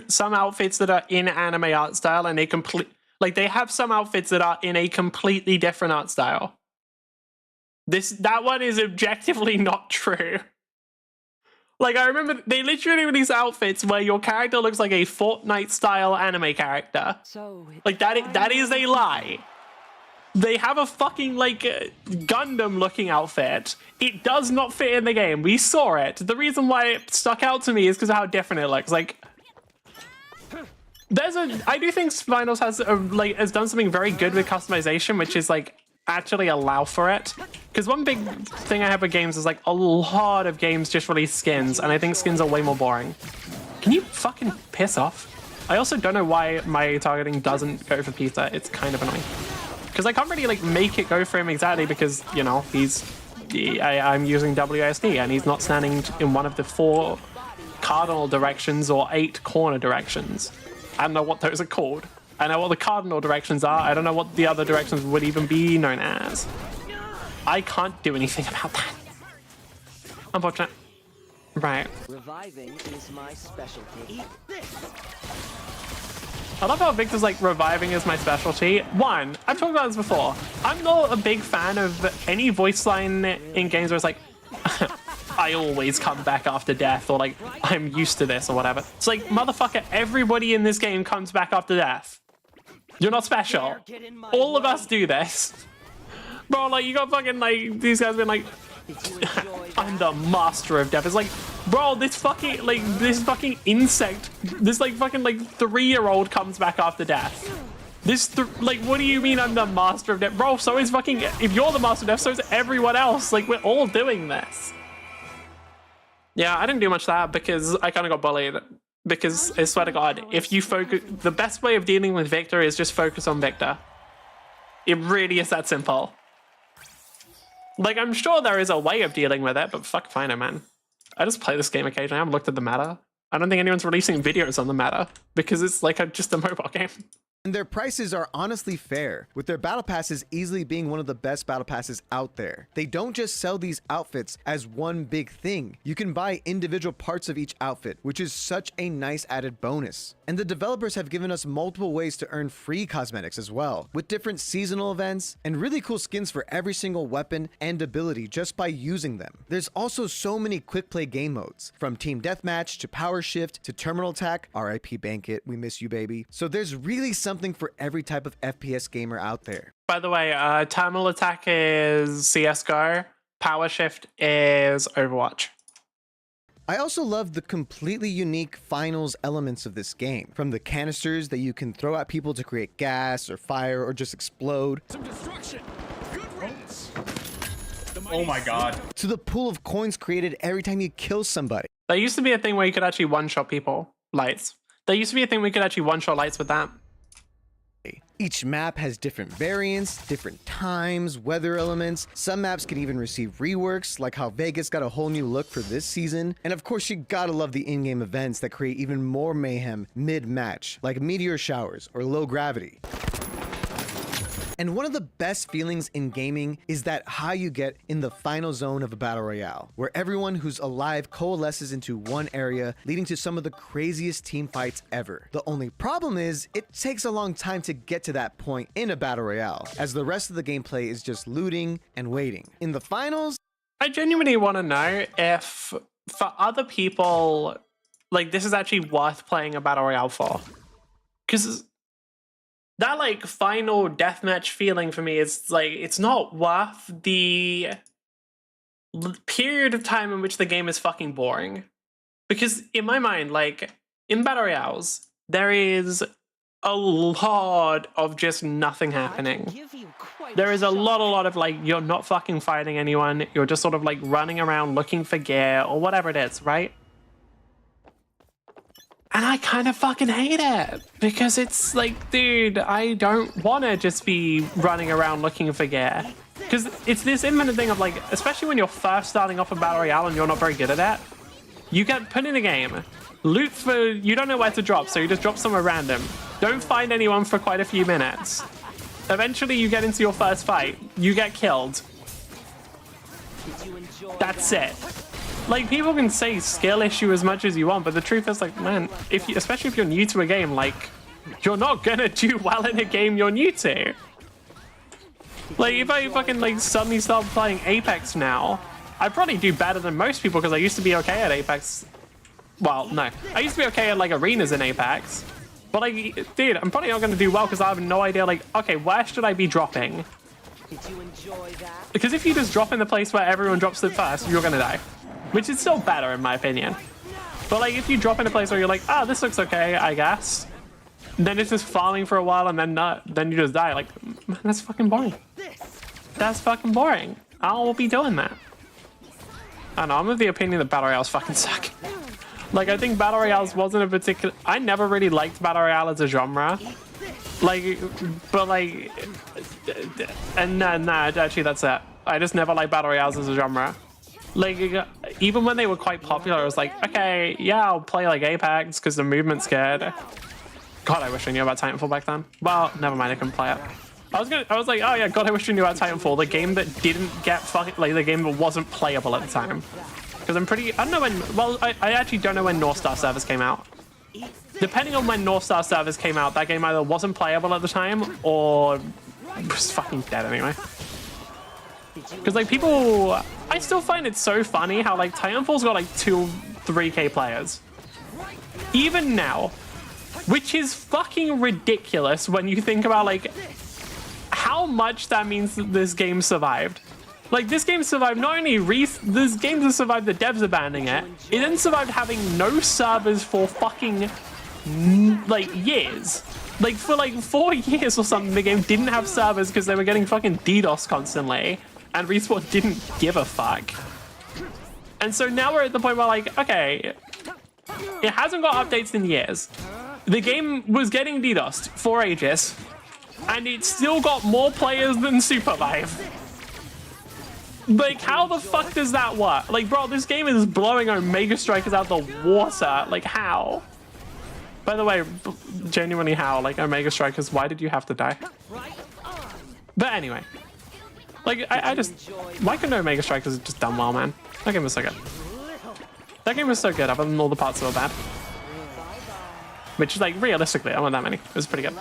some outfits that are in anime art style and they have some outfits that are in a completely different art style. That one is objectively not true. Like, I remember they literally release outfits where your character looks like a Fortnite-style anime character. Like, that is a lie. They have a fucking, like, Gundam-looking outfit. It does not fit in the game. We saw it. The reason why it stuck out to me is because of how different it looks. Like, I do think Finals has done something very good with customization, which is, like, actually allow for it. Because one big thing I have with games is like a lot of games just release skins, and I think skins are way more boring. Can you fucking piss off? I also don't know why my targeting doesn't go for Peter. It's kind of annoying. Because I can't really like make it go for him exactly because, you know, I'm using WSD and he's not standing in one of the 4 cardinal directions or 8 corner directions. I don't know what those are called. I know what the cardinal directions are. I don't know what the other directions would even be known as. I can't do anything about that. Unfortunate. Right. Reviving is my specialty. I love how Victor's like, reviving is my specialty. One, I've talked about this before. I'm not a big fan of any voice line in games where it's like, I always come back after death, or like, I'm used to this, or whatever. It's like, motherfucker, everybody in this game comes back after death. You're not special. All of us do this. Bro, like, you got fucking, like, these guys been like, I'm the master of death. It's like, bro, this fucking insect, this, like, fucking, like, 3-year-old comes back after death. Like, what do you mean I'm the master of death? Bro, so is fucking, if you're the master of death, so is everyone else. Like, we're all doing this. Yeah, I didn't do much of that because I kind of got bullied. Because I swear to God, if you focus, the best way of dealing with Victor is just focus on Victor. It really is that simple. Like, I'm sure there is a way of dealing with it, but fuck fine, man. I just play this game occasionally. I haven't looked at the meta. I don't think anyone's releasing videos on the meta because it's like just a mobile game. And their prices are honestly fair, with their battle passes easily being one of the best battle passes out there. They don't just sell these outfits as one big thing. You can buy individual parts of each outfit, which is such a nice added bonus. And the developers have given us multiple ways to earn free cosmetics as well, with different seasonal events and really cool skins for every single weapon and ability just by using them. There's also so many quick play game modes, from Team Deathmatch to Power Shift to Terminal Attack, RIP Banquet, we miss you baby. So there's really something for every type of FPS gamer out there. By the way, Terminal Attack is CSGO, Power Shift is Overwatch. I also love the completely unique finals elements of this game, from the canisters that you can throw at people to create gas or fire or just explode. Some destruction. Good riddance. Oh my god. To the pool of coins created every time you kill somebody. There used to be a thing where you could actually one-shot people. Lights. There used to be a thing where you could actually one-shot lights with that. Each map has different variants, different times, weather elements. Some maps can even receive reworks, like how Vegas got a whole new look for this season. And of course, you gotta love the in-game events that create even more mayhem mid-match, like meteor showers or low gravity. And one of the best feelings in gaming is that high you get in the final zone of a battle royale, where everyone who's alive coalesces into one area, leading to some of the craziest team fights ever. The only problem is, it takes a long time to get to that point in a battle royale, as the rest of the gameplay is just looting and waiting. In the finals, I genuinely want to know if, for other people, like, this is actually worth playing a battle royale for. Because that, like, final deathmatch feeling for me is, like, it's not worth the period of time in which the game is fucking boring. Because in my mind, like, in battle royales, there is a lot of just nothing happening. There is a lot of, like, you're not fucking fighting anyone, you're just sort of, like, running around looking for gear or whatever it is, right? And I kind of fucking hate it, because it's like, dude, I don't want to just be running around looking for gear. Because it's this infinite thing of, like, especially when you're first starting off a battle royale and you're not very good at it, you get put in a game, loot for, you don't know where to drop, so you just drop somewhere random. Don't find anyone for quite a few minutes. Eventually you get into your first fight, you get killed. That's it. Like, people can say skill issue as much as you want, but the truth is, like, man, if you, especially if you're new to a game, like, you're not gonna do well in a game you're new to. Like, if I fucking, like, suddenly start playing Apex now, I'd probably do better than most people, because I used to be okay at Apex. Well, no. I used to be okay at, like, arenas in Apex. But, like, dude, I'm probably not gonna do well, because I have no idea, like, okay, where should I be dropping? Did you enjoy that? Because if you just drop in the place where everyone drops it first, you're gonna die. Which is still better, in my opinion. But, like, if you drop in a place where you're like, oh, this looks okay, I guess. Then it's just farming for a while and then you just die. Like, man, that's fucking boring. That's fucking boring. I'll be doing that. I don't know, I'm of the opinion that battle royales fucking suck. Like, I think battle royales wasn't a particular... I never really liked battle royale as a genre. Like, but, like... And nah, actually, that's it. I just never liked battle royales as a genre. Like, even when they were quite popular, I was like, okay, yeah, I'll play, like, Apex, because the movement's good. God, I wish I knew about Titanfall back then. Well, never mind, I couldn't play it. I was like, oh yeah, God, I wish I knew about Titanfall, the game that didn't get fucking, like, the game that wasn't playable at the time. Because I don't know when, well, I actually don't know when North Star servers came out. Depending on when North Star servers came out, that game either wasn't playable at the time, or was fucking dead anyway. Because, like, people, I still find it so funny how, like, Titanfall's got, like, 2-3K players. Even now. Which is fucking ridiculous when you think about, like, how much that means that this game survived. Like, this game survived not only this game has survived the devs abandoning it, it then survived having no servers for fucking, like, years. Like, for, like, 4 years or something, the game didn't have servers because they were getting fucking DDoS constantly. And Respawn didn't give a fuck. And so now we're at the point where, like, okay, it hasn't got updates in years. The game was getting DDoSed for ages, and it still got more players than Supervive. Like, how the fuck does that work? Like, bro, this game is blowing Omega Strikers out the water. Like, how? By the way, genuinely how? Like, Omega Strikers, why did you have to die? But anyway. Like, I just... Why couldn't Omega Strikers have just done well, man? That game was so good. That game was so good, other than all the parts that were bad. Which is, like, realistically, I want that many. It was pretty good.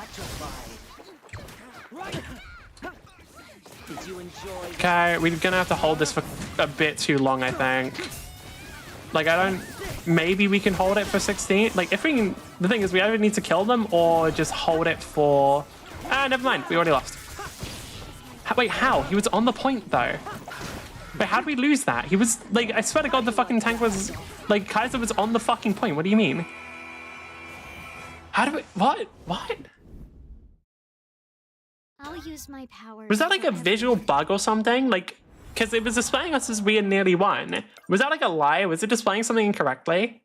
Okay, we're gonna have to hold this for a bit too long, I think. Like, I don't... Maybe we can hold it for 16? Like, if we can... The thing is, we either need to kill them or just hold it for... Ah, never mind. We already lost. Wait, how? He was on the point, though. Wait, how did we lose that? He was, like, I swear to God, the fucking tank was... Like, Kaiser was on the fucking point. What do you mean? How do we... What? What? I'll use my power. Was that, like, a visual bug or something? Like, because it was displaying us as we had nearly won. Was that, like, a lie? Was it displaying something incorrectly?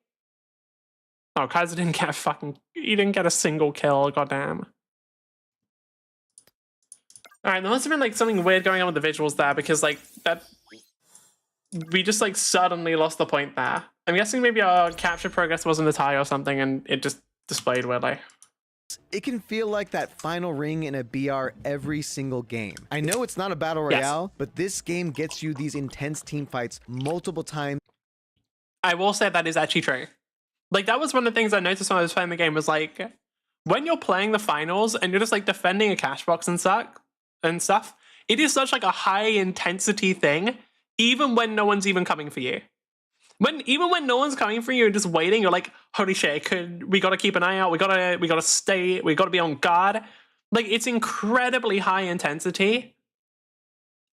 Oh, Kaiser didn't get a fucking... He didn't get a single kill, goddamn. All right, there must have been like something weird going on with the visuals there because like that we just like suddenly lost the point there. I'm guessing maybe our capture progress wasn't as high or something and it just displayed weirdly. It can feel like that final ring in a BR every single game. I know it's not a battle royale, but this game gets you these intense team fights multiple times. I will say that is actually true. Like that was one of the things I noticed when I was playing the game was like when you're playing the finals and you're just like defending a cash box and stuff, it is such like a high intensity thing, even when no one's even coming for you. Even when no one's coming for you and just waiting, you're like, holy shit, we gotta keep an eye out, we gotta be on guard. Like it's incredibly high intensity.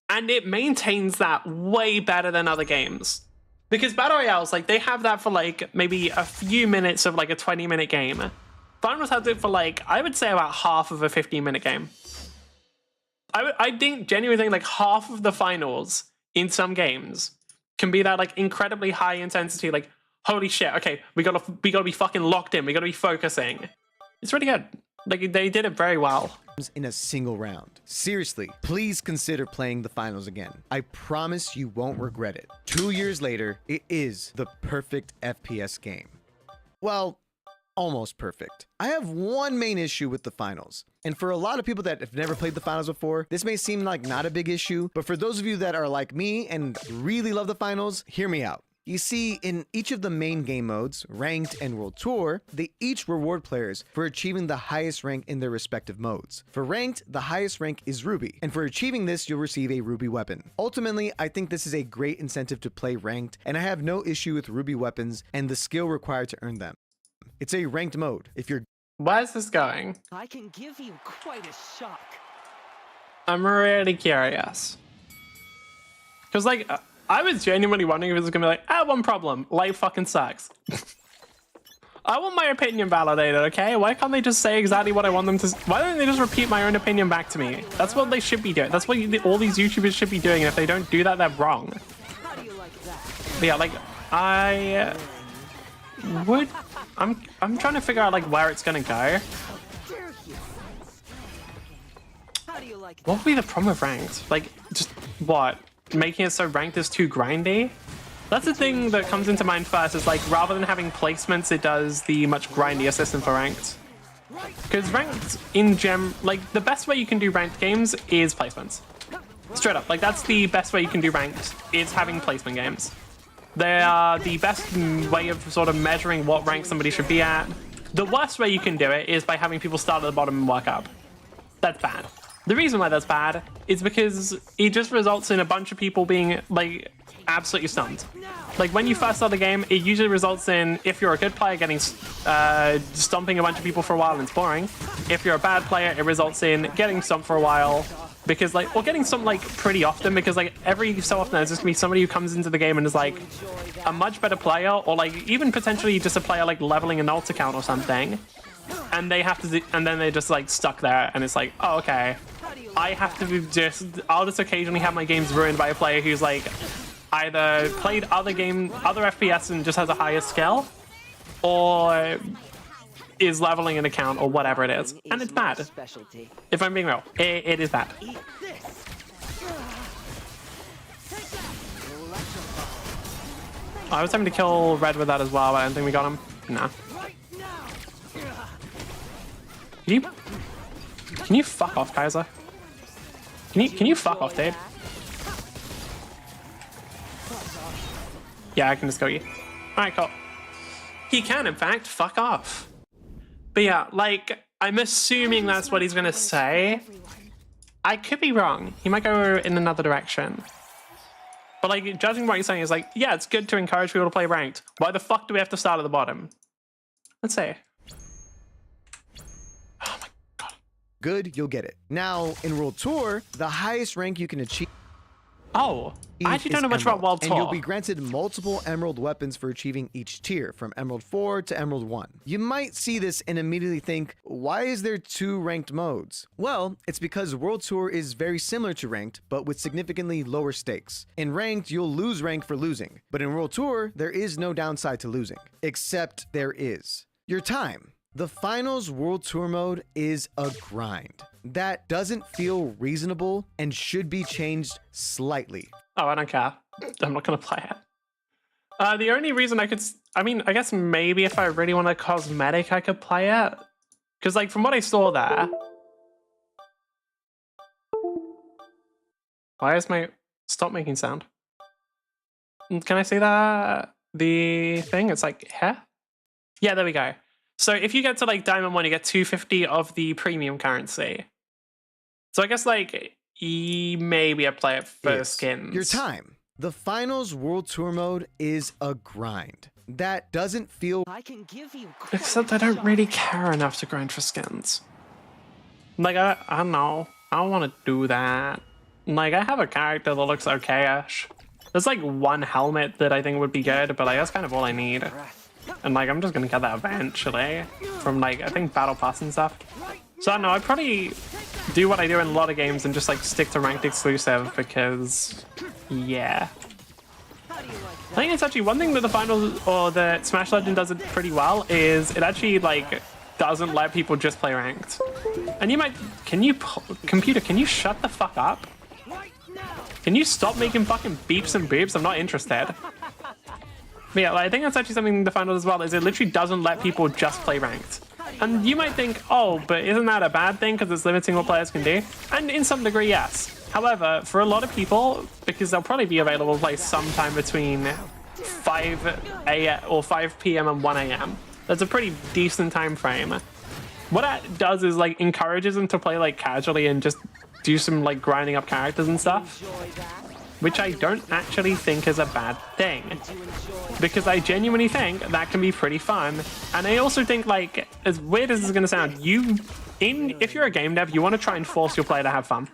And it maintains that way better than other games. Because Battle Royales, like they have that for like maybe a few minutes of like a 20-minute game. Finals has it for like, I would say about half of a 15-minute game. I genuinely think like half of the finals in some games can be that like incredibly high intensity, like holy shit, okay, we gotta be fucking locked in, we gotta be focusing. It's really good. Like they did it very well. In a single round. Seriously, please consider playing the finals again. I promise you won't regret it. 2 years later, it is the perfect FPS game. Well, almost perfect. I have one main issue with the finals. And for a lot of people that have never played the finals before, this may seem like not a big issue, but for those of you that are like me and really love the finals, hear me out. You see, in each of the main game modes, Ranked and World Tour, they each reward players for achieving the highest rank in their respective modes. For Ranked, the highest rank is Ruby, and for achieving this, you'll receive a Ruby weapon. Ultimately, I think this is a great incentive to play Ranked, and I have no issue with Ruby weapons and the skill required to earn them. It's a ranked mode. If you're... Where's this going? I can give you quite a shock. I'm really curious. Because like... I was genuinely wondering if it was gonna be like, one problem, life fucking sucks. I want my opinion validated, okay? Why can't they just say exactly what I want them to? Why don't they just repeat my own opinion back to me? That's what they should be doing. That's what all these YouTubers should be doing. And if they don't do that, they're wrong. How do you like that? But yeah, like I would. I'm trying to figure out like where it's gonna go. How do you like that? What would be the problem with ranked? Like, just what? Making it so ranked is too grindy? That's the thing that comes into mind first, is like rather than having placements, it does the much grindier system for ranked. Because ranked in like the best way you can do ranked games is placements. Straight up, like that's the best way you can do ranked, is having placement games. They are the best way of sort of measuring what rank somebody should be at. The worst way you can do it is by having people start at the bottom and work up. That's bad. The reason why that's bad is because it just results in a bunch of people being like absolutely stunned. Like when you first start the game, it usually results in, if you're a good player, getting stomping a bunch of people for a while and it's boring. If you're a bad player, it results in getting stomped for a while because like, or getting stomped like pretty often, because like every so often there's just gonna be somebody who comes into the game and is like a much better player, or like even potentially just a player like leveling an alt account or something. And they have to, and then they're just like stuck there, and it's like, oh, okay. I have to I'll just occasionally have my games ruined by a player who's like either played other FPS and just has a higher skill, or is leveling an account or whatever it is. And it's bad. If I'm being real, it is bad. I was having to kill Red with that as well, but I don't think we got him. Nah. Can you fuck off, Kaiser? Can you fuck off, dude? Yeah, I can just go you. Alright, cool. He can, in fact, fuck off. But yeah, like, I'm assuming that's what he's gonna say. I could be wrong. He might go in another direction. But like, judging what he's saying is like, yeah, it's good to encourage people to play ranked. Why the fuck do we have to start at the bottom? Let's see. Good, you'll get it. Now, in World Tour, the highest rank you can achieve... Oh, I actually don't know much about World Tour. And you'll be granted multiple Emerald weapons for achieving each tier, from Emerald 4 to Emerald 1. You might see this and immediately think, why is there 2 ranked modes? Well, it's because World Tour is very similar to Ranked, but with significantly lower stakes. In Ranked, you'll lose rank for losing. But in World Tour, there is no downside to losing. Except there is. Your time. The Finals World Tour mode is a grind that doesn't feel reasonable and should be changed slightly. Oh, I don't care. I'm not gonna play it. The only reason I could, I mean, I guess maybe if I really want a cosmetic, I could play it. Because, like, from what I saw there, why is my stop making sound? Can I see that? The thing? It's like here? Yeah, there we go. So if you get to like Diamond 1, you get 250 of the premium currency. So I guess like maybe I play it for skins. Your time. The Finals World Tour mode is a grind that doesn't feel. I can give you. Except I don't really care enough to grind for skins. Like I don't know. I don't want to do that. Like I have a character that looks okay-ish. There's like one helmet that I think would be good, but like that's kind of all I need. And like I'm just gonna get that eventually from like I think Battle Pass and stuff. So I don't know, I'd probably do what I do in a lot of games and just like stick to ranked exclusive because yeah. I think it's actually one thing that the Finals or the Smash Legend does it pretty well is it actually like doesn't let people just play ranked. And you might, computer, can you shut the fuck up? Can you stop making fucking beeps and boobs? I'm not interested. But yeah, like, I think that's actually something the Finals as well, is it literally doesn't let people just play ranked. And you might think, oh, but isn't that a bad thing because it's limiting what players can do? And in some degree, yes. However, for a lot of people, because they'll probably be available to play sometime between 5 a.m. or 5 p.m. and 1 a.m. That's a pretty decent time frame. What that does is like encourages them to play like casually and just do some like grinding up characters and stuff, which I don't actually think is a bad thing, because I genuinely think that can be pretty fun. And I also think, like, as weird as this is going to sound, if you're a game dev, you want to try and force your player to have fun.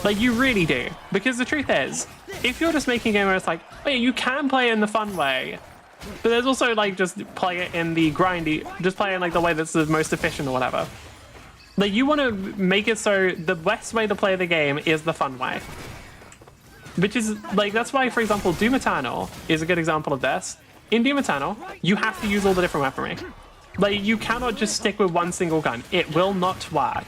Like, you really do. Because the truth is, if you're just making a game where it's like, oh yeah, you can play it in the fun way, but there's also like just play it in the grindy, just play it in like the way that's the most efficient or whatever. Like, you want to make it so the best way to play the game is the fun way. Which is, like, that's why, for example, Doom Eternal is a good example of this. In Doom Eternal, you have to use all the different weaponry. Like, you cannot just stick with one single gun. It will not work.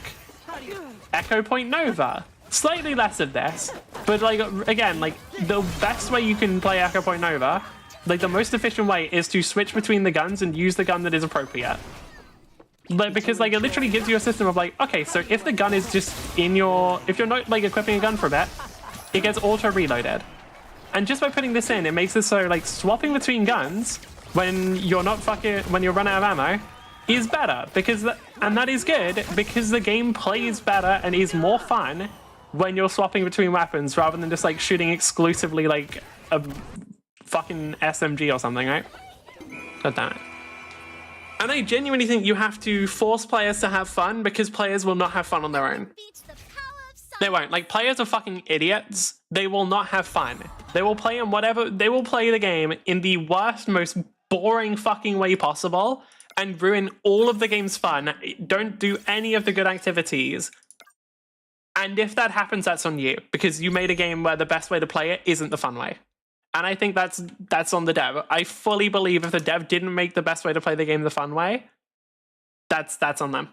Echo Point Nova. Slightly less of this. But, like, again, like, the best way you can play Echo Point Nova, like, the most efficient way is to switch between the guns and use the gun that is appropriate. Like, because like it literally gives you a system of like, okay, so if the gun is just in your, if you're not like equipping a gun for a bit, it gets auto reloaded. And just by putting this in, it makes it so like swapping between guns when you're not when you're running out of ammo is better, because and that is good because the game plays better and is more fun when you're swapping between weapons rather than just like shooting exclusively like a fucking SMG or something, right? God damn it. And I genuinely think you have to force players to have fun, because players will not have fun on their own. They won't. Like, players are fucking idiots. They will not have fun. They will play in whatever, they will play the game in the worst, most boring fucking way possible and ruin all of the game's fun. Don't do any of the good activities. And if that happens, that's on you, because you made a game where the best way to play it isn't the fun way. And I think that's on the dev. I fully believe if the dev didn't make the best way to play the game the fun way, that's on them.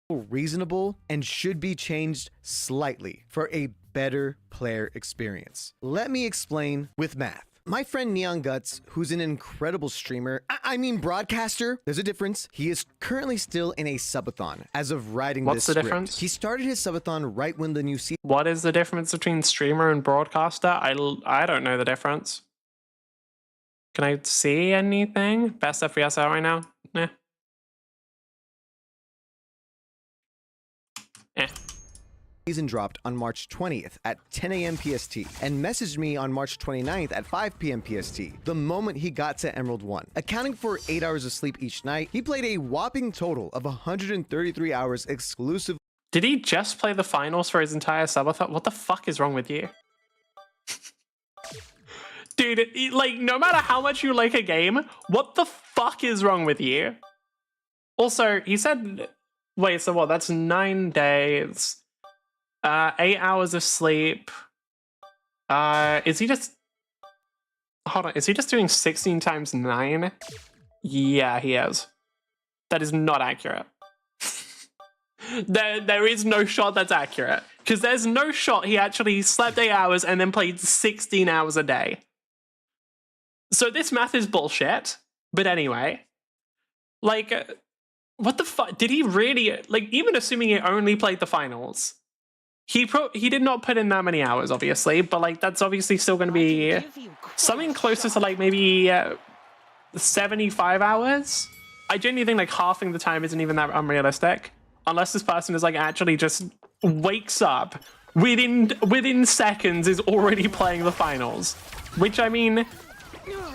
Reasonable and should be changed slightly for a better player experience. Let me explain with math. My friend Neon Guts, who's an incredible streamer, I mean broadcaster, there's a difference. He is currently still in a subathon as of writing What's this the script. difference? He started his subathon right when the new season. What is the difference between streamer and broadcaster? I don't know the difference. Can I see anything? Best FPS out right now? Nah. Season dropped on March 20th at 10 a.m. PST and messaged me on March 29th at 5 p.m. PST, the moment he got to Emerald 1. Accounting for 8 hours of sleep each night, he played a whopping total of 133 hours exclusive. Did he just play the finals for his entire subathon? What the fuck is wrong with you? Dude, like, no matter how much you like a game, what the fuck is wrong with you? Also, he said, wait, so what? That's 9 days. 8 hours of sleep. Is he just... Hold on, is he just doing 16 times 9? Yeah, he is. That is not accurate. There is no shot that's accurate. Because there's no shot he actually slept 8 hours and then played 16 hours a day. So this math is bullshit. But anyway. Like, what the fuck? Did he really... Like, even assuming he only played the finals, he did not put in that many hours, obviously. But, like, that's obviously still going to be something closer to, like, maybe 75 hours? I genuinely think, like, halving the time isn't even that unrealistic. Unless this person is, like, actually just wakes up within seconds is already playing the finals. Which, I mean,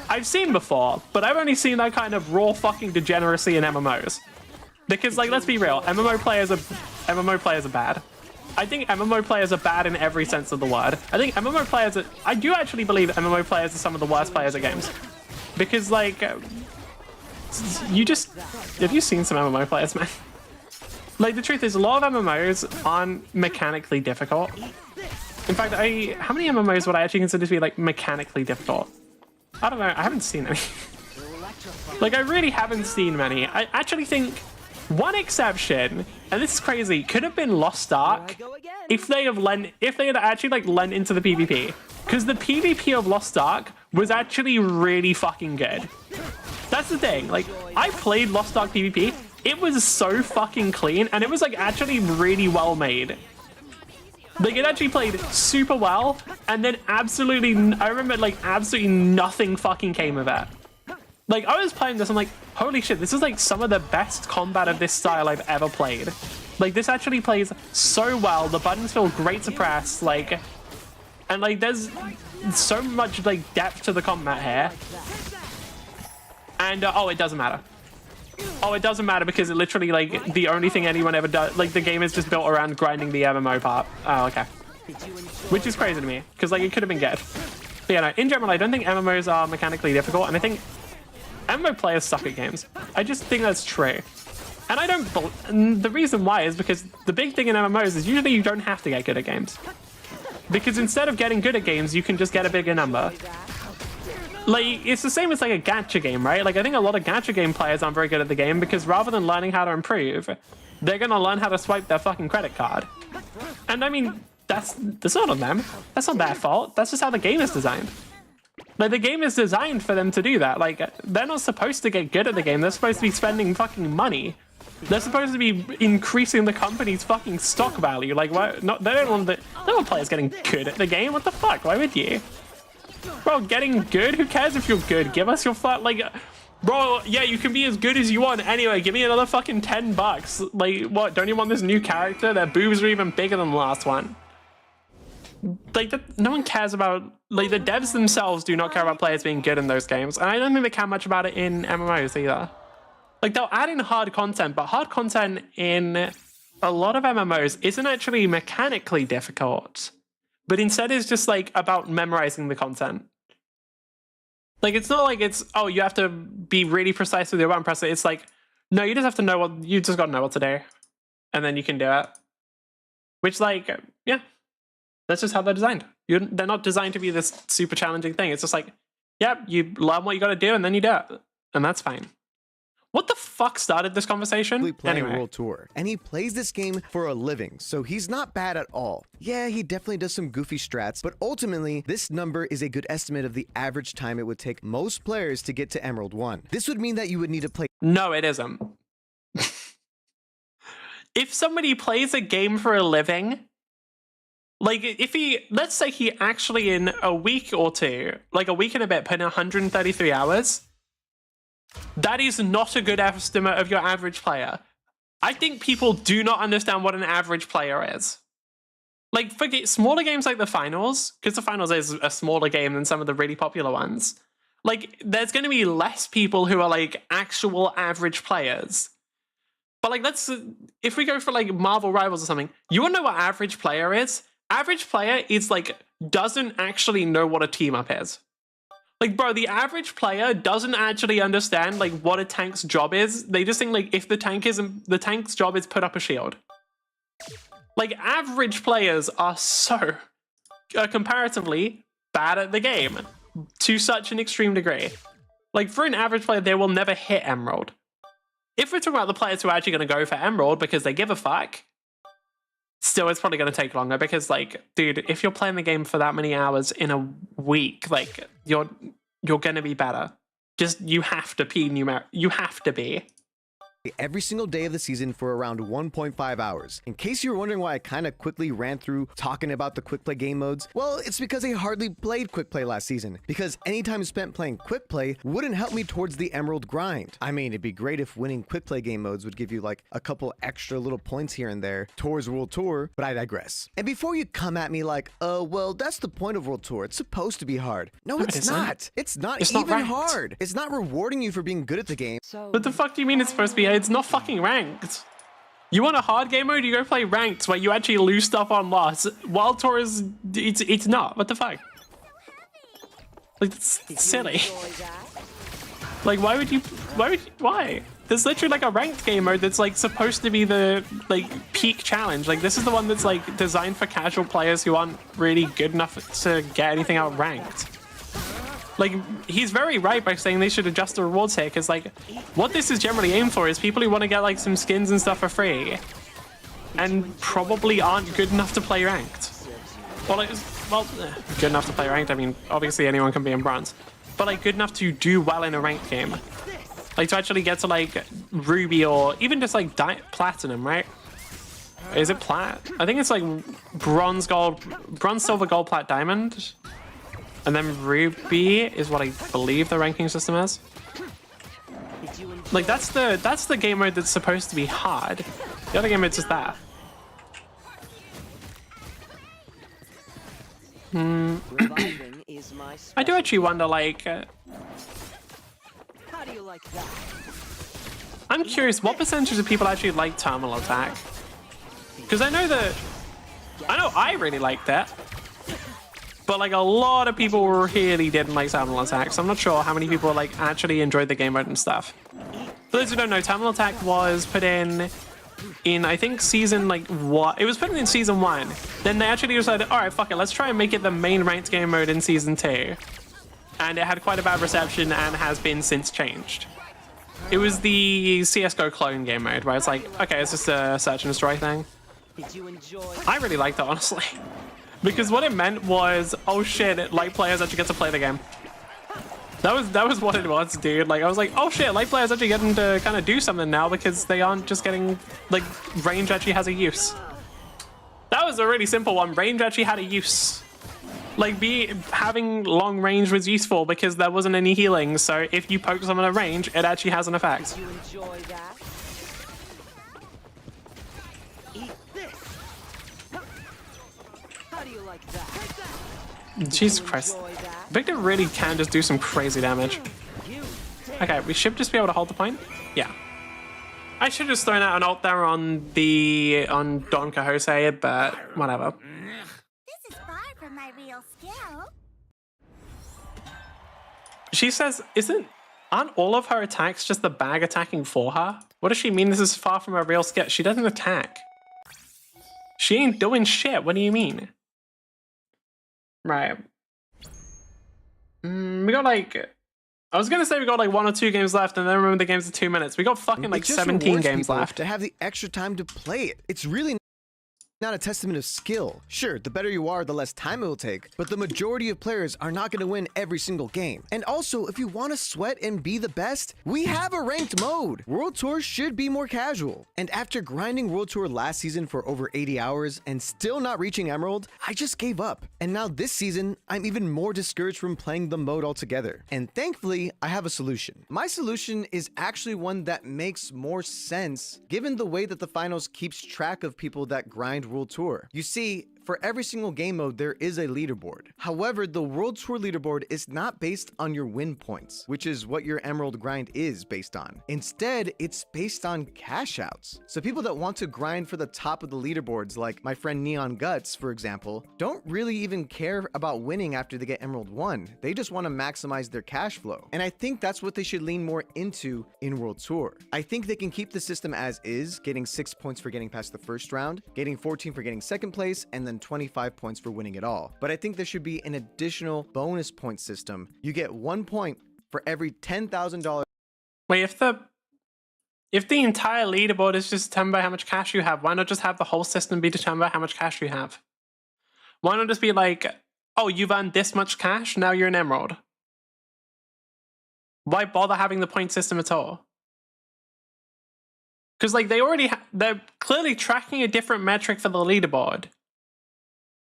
I've seen before, but I've only seen that kind of raw fucking degeneracy in MMOs. Because, like, let's be real, MMO players are bad. I think MMO players are bad in every sense of the word. I think MMO players are... I do actually believe MMO players are some of the worst players at games. Because, like, you just... Have you seen some MMO players, man? Like, the truth is, a lot of MMOs aren't mechanically difficult. In fact, how many MMOs would I actually consider to be, like, mechanically difficult? I don't know. I haven't seen any. Like, I really haven't seen many. I actually think one exception, and this is crazy, could have been Lost Ark if they had actually, like, lent into the PvP. Because the PvP of Lost Ark was actually really fucking good. That's the thing. Like, I played Lost Ark PvP. It was so fucking clean, and it was, like, actually really well made. Like, it actually played super well, and then absolutely, I remember, like, absolutely nothing fucking came of it. Like, I was playing this, I'm like, holy shit, this is, like, some of the best combat of this style I've ever played. Like, this actually plays so well, the buttons feel great to press, like, and, like, there's so much, like, depth to the combat here. And, oh, it doesn't matter. Oh, it doesn't matter because it literally, like, the only thing anyone ever does, like, the game is just built around grinding the MMO part. Oh, okay. Which is crazy to me, because, like, it could have been good. But, yeah, no, in general, I don't think MMOs are mechanically difficult, and I think MMO players suck at games. I just think that's true. And I don't, and the reason why is because the big thing in MMOs is usually you don't have to get good at games. Because instead of getting good at games, you can just get a bigger number. Like, it's the same as, like, a gacha game, right? Like, I think a lot of gacha game players aren't very good at the game because rather than learning how to improve, they're gonna learn how to swipe their fucking credit card. And, I mean, that's not on them. That's not their fault. That's just how the game is designed. Like, the game is designed for them to do that. Like, they're not supposed to get good at the game. They're supposed to be spending fucking money. They're supposed to be increasing the company's fucking stock value. Like, why? They don't want players getting good at the game. What the fuck? Why would you? Bro, getting good? Who cares if you're good? Give us your like, bro, yeah, you can be as good as you want. Anyway, give me another fucking $10. Like, what? Don't you want this new character? Their boobs are even bigger than the last one. Like, no one cares about, like, the devs themselves do not care about players being good in those games. And I don't think they care much about it in MMOs either. Like, they'll add in hard content, but hard content in a lot of MMOs isn't actually mechanically difficult. But instead it's just, like, about memorizing the content. Like, it's not like it's, oh, you have to be really precise with your button presser. It's like, no, you just have to know you just gotta know what to do. And then you can do it. Which, like, yeah, that's just how they're designed. They're not designed to be this super challenging thing. It's just like, yep, you learn what you gotta do and then you do it. And that's fine. What the fuck started this conversation? Playing World Tour, and he plays this game for a living, so he's not bad at all. Yeah, he definitely does some goofy strats, but ultimately, this number is a good estimate of the average time it would take most players to get to Emerald 1. This would mean that you would need to play... No, it isn't. If somebody plays a game for a living, like, if he, let's say he actually in a week or two, like a week and a bit, put in 133 hours, that is not a good estimate of your average player. I think people do not understand what an average player is. Like, forget smaller games like the finals, because the finals is a smaller game than some of the really popular ones. Like, there's going to be less people who are, like, actual average players. But, like, if we go for, like, Marvel Rivals or something, you want to know what average player is? Average player is, like, doesn't actually know what a team up is. Like, bro, the average player doesn't actually understand, like, what a tank's job is. They just think, like, if the tank's job is put up a shield. Like, average players are so comparatively bad at the game to such an extreme degree. Like, for an average player, they will never hit Emerald. if we're talking about the players who are actually going to go for Emerald because they give a fuck, still it's probably going to take longer because, like, dude, if you're playing the game for that many hours in a week, like, you're going to be better. Just, you have to be you have to be. Every single day of the season for around 1.5 hours. In case you were wondering why I kind of quickly ran through talking about the quick play game modes, well, it's because I hardly played quick play last season, because any time spent playing quick play wouldn't help me towards the Emerald grind. I mean, it'd be great if winning quick play game modes would give you like a couple extra little points here and there towards World Tour, but I digress. And before you come at me like, oh, well, that's the point of World Tour. It's supposed to be hard. No, it's not. It's not even hard. It's not rewarding you for being good at the game. What the fuck do you mean it's supposed to be? It's not fucking ranked. You want a hard game mode? You go play ranked where you actually lose stuff on loss. World Tour is it's not. What the fuck? Like, it's silly. Like, why? There's literally like a ranked game mode that's like supposed to be the like peak challenge. Like, this is the one that's like designed for casual players who aren't really good enough to get anything out ranked. Like, he's very right by saying they should adjust the rewards here, because, like, what this is generally aimed for is people who want to get, like, some skins and stuff for free, and probably aren't good enough to play ranked. Well, good enough to play ranked, I mean, obviously anyone can be in bronze, but, like, good enough to do well in a ranked game. Like, to actually get to, like, Ruby or even just, like, Platinum, right? Is it Plat? I think it's, like, Bronze, Silver, Gold, Plat, Diamond. And then Ruby is what I believe the ranking system is. Like, that's the game mode that's supposed to be hard. The other game mode's just that. I do actually wonder, like, How do you like that? I'm curious, what percentage of people actually like Terminal Attack? Because I know I really liked that. But, like, a lot of people really didn't like Terminal Attack, so I'm not sure how many people, like, actually enjoyed the game mode and stuff. For those who don't know, Terminal Attack was put in I think, season, like, what? It was put in season 1. Then they actually decided, alright, fuck it, let's try and make it the main ranked game mode in season 2. And it had quite a bad reception and has been since changed. It was the CSGO clone game mode, where it's like, okay, it's just a search and destroy thing. I really liked it, honestly. Because what it meant was, oh shit, light players actually get to play the game. That was what it was, dude. Like, I was like, oh shit, light players actually getting to kind of do something now because they aren't just getting, like, range actually has a use. That was a really simple one. Range actually had a use. Like, having long range was useful because there wasn't any healing. So if you poke someone at range, it actually has an effect. You enjoy that? Jesus Christ. Victor really can just do some crazy damage. Okay, we should just be able to hold the point. Yeah. I should have just thrown out an ult there on Don Quixote, but whatever. This is far from my real skill. She says, aren't all of her attacks just the bag attacking for her? What does she mean this is far from her real skill? She doesn't attack. She ain't doing shit. What do you mean? Right. We got like... I was gonna say we got like 1 or 2 games left, and then remember the games are 2 minutes. We got fucking like 17 games left. To have the extra time to play it. It's really not a testament of skill. Sure, the better you are, the less time it will take, but the majority of players are not going to win every single game. And also, if you want to sweat and be the best, we have a ranked mode. World Tour should be more casual. And after grinding World Tour last season for over 80 hours and still not reaching Emerald, I just gave up. And now this season, I'm even more discouraged from playing the mode altogether. And thankfully, I have a solution. My solution is actually one that makes more sense given the way that the finals keeps track of people that grind World Tour. You see, for every single game mode, there is a leaderboard. However, the World Tour leaderboard is not based on your win points, which is what your Emerald grind is based on. Instead, it's based on cash outs. So people that want to grind for the top of the leaderboards, like my friend Neon Guts, for example, don't really even care about winning after they get Emerald 1. They just want to maximize their cash flow. And I think that's what they should lean more into in World Tour. I think they can keep the system as is, getting 6 points for getting past the first round, getting 14 for getting second place, and then 25 points for winning it all. But I think there should be an additional bonus point system. You get 1 point for every $10,000. Wait, if the entire leaderboard is just determined by how much cash you have, why not just have the whole system be determined by how much cash you have? Why not just be like, oh, you've earned this much cash, now you're an emerald? Why bother having the point system at all? Because like they're clearly tracking a different metric for the leaderboard.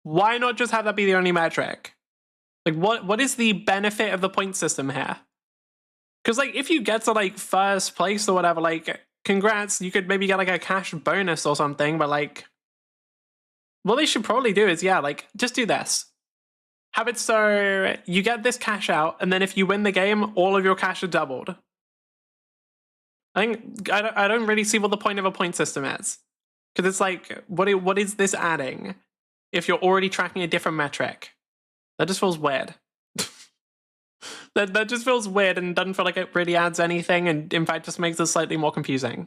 Why not just have that be the only metric? Like what is the benefit of the point system here? Because like if you get to like first place or whatever, like congrats, you could maybe get like a cash bonus or something, but like what they should probably do is, yeah, like just do this. Have it so you get this cash out, and then if you win the game, all of your cash is doubled. I don't really see what the point of a point system is. Because it's like, what is this adding if you're already tracking a different metric? That just feels weird. that just feels weird and doesn't feel like it really adds anything, and in fact just makes it slightly more confusing.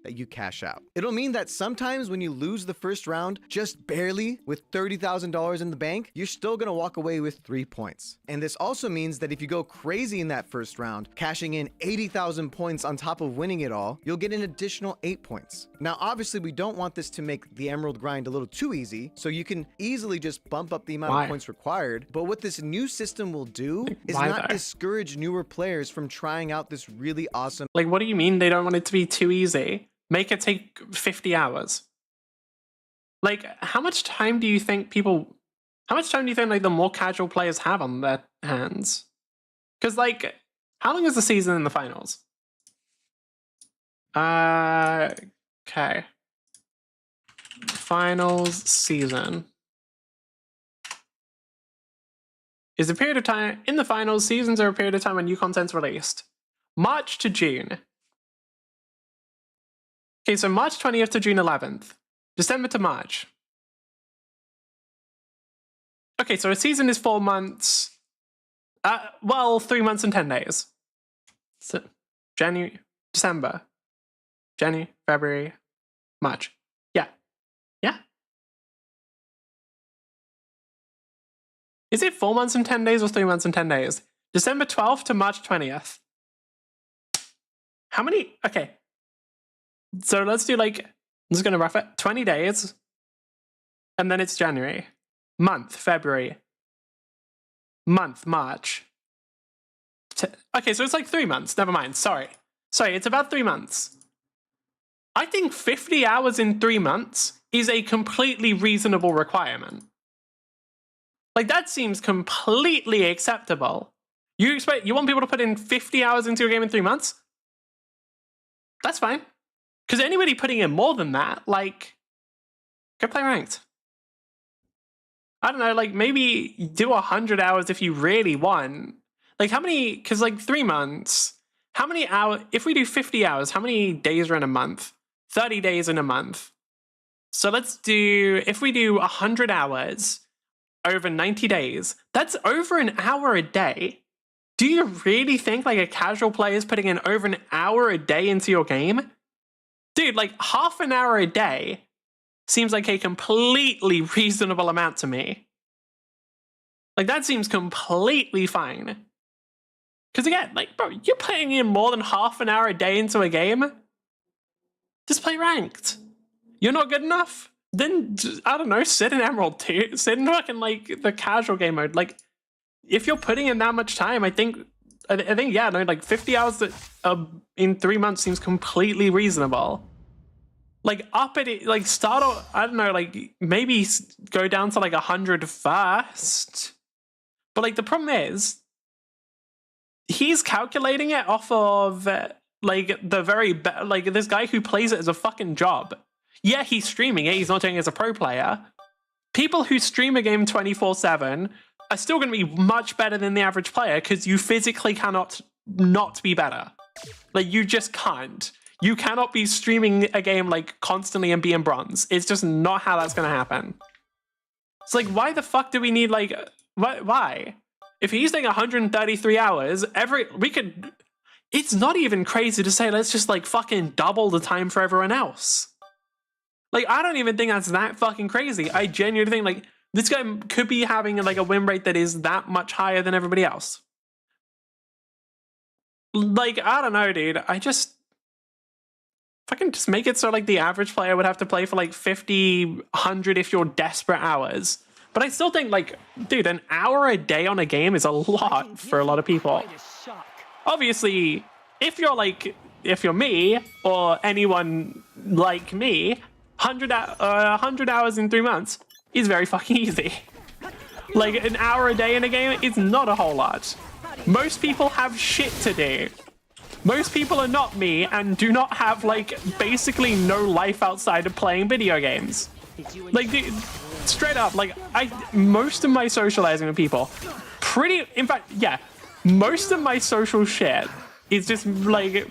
That you cash out. It'll mean that sometimes when you lose the first round, just barely, with $30,000 in the bank, you're still gonna walk away with 3 points. And this also means that if you go crazy in that first round, cashing in 80,000 points on top of winning it all, you'll get an additional 8 points. Now, obviously, we don't want this to make the emerald grind a little too easy, so you can easily just bump up the amount of points required. But what this new system will do is not discourage newer players from trying out this really awesome. Like, what do you mean they don't want it to be too easy? Make it take 50 hours. Like, how much time do you think like the more casual players have on their hands? Because like, how long is the season in the finals? Okay. Finals season is a period of time in the finals. Seasons are a period of time when new content's released. March to June. Okay, so March 20th to June 11th. December to March. Okay, so a season is 4 months. Well, 3 months and 10 days. So January, December, January, February, March. Yeah. Yeah. Is it 4 months and 10 days or 3 months and 10 days? December 12th to March 20th. How many? Okay. So let's do like, I'm just going to rough it, 20 days, and then it's January. Month, February. Month, March. Okay, so it's like 3 months. Never mind, sorry. It's about 3 months. I think 50 hours in 3 months is a completely reasonable requirement. Like, that seems completely acceptable. You want people to put in 50 hours into a game in 3 months? That's fine. Because anybody putting in more than that, like, go play ranked. I don't know, like, maybe do 100 hours if you really want. Like, how many, because, like, 3 months, how many hours, if we do 50 hours, how many days are in a month? 30 days in a month. So let's do, if we do 100 hours over 90 days, that's over an hour a day. Do you really think, like, a casual player is putting in over an hour a day into your game? Dude, like, half an hour a day seems like a completely reasonable amount to me. Like, that seems completely fine. Because again, like, bro, you're putting in more than half an hour a day into a game? Just play ranked. You're not good enough? Then, I don't know, sit in Emerald 2. Sit in fucking, like, the casual game mode. Like, if you're putting in that much time, I think, yeah, no, like 50 hours in 3 months seems completely reasonable. Like, up at it, like, start, I don't know, like, maybe go down to like 100 first. But like, the problem is, he's calculating it off of, like, the very, like, this guy who plays it as a fucking job. Yeah, he's streaming it, he's not doing it as a pro player. People who stream a game 24/7 are still going to be much better than the average player because you physically cannot not be better. Like, you just can't. You cannot be streaming a game, like, constantly and be in bronze. It's just not how that's going to happen. It's like, why the fuck do we need, like, why? If he's doing 133 hours, it's not even crazy to say, let's just, like, fucking double the time for everyone else. Like, I don't even think that's that fucking crazy. I genuinely think, like, this guy could be having, like, a win rate that is that much higher than everybody else. Like, I don't know, dude. fucking just make it so like the average player would have to play for like 50, 100 if you're desperate hours. But I still think like, dude, an hour a day on a game is a lot for a lot of people. Obviously, if you're me or anyone like me, 100 hours in 3 months is very fucking easy. Like an hour a day in a game is not a whole lot. Most people have shit to do. Most people are not me and do not have like basically no life outside of playing video games. Like dude, straight up, like most of my socializing with people, in fact, yeah, most of my social shit is just like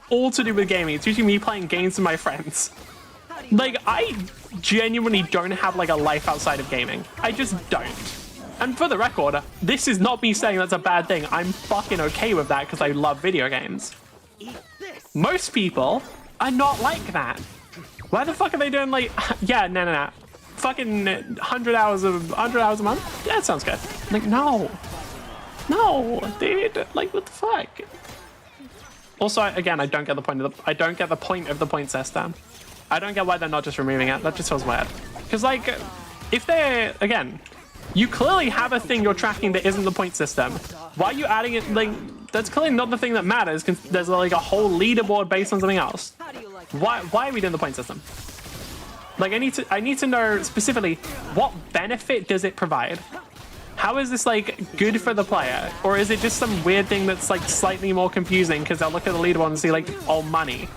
all to do with gaming. It's usually me playing games with my friends. Like I genuinely don't have like a life outside of gaming. I just don't. And for the record, this is not me saying that's a bad thing. I'm fucking okay with that because I love video games. Most people are not like that. Why the fuck are they doing like, yeah, no. Fucking 100 hours a month? Yeah, that sounds good. Like, no, dude. Like, what the fuck? Also, again, I don't get the point of the point system. I don't get why they're not just removing it. That just feels weird. Because like, if they're, again, you clearly have a thing you're tracking that isn't the point system. Why are you adding it? Like, that's clearly not the thing that matters because there's like a whole leaderboard based on something else. Why are we doing the point system? Like, I need to know specifically what benefit does it provide? How is this like good for the player? Or is it just some weird thing that's like slightly more confusing because they'll look at the leaderboard and see like, oh, money.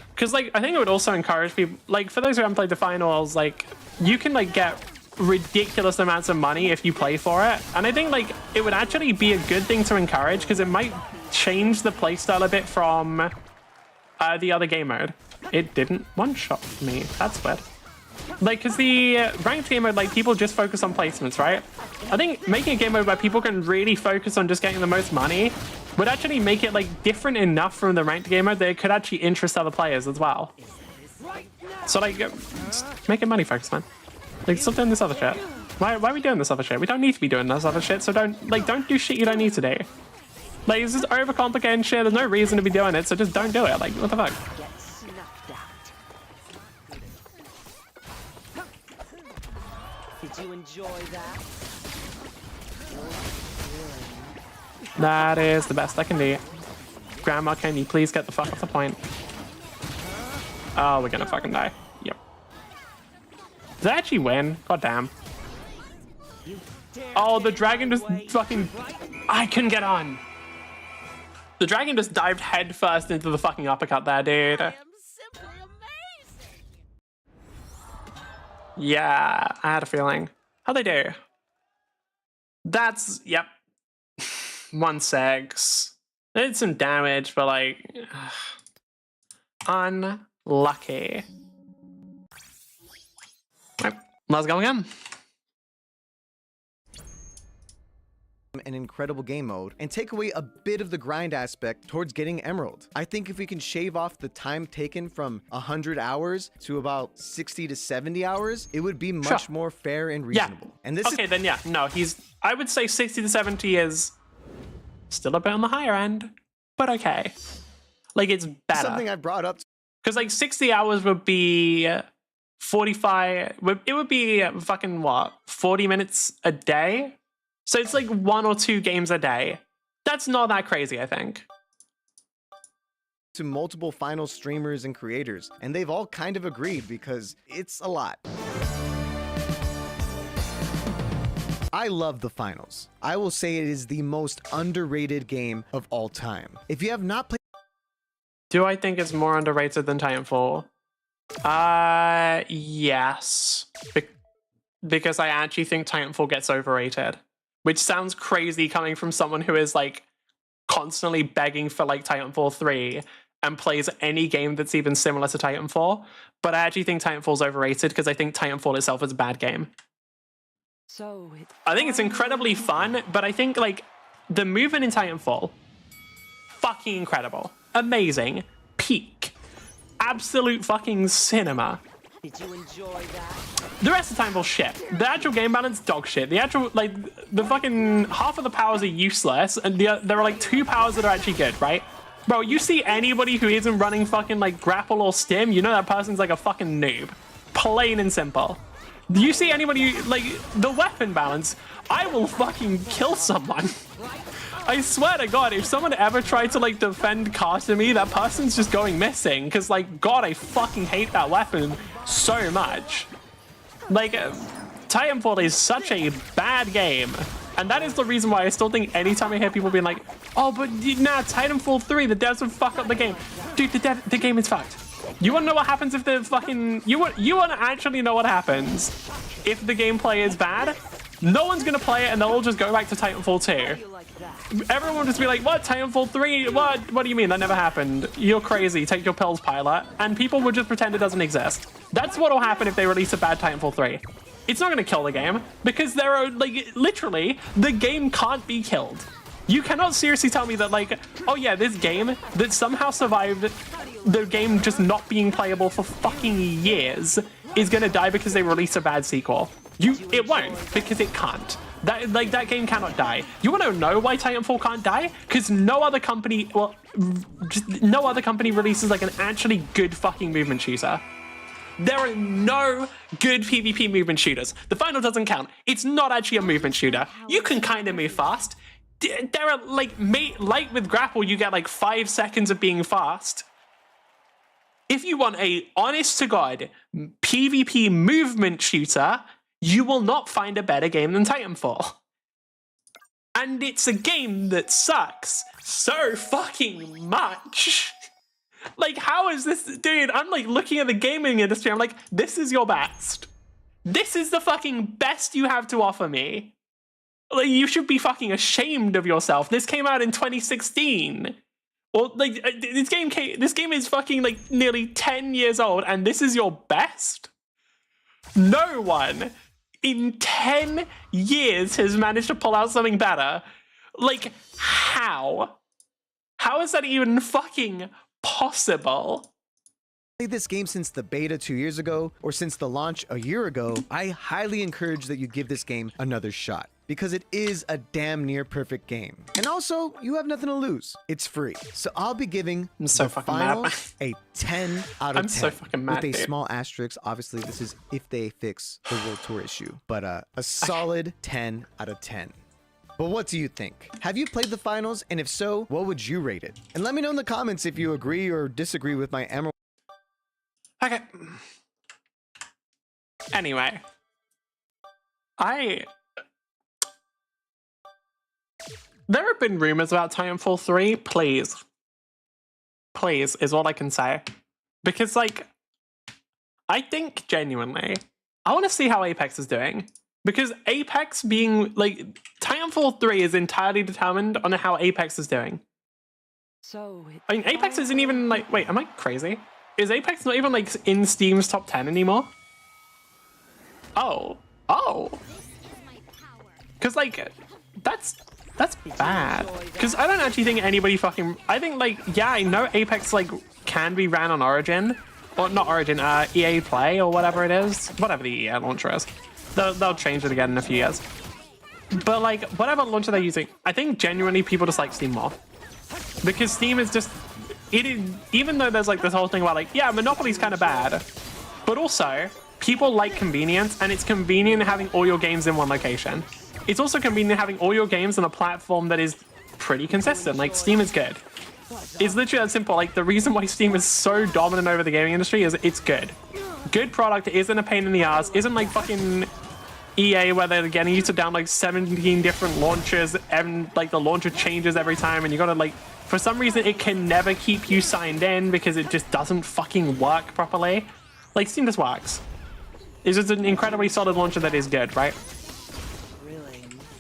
Because like I think it would also encourage people, like for those who haven't played the finals, like you can like get ridiculous amounts of money if you play for it, and I think like it would actually be a good thing to encourage because it might change the playstyle a bit from the other game mode. It didn't one-shot me. That's weird. Like, because the ranked game mode, like people just focus on placements, right? I think making a game mode where people can really focus on just getting the most money would actually make it like different enough from the ranked game mode that it could actually interest other players as well. So like, just make it money focused, man. Like, stop doing this other shit. Why are we doing this other shit? We don't need to be doing this other shit, so don't do shit you don't need to do. Like, it's just overcomplicating shit. There's no reason to be doing it, so just don't do it. Like, what the fuck? Did you enjoy that? That is the best I can do. Grandma, can you please get the fuck off the point? Oh, we're gonna fucking die. Yep. Does that actually win? God damn. Oh, the dragon just fucking... I couldn't get on. The dragon just dived head first into the fucking uppercut there, dude. I am simply amazing. Yeah, I had a feeling. How'd they do? That's... Yep. 1-6. They did some damage, but like... unlucky. Right, let's go again. An incredible game mode and take away a bit of the grind aspect towards getting emerald. I think if we can shave off the time taken from 100 hours to about 60 to 70 hours, it would be much more fair and reasonable. Yeah. And this okay, then yeah, no, I would say 60 to 70 is still a bit on the higher end, but okay. Like, it's better. Something I brought up. Because like 60 hours would be 45, it would be fucking what, 40 minutes a day? So it's like 1 or 2 games a day. That's not that crazy, I think. To multiple final streamers and creators, and they've all kind of agreed because it's a lot. I love the finals. I will say it is the most underrated game of all time. If you have not played... Do I think it's more underrated than Titanfall? Yes. Because I actually think Titanfall gets overrated. Which sounds crazy coming from someone who is like constantly begging for like Titanfall 3 and plays any game that's even similar to Titanfall. But I actually think Titanfall's overrated because I think Titanfall itself is a bad game. So I think it's incredibly fun, but I think like the movement in Titanfall, fucking incredible. Amazing. Peak. Absolute fucking cinema. did you enjoy that? The rest of Titanfall shit. The actual game balance, dog shit. The actual, like, the fucking half of the powers are useless, and there are like 2 powers that are actually good, right? Bro, you see anybody who isn't running fucking like grapple or stim, you know that person's like a fucking noob. Plain and simple. Do you see anybody like the weapon balance? I will fucking kill someone. I swear to God, if someone ever tried to like defend Kasumi, that person's just going missing. Because like, God, I fucking hate that weapon so much. Like, Titanfall is such a bad game. And that is the reason why I still think anytime I hear people being like, oh, but nah, Titanfall 3, the devs would fuck up the game. Dude, the game is fucked. You want to know what happens if the fucking... You want to actually know what happens if the gameplay is bad? No one's going to play it and they'll all just go back to Titanfall 2. Everyone will just be like, what, Titanfall 3? What do you mean? That never happened. You're crazy. Take your pills, pilot. And people will just pretend it doesn't exist. That's what will happen if they release a bad Titanfall 3. It's not going to kill the game because there are, like, literally, the game can't be killed. You cannot seriously tell me that, like, oh yeah, this game that somehow survived the game just not being playable for fucking years is going to die because they release a bad sequel. It won't, because it can't. That game cannot die. You want to know why Titanfall can't die? Because no other company, well, just no other company releases like an actually good fucking movement shooter. There are no good PvP movement shooters. The final doesn't count. It's not actually a movement shooter. You can kind of move fast. There are like, like with grapple, you get like 5 seconds of being fast. If you want a honest to God PvP movement shooter, you will not find a better game than Titanfall. And it's a game that sucks so fucking much. Like, how is this, dude? I'm like looking at the gaming industry. I'm like, this is your best. This is the fucking best you have to offer me. Like, you should be fucking ashamed of yourself. This came out in 2016. Or like, this game is fucking like nearly 10 years old, and this is your best? No one in 10 years has managed to pull out something better. Like, how? How is that even fucking possible? Played this game since the beta 2 years ago, or since the launch a year ago, I highly encourage that you give this game another shot, because it is a damn near perfect game. And also, you have nothing to lose. It's free. So I'll be giving the finals a 10 out of 10. I'm so fucking mad, with a dude. small asterisk. Obviously, this is if they fix the World Tour issue. But a solid 10 out of 10. But what do you think? Have you played the finals? And if so, what would you rate it? And let me know in the comments if you agree or disagree with my Emerald. Okay. Anyway. There have been rumors about Titanfall 3. Please. Please is all I can say. Because, like, I think genuinely, I want to see how Apex is doing. Because Apex being, like, Titanfall 3 is entirely determined on how Apex is doing. So I mean, Apex isn't even, like, wait, am I crazy? Is Apex not even, like, in Steam's top 10 anymore? Oh. Because, like, that's bad. Because I don't actually think anybody fucking... I think, like, yeah, I know Apex, like, can be ran on Origin. Or not Origin, EA Play or whatever it is. Whatever the EA launcher is. They'll change it again in a few years. But, like, whatever launcher they're using, I think genuinely people just like Steam more. Because Steam is just... even though there's, like, this whole thing about, like, yeah, Monopoly's kind of bad. But also, people like convenience, and it's convenient having all your games in one location. It's also convenient having all your games on a platform that is pretty consistent. Like, Steam is good. It's literally that simple. Like, the reason why Steam is so dominant over the gaming industry is it's good. Good product isn't a pain in the ass, isn't like fucking EA where they're getting you to download like 17 different launchers and like the launcher changes every time and you gotta like, for some reason it can never keep you signed in because it just doesn't fucking work properly. Like, Steam just works. It's just an incredibly solid launcher that is good, right?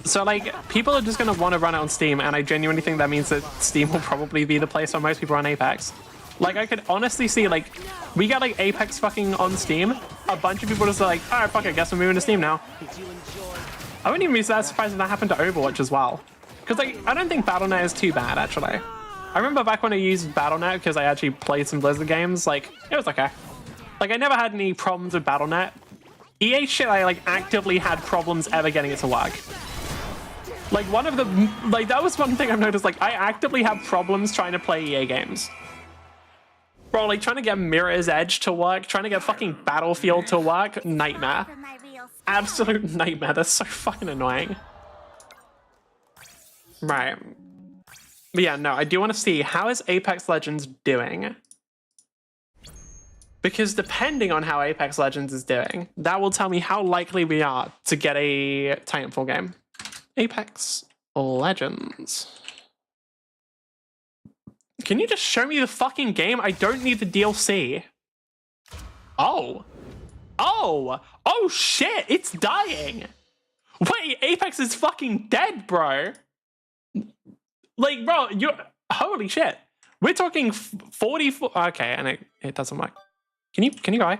So, like, people are just going to want to run it on Steam, and I genuinely think that means that Steam will probably be the place where most people run Apex. Like, I could honestly see, like, we get, like, Apex fucking on Steam, a bunch of people just are like, alright, fuck it, guess we're moving to Steam now. I wouldn't even be that surprised if that happened to Overwatch as well. Because, like, I don't think Battle.net is too bad, actually. I remember back when I used Battle.net, because I actually played some Blizzard games, like, it was okay. Like, I never had any problems with Battle.net. EA shit, I, like, actively had problems ever getting it to work. Like, one of the, like, that was one thing I've noticed. Like, I actively have problems trying to play EA games. Bro, like, trying to get Mirror's Edge to work, trying to get fucking Battlefield to work, nightmare. Absolute nightmare. That's so fucking annoying. Right. But yeah, no, I do want to see, how is Apex Legends doing? Because depending on how Apex Legends is doing, that will tell me how likely we are to get a Titanfall game. Apex Legends. Can you just show me the fucking game? I don't need the DLC. Oh. Oh. Oh shit, it's dying. Wait, Apex is fucking dead, bro. Like, bro, you're... Holy shit. We're talking 44... Okay, and it doesn't work. Can you go?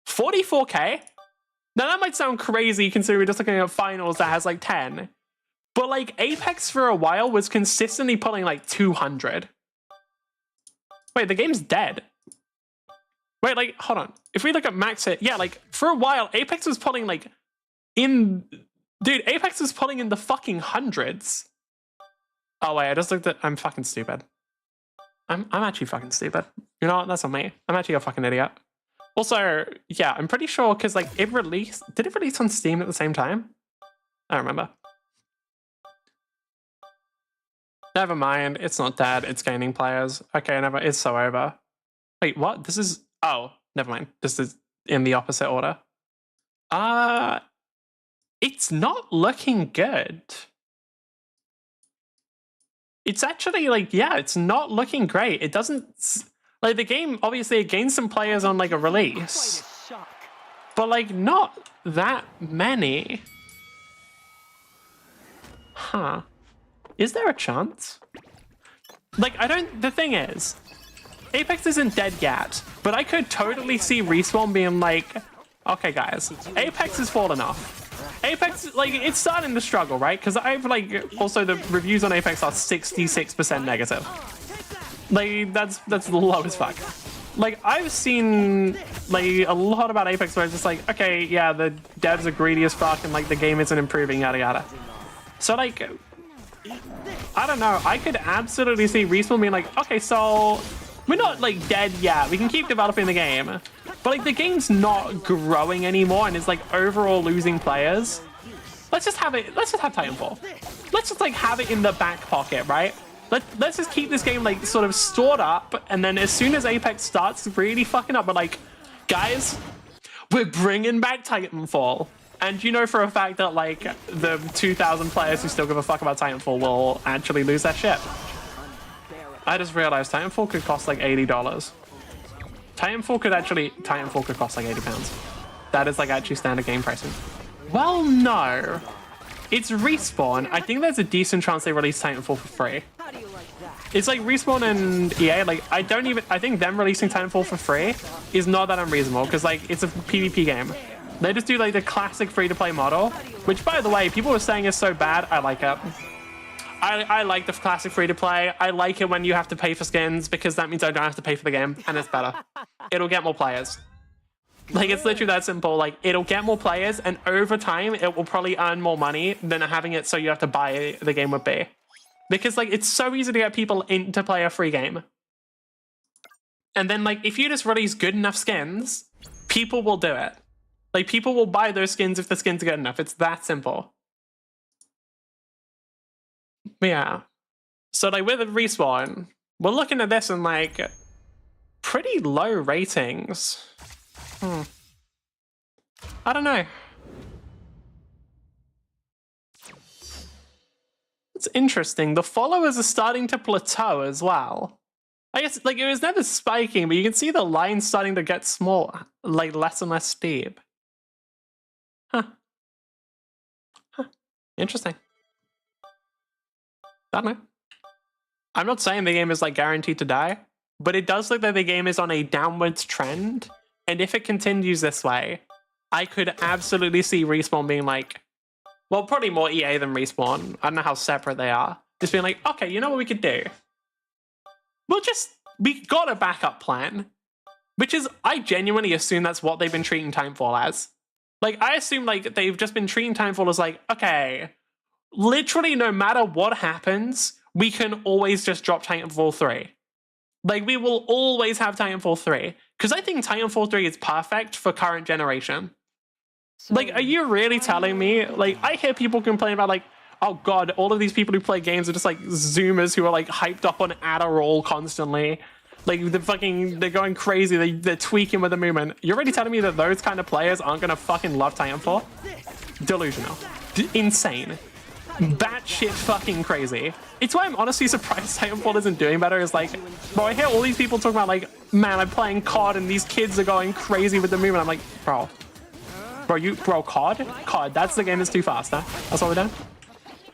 44k? Now, that might sound crazy considering we're just looking at finals that has, like, 10. But, like, Apex for a while was consistently pulling, like, 200. Wait, the game's dead. Wait, like, hold on. If we look at max hit... Yeah, like, for a while, Apex was pulling, like, in... Dude, Apex was pulling in the fucking hundreds. Oh, wait, I just looked at... I'm fucking stupid. I'm actually fucking stupid. You know what? That's on me. I'm actually a fucking idiot. Also, yeah, I'm pretty sure because, like, it released... Did it release on Steam at the same time? I don't remember. Never mind. It's not dead. It's gaining players. Okay, never. It's so over. Wait, what? This is... Oh, never mind. This is in the opposite order. It's not looking good. It's actually, like, yeah, it's not looking great. It doesn't... Like, the game, obviously, it gains some players on, like, a release. But, like, not that many. Huh. Is there a chance? Like, I don't... The thing is, Apex isn't dead yet, but I could totally see Respawn being like, okay, guys, Apex has fallen off. Apex, like, it's starting to struggle, right? Because I've, like, also the reviews on Apex are 66% negative. Like, that's low as fuck. Like, I've seen, like, a lot about Apex where it's just like, okay, yeah, the devs are greedy as fuck and, like, the game isn't improving, yada yada. So, like, I don't know. I could absolutely see Respawn being like, okay, so we're not, like, dead yet. We can keep developing the game. But, like, the game's not growing anymore and it's, like, overall losing players. Let's just have it. Let's just have Titanfall. Let's just, like, have it in the back pocket, right? Let's just keep this game, like, sort of stored up. And then as soon as Apex starts really fucking up, we're like, guys, we're bringing back Titanfall. And you know for a fact that, like, the 2,000 players who still give a fuck about Titanfall will actually lose their shit. I just realized Titanfall could cost, like, $80. Titanfall could cost, like, £80. That is, like, actually standard game pricing. Well, no. It's Respawn. I think there's a decent chance they release Titanfall for free. It's like Respawn and EA, like, I think them releasing Titanfall for free is not that unreasonable because, like, it's a PvP game. They just do, like, the classic free-to-play model, which, by the way, people were saying is so bad. I like it. I like the classic free-to-play. I like it when you have to pay for skins because that means I don't have to pay for the game, and it's better. It'll get more players. Like, it's literally that simple. Like, it'll get more players, and over time, it will probably earn more money than having it so you have to buy the game would be. Because, like, it's so easy to get people in to play a free game. And then, like, if you just release good enough skins, people will do it. Like, people will buy those skins if the skins are good enough. It's that simple. But yeah. So, like, with Respawn, we're looking at this and, like, pretty low ratings. I don't know. It's interesting. The followers are starting to plateau as well. I guess, like, it was never spiking, but you can see the line starting to get small, like, less and less steep. Huh. Interesting. I don't know. I'm not saying the game is, like, guaranteed to die, but it does look like the game is on a downwards trend. And if it continues this way, I could absolutely see Respawn being like, well, probably more EA than Respawn. I don't know how separate they are. Just being like, okay, you know what we could do? We got a backup plan. Which is, I genuinely assume that's what they've been treating Titanfall as. Like, I assume, like, they've just been treating Titanfall as like, okay, literally no matter what happens, we can always just drop Titanfall 3. Like, we will always have Titanfall 3. Because I think Titanfall 3 is perfect for current generation. Like, are you really telling me? Like, I hear people complain about, like, oh god, all of these people who play games are just, like, Zoomers who are, like, hyped up on Adderall constantly. Like, they're going crazy. They're tweaking with the movement. You're already telling me that those kind of players aren't going to fucking love Titanfall? Delusional. Insane. Batshit fucking crazy. It's why I'm honestly surprised Titanfall isn't doing better. Is like, bro, I hear all these people talking about like, man, I'm playing COD and these kids are going crazy with the movement. I'm like, bro, COD, that's the game that's too fast, huh? That's what we're doing.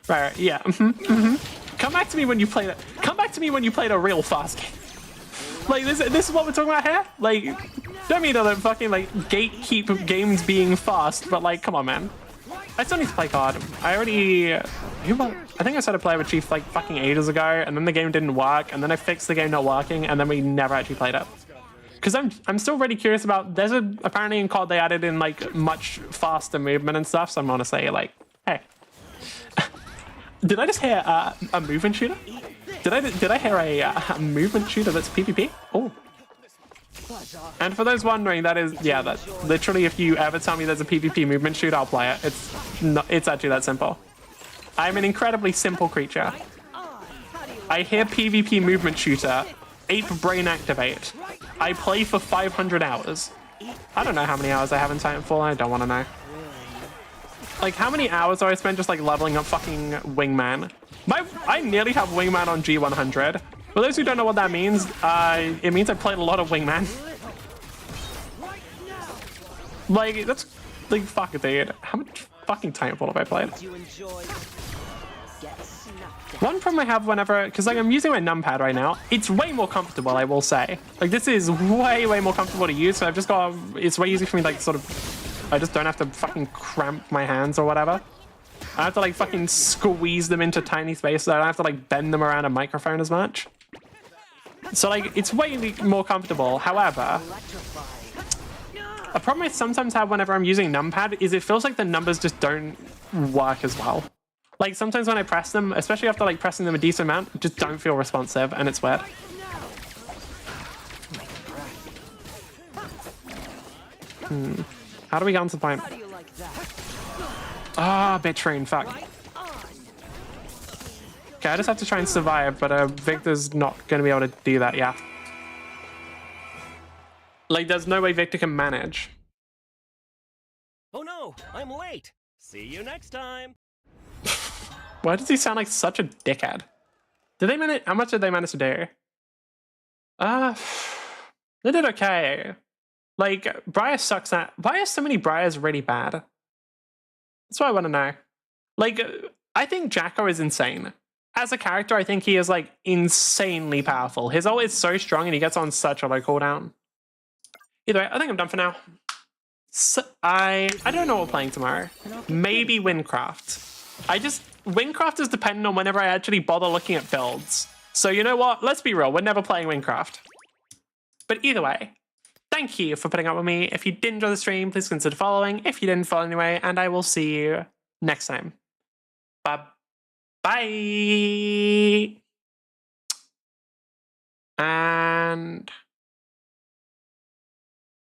Right, yeah. Come back to me when you play that. Come back to me when you played a real fast game. Like this is what we're talking about here. Like, don't mean to fucking like gatekeep games being fast, but like, come on, man. I still need to play COD. I think I started playing with Chief like fucking ages ago, and then the game didn't work, and then I fixed the game not working, and then we never actually played it. Because I'm still really curious about. Apparently in COD they added in like much faster movement and stuff. So I'm gonna say like, hey, did I just hear a movement shooter? Did I hear a movement shooter that's PvP? Oh. And for those wondering, that literally, if you ever tell me there's a PvP movement shooter, I'll play it. It's actually that simple. I'm an incredibly simple creature. I hear PvP movement shooter, ape brain activate. I play for 500 hours. I don't know how many hours I have in Titanfall. I don't want to know. Like, how many hours do I spend just like leveling up fucking Wingman? I nearly have Wingman on G100. For those who don't know what that means, it means I played a lot of Wingman. Like, that's like, fuck it, dude. How much fucking Titanfall have I played? One problem I have whenever, because like I'm using my numpad right now, it's way more comfortable, I will say. Like, this is way more comfortable to use, so I've just got, it's way easier for me, like, sort of, I just don't have to fucking cramp my hands or whatever. I have to like fucking squeeze them into tiny spaces. I don't have to like bend them around a microphone as much. So like, it's way more comfortable. However, a problem I sometimes have whenever I'm using numpad is it feels like the numbers just don't work as well. Like sometimes when I press them, especially after like pressing them a decent amount, just don't feel responsive, and it's weird. How do we get onto the point? Ah, Bitrine, fuck. Okay, I just have to try and survive, but Victor's not going to be able to do that, yeah. Like, there's no way Victor can manage. Oh no, I'm late. See you next time. Why does he sound like such a dickhead? Did they manage? How much did they manage to do? They did okay. Like, Briar sucks at. Why are so many Briars really bad? That's what I want to know. Like, I think Jacko is insane. As a character, I think he is, like, insanely powerful. His ult is so strong and he gets on such a low cooldown. Either way, I think I'm done for now. So, I don't know what we're playing tomorrow. Maybe Windcraft. Windcraft is dependent on whenever I actually bother looking at builds. So you know what? Let's be real. We're never playing Windcraft. But either way, thank you for putting up with me. If you did enjoy the stream, please consider following. If you didn't follow anyway, and I will see you next time. Bye. And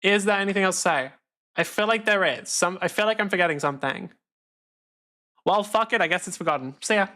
is there anything else to say? I feel like there is. I feel like I'm forgetting something. Well, fuck it. I guess it's forgotten. See ya.